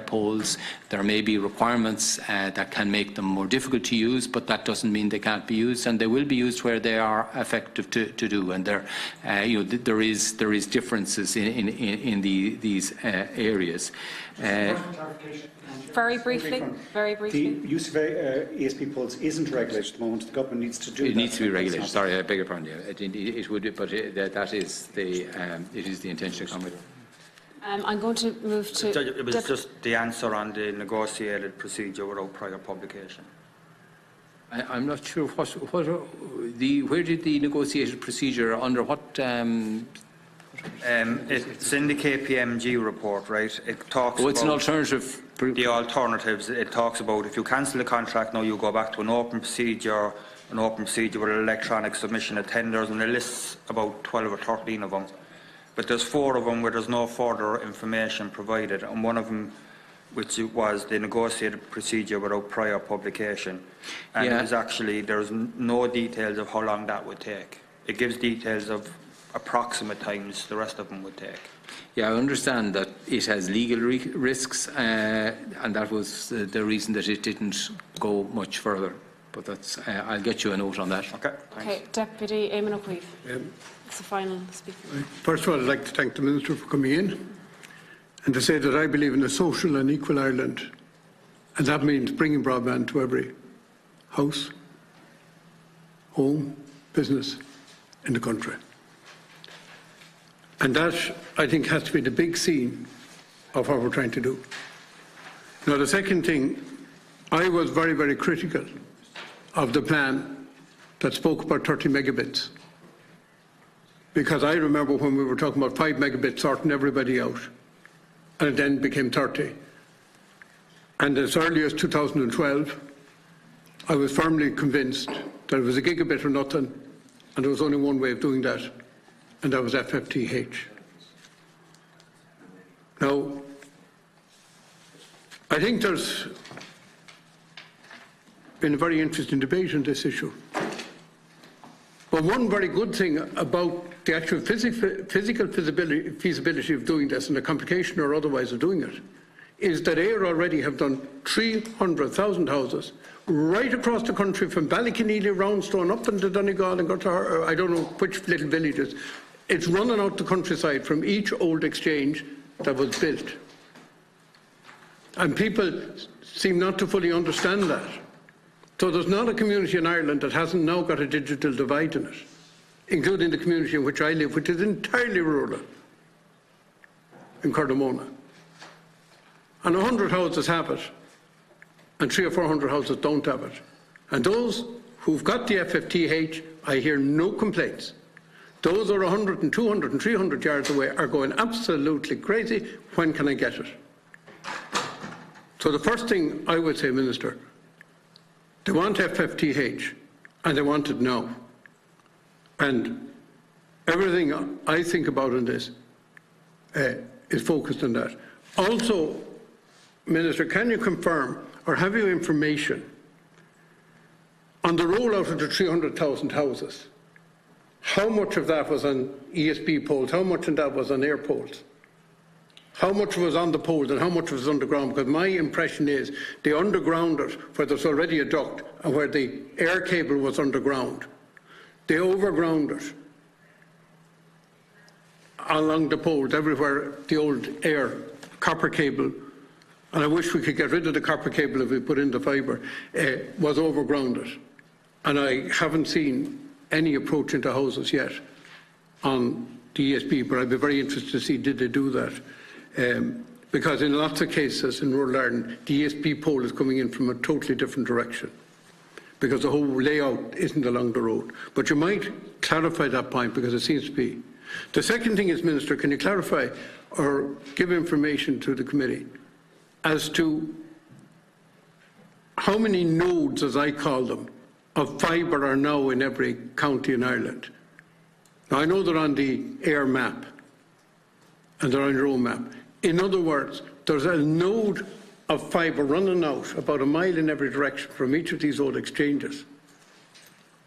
poles. There may be requirements that can make them more difficult to use, but that doesn't mean they can't be used, and they will be used where they are effective to do. And there is differences in these areas. Very briefly. The use of ESP poles isn't regulated at the moment. The government needs to do that. It needs to be regulated. Sorry, I beg your pardon. It would be, but that is the intention of Comreg. I'm going to move to... It was just the answer on the negotiated procedure without prior publication. I'm not sure where did the negotiated procedure under what? It's in the KPMG report, right? It talks it's an about alternative. the alternatives. It talks about if you cancel the contract now, you go back to an open procedure with an electronic submission of tenders, and it lists about 12 or 13 of them. But there's 4 of them where there's no further information provided, and one of them, which was the negotiated procedure without prior publication, and it was actually there's no details of how long that would take. It gives details of approximate times the rest of them would take. Yeah, I understand that it has legal risks, and that was the reason that it didn't go much further. But that's, I'll get you a note on that. Okay. Okay, Deputy Eamon O'Queeve. It's the final speaker. First of all, I'd like to thank the Minister for coming in and to say that I believe in a social and equal Ireland, and that means bringing broadband to every house, home, business in the country. And that, I think, has to be the big scene of what we're trying to do. Now, the second thing, I was very, very critical of the plan that spoke about 30 megabits. Because I remember when we were talking about 5 megabits sorting everybody out, and it then became 30. And as early as 2012, I was firmly convinced that it was a gigabit or nothing, and there was only one way of doing that, and that was FFTH. Now, I think there's been a very interesting debate on this issue. But one very good thing about the actual physical feasibility of doing this, and the complication or otherwise of doing it, is that AIR already have done 300,000 houses right across the country, from Ballyconneely, Roundstone, up into Donegal and I don't know which little villages. It's running out the countryside from each old exchange that was built. And people seem not to fully understand that. So there's not a community in Ireland that hasn't now got a digital divide in it, including the community in which I live, which is entirely rural, in Cardamona. And 100 houses have it, and 300 or 400 houses don't have it. And those who've got the FFTH, I hear no complaints. Those who are 100 and 200 and 300 yards away are going absolutely crazy. When can I get it? So the first thing I would say, Minister, they want FFTH, and they want it now. And everything I think about in this is focused on that. Also, Minister, can you confirm or have you information on the rollout of the 300,000 houses? How much of that was on ESB poles? How much of that was on air poles? How much was on the poles and how much was underground? Because my impression is they undergrounded where there's already a duct and where the air cable was underground. They overgrounded along the poles everywhere the old air copper cable, and I wish we could get rid of the copper cable if we put in the fibre, was overgrounded. And I haven't seen any approach into houses yet on the ESB, but I'd be very interested to see did they do that. Because in lots of cases in rural Ireland, the ESB pole is coming in from a totally different direction, because the whole layout isn't along the road. But you might clarify that point, because it seems to be. The second thing is, Minister, can you clarify or give information to the committee as to how many nodes, as I call them, of fibre are now in every county in Ireland? Now, I know they're on the AIR map and they're on your own map. In other words, there's a node of fibre running out about a mile in every direction from each of these old exchanges.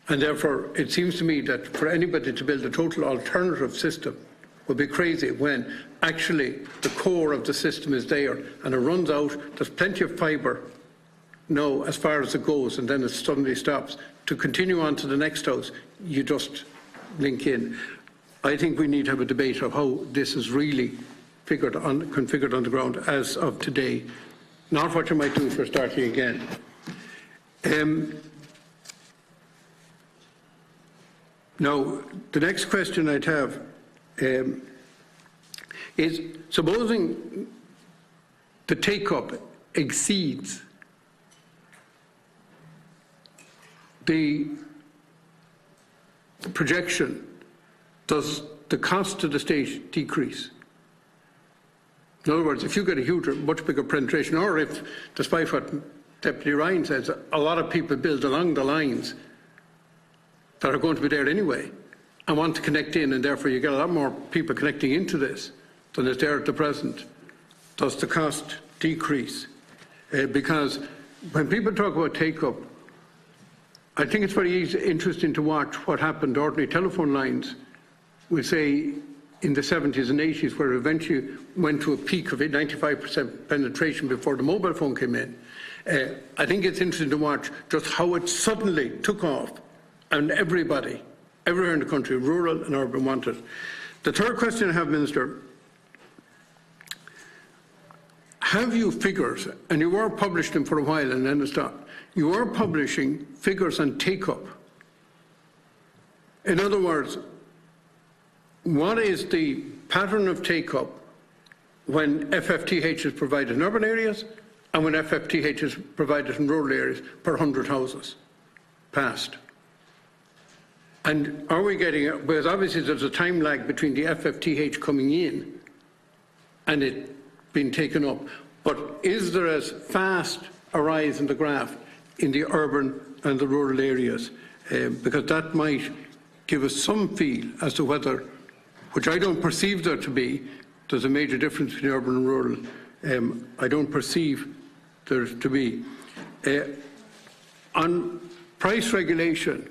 And therefore, it seems to me that for anybody to build a total alternative system would be crazy when actually the core of the system is there and it runs out. There's plenty of fibre now as far as it goes, and then it suddenly stops. To continue on to the next house, you just link in. I think we need to have a debate of how this is really configured on the ground as of today, not what you might do if you're starting again. Now, the next question I'd have is, supposing the take-up exceeds the projection, does the cost to the state decrease? In other words, if you get a huge, much bigger penetration, or if, despite what Deputy Ryan says, a lot of people build along the lines that are going to be there anyway and want to connect in, and therefore you get a lot more people connecting into this than is there at the present, does the cost decrease? Because when people talk about take-up, I think it's very interesting to watch what happened to ordinary telephone lines, we say in the 70s and 80s, where it eventually went to a peak of 95% penetration before the mobile phone came in. I think it's interesting to watch just how it suddenly took off, and everybody, everywhere in the country, rural and urban, wanted it. The third question I have, Minister, have you figures, and you were publishing them for a while and then it stopped, you are publishing figures on take-up. In other words, what is the pattern of take-up when FFTH is provided in urban areas and when FFTH is provided in rural areas per 100 houses passed? And are we getting, because obviously there's a time lag between the FFTH coming in and it being taken up, but is there as fast a rise in the graph in the urban and the rural areas? Because that might give us some feel as to whether, which I don't perceive there to be, there's a major difference between urban and rural. I don't perceive there to be. On price regulation,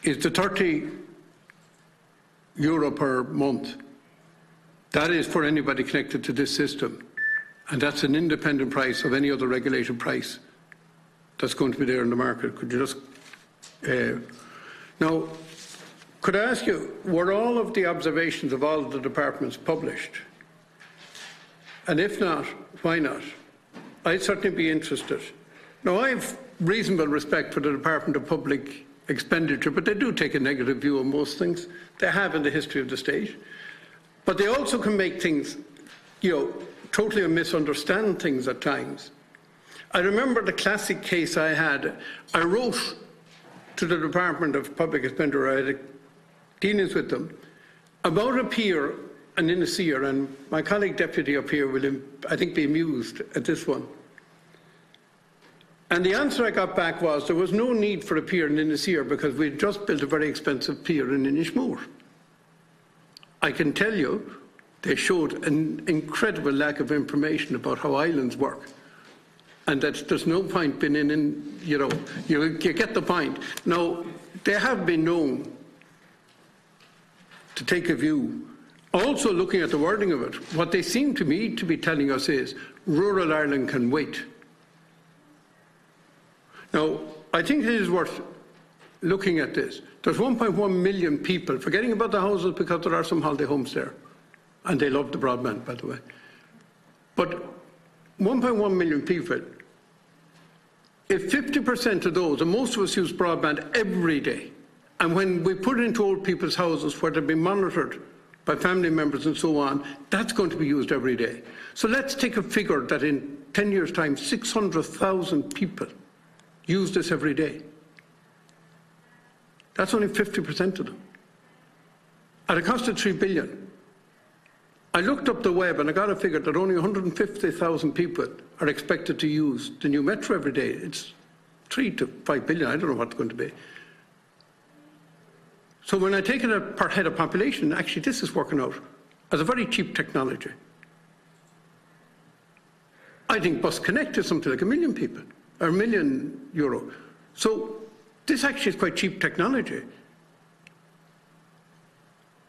is the €30 per month, that is for anybody connected to this system, and that's an independent price of any other regulation price that's going to be there in the market. Could you just... Now, could I ask you, were all of the observations of all of the departments published? And if not, why not? I'd certainly be interested. Now, I have reasonable respect for the Department of Public Expenditure, but they do take a negative view of most things. They have in the history of the state. But they also can make things, totally misunderstand things at times. I remember the classic case I had. I wrote to the Department of Public Expenditure, I had dealings with them, about a peer and in a seer, and my colleague deputy up here will, I think, be amused at this one. And the answer I got back was there was no need for a pier in Innisfree because we'd just built a very expensive pier in Inishmore. I can tell you they showed an incredible lack of information about how islands work, and that there's no point being in you get the point. Now, they have been known to take a view. Also, looking at the wording of it, what they seem to me to be telling us is rural Ireland can wait. Now, I think it is worth looking at this. There's 1.1 million people, forgetting about the houses because there are some holiday homes there, and they love the broadband, by the way. But 1.1 million people, if 50% of those, and most of us use broadband every day, and when we put it into old people's houses where they'll be monitored by family members and so on, that's going to be used every day. So let's take a figure that in 10 years' time, 600,000 people use this every day. That's only 50% of them. At a cost of $3 billion. I looked up the web and I got a figure that only 150,000 people are expected to use the new metro every day. It's 3 to 5 billion, I don't know what it's going to be. So when I take it per head of population, actually this is working out as a very cheap technology. I think Bus Connect is something like 1 million people, or €1 million. So this actually is quite cheap technology,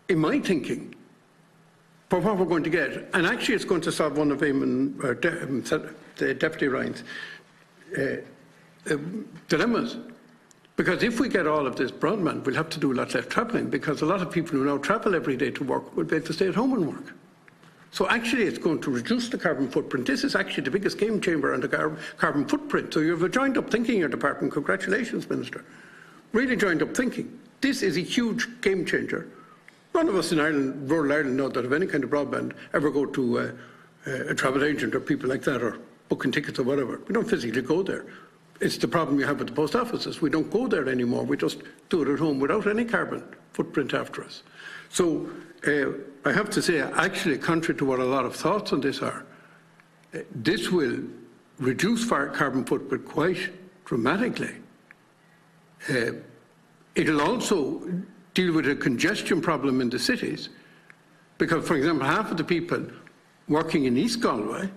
in my thinking, for what we're going to get. And actually it's going to solve one of the Deputy Ryan's dilemmas. Because if we get all of this broadband, we'll have to do a lot less travelling, because a lot of people who now travel every day to work will be able to stay at home and work. So actually it's going to reduce the carbon footprint. This is actually the biggest game changer on the carbon footprint. So you have a joined up thinking in your department. Congratulations, Minister. Really joined up thinking. This is a huge game changer. None of us in Ireland, rural Ireland, know that if any kind of broadband ever go to a travel agent or people like that, or booking tickets or whatever. We don't physically go there. It's the problem you have with the post offices. We don't go there anymore. We just do it at home without any carbon footprint after us. So I have to say, actually, contrary to what a lot of thoughts on this are, this will reduce carbon footprint quite dramatically. It'll also deal with a congestion problem in the cities, because, for example, half of the people working in East Galway,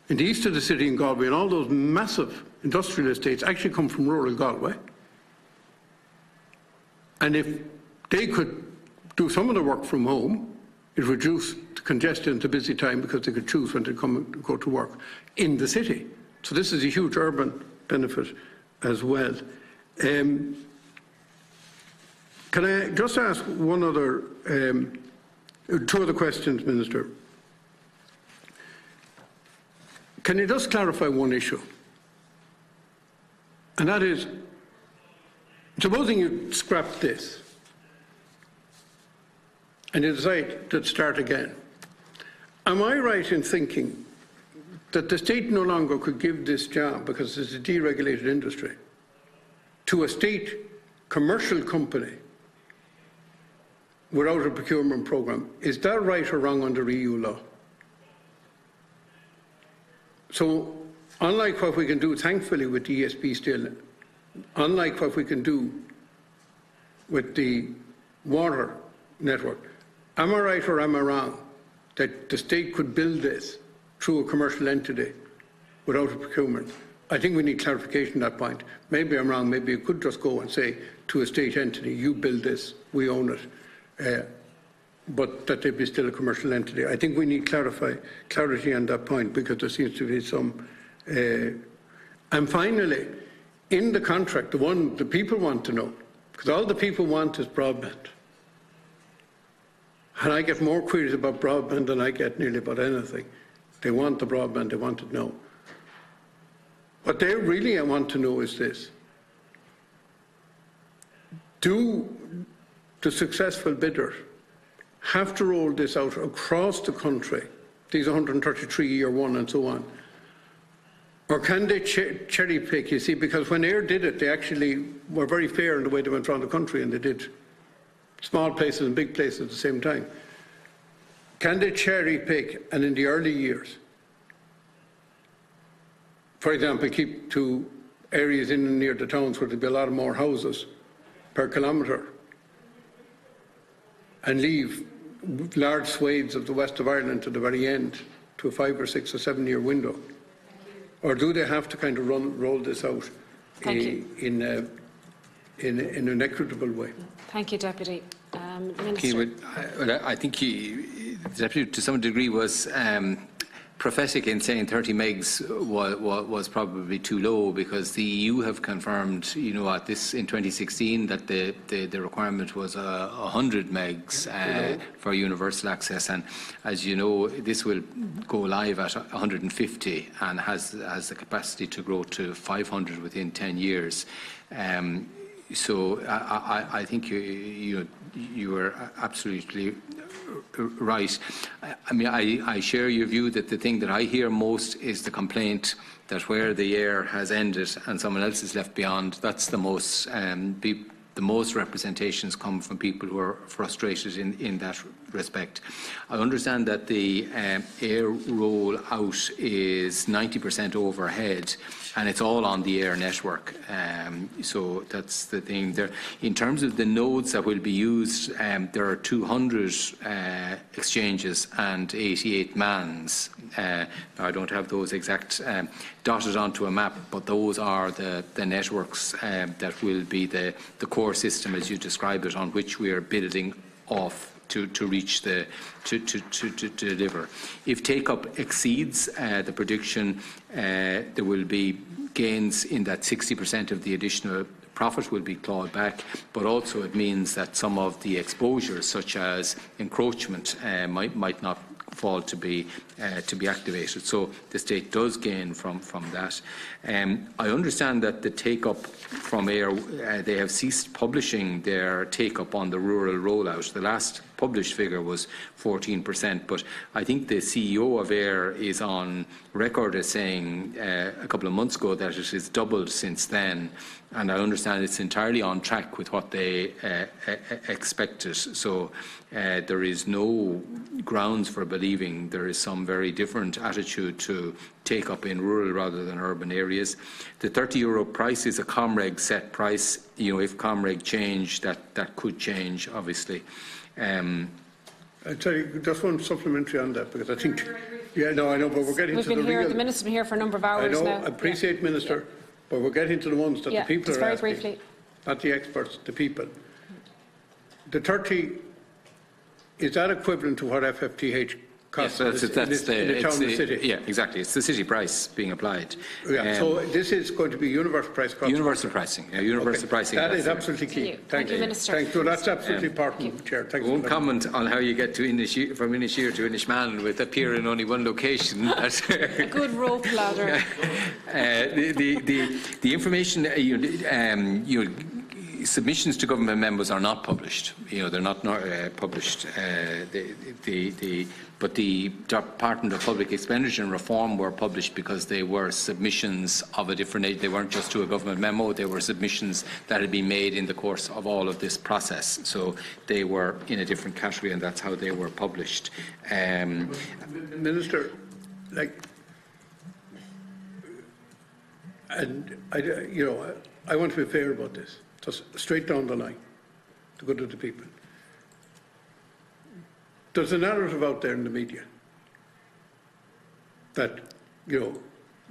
in the east of the city in Galway, and all those massive industrial estates actually come from rural Galway. And if they could do some of the work from home, it would reduce the congestion and the busy time, because they could choose when to come and go to work in the city. So this is a huge urban benefit as well. Can I just ask one other, two other questions, Minister? Can you just clarify one issue? And that is, supposing you scrap this and you decide to start again, am I right in thinking that the state no longer could give this job, because it's a deregulated industry, to a state commercial company without a procurement programme? Is that right or wrong under EU law? So, unlike what we can do, thankfully, with the ESB still, unlike what we can do with the water network, am I right or am I wrong that the state could build this through a commercial entity without a procurement? I think we need clarification on that point. Maybe I'm wrong, maybe you could just go and say to a state entity, you build this, we own it, but that they be still a commercial entity. I think we need clarity on that point, because there seems to be some... and finally, in the contract, the one the people want to know, because all the people want is broadband. And I get more queries about broadband than I get nearly about anything. They want the broadband, they want to know. What they really want to know is this: do the successful bidders have to roll this out across the country, these 133 year one and so on? Or can they cherry pick, you see, because when Air did it, they actually were very fair in the way they went around the country, and they did small places and big places at the same time. Can they cherry pick, and in the early years, for example, keep to areas in and near the towns where there'll be a lot more houses per kilometre, and leave large swathes of the west of Ireland to the very end, to a 5 or 6 or 7 year window? Or do they have to kind of roll this out in an equitable way? Thank you, Deputy. Minister. I think the Deputy, to some degree, was prophetic in saying 30 megs was probably too low, because the EU have confirmed, at this in 2016, that the requirement was 100 megs for universal access, and as you know, this will go live at 150 and has the capacity to grow to 500 within 10 years. So I think you are absolutely right. I mean, I share your view that the thing that I hear most is the complaint that where the air has ended and someone else is left beyond. That's the most representations come from people who are frustrated in that respect. I understand that the air roll out is 90% overhead, and it's all on the air network. So that's the thing there. In terms of the nodes that will be used, there are 200 exchanges and 88 mans. I don't have those exact dotted onto a map, but those are the networks that will be the core system, as you describe it, on which we are building off to reach to deliver. If take-up exceeds the prediction, there will be gains in that 60% of the additional profit will be clawed back, but also it means that some of the exposures, such as encroachment, might not fall to be activated. So the state does gain from that. I understand that the take-up from Air, they have ceased publishing their take-up on the rural rollout. The last published figure was 14%, but I think the CEO of Air is on record as saying a couple of months ago that it has doubled since then, and I understand it's entirely on track with what they expected. So there is no grounds for believing there is some very different attitude to take up in rural rather than urban areas. The €30 price is a Comreg set price. If Comreg change, that could change, obviously. I tell you, just one supplementary on that, because I think, I know, but we're getting to the real... The Minister's been here for a number of hours now. I appreciate, Minister, but we're getting to the ones that the people are asking. Briefly. Not the experts, the people. The 30, is that equivalent to what FFTH cost Yes, in the town and city. Yeah, exactly. It's the city price being applied. Yeah, so this is going to be universal price cost. Universal pricing. Yeah, universal pricing. That is absolutely key. Thank you, Minister. Thank you. That's absolutely important, Chair. Thanks. I won't comment on how you get to from Inishir to Inishmaan with appear in only one location. A good rope ladder. The information, submissions to government members are not published. They're not published. But the Department of Public Expenditure and Reform were published because they were submissions of a different age. They weren't just to a government memo. They were submissions that had been made in the course of all of this process. So they were in a different category, and that's how they were published. Minister, I want to be fair about this. Just straight down the line, to go to the people. There's a narrative out there in the media that,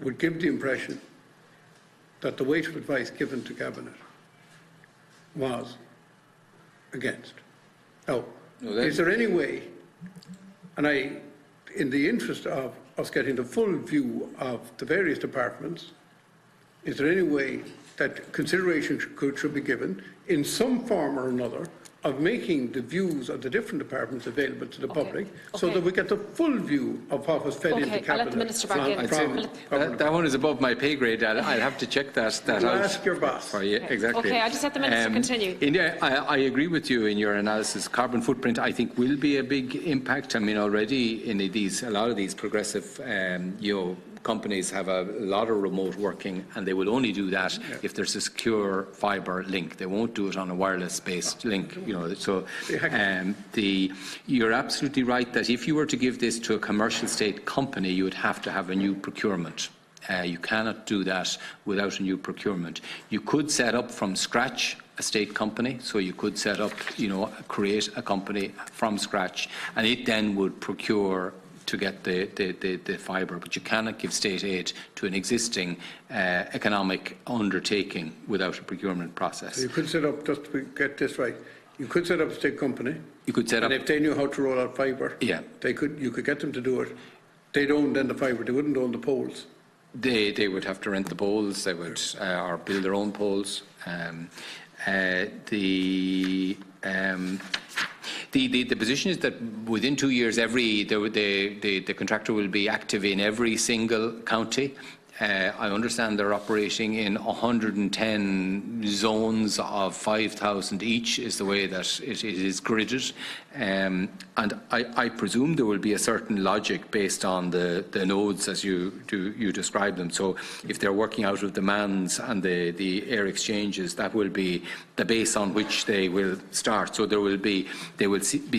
would give the impression that the weight of advice given to Cabinet was against. Now, is there any way, and in the interest of us getting the full view of the various departments, is there any way that consideration should be given in some form or another of making the views of the different departments available to the public so that we get the full view of what was fed into Cabinet? I'll let the Minister back in. That one is above my pay grade. I'll have to check that out. Ask your boss. For you. Exactly. Okay, I'll just let the Minister continue. India, I agree with you in your analysis. Carbon footprint, I think, will be a big impact. I mean, already in a lot of these progressive, companies have a lot of remote working, and they will only do that if there's a secure fibre link. They won't do it on a wireless-based link. So you're absolutely right that if you were to give this to a commercial state company, you would have to have a new procurement. You cannot do that without a new procurement. You could set up from scratch a state company, so you could set up, create a company from scratch, and it then would procure to get the fibre, but you cannot give state aid to an existing economic undertaking without a procurement process. So you could set up, just to get this right, you could set up a state company. You could set up, and if they knew how to roll out fibre, you could get them to do it. They'd own then the fibre. They wouldn't own the poles. They would have to rent the poles. They would or build their own poles. The position is that within 2 years, the contractor will be active in every single county. I understand they're operating in 110 zones of 5,000 each, is the way that it is gridded. And I presume there will be a certain logic based on the nodes as you describe them. So if they're working out of demands and the air exchanges, that will be the base on which they will start. So they will be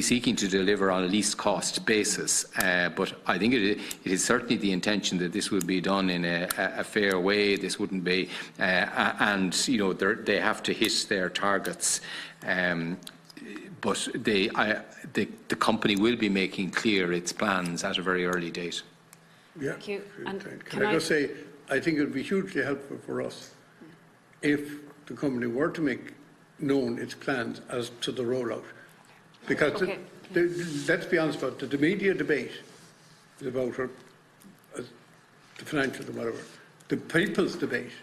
seeking to deliver on a least cost basis. But I think it is certainly the intention that this will be done in a fair way. This wouldn't be, and they have to hit their targets. But the company will be making clear its plans at a very early date. Yeah. Thank you. And can I just say, I think it would be hugely helpful for us if the company were to make known its plans as to the rollout. Because let's be honest about it, the media debate is about the financial and whatever. The people's debate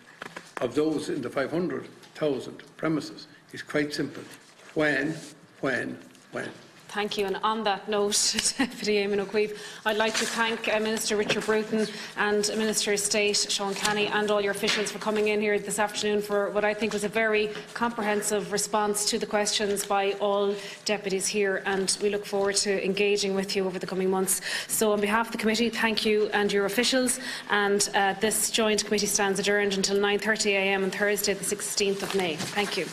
of those in the 500,000 premises is quite simple. When? Thank you. And on that note, Deputy Eamon O'Keefe, I'd like to thank Minister Richard Bruton and Minister of State Sean Canny and all your officials for coming in here this afternoon for what I think was a very comprehensive response to the questions by all deputies here, and we look forward to engaging with you over the coming months. So on behalf of the committee, thank you and your officials, and this joint committee stands adjourned until 9:30 a.m. on Thursday the 16th of May. Thank you.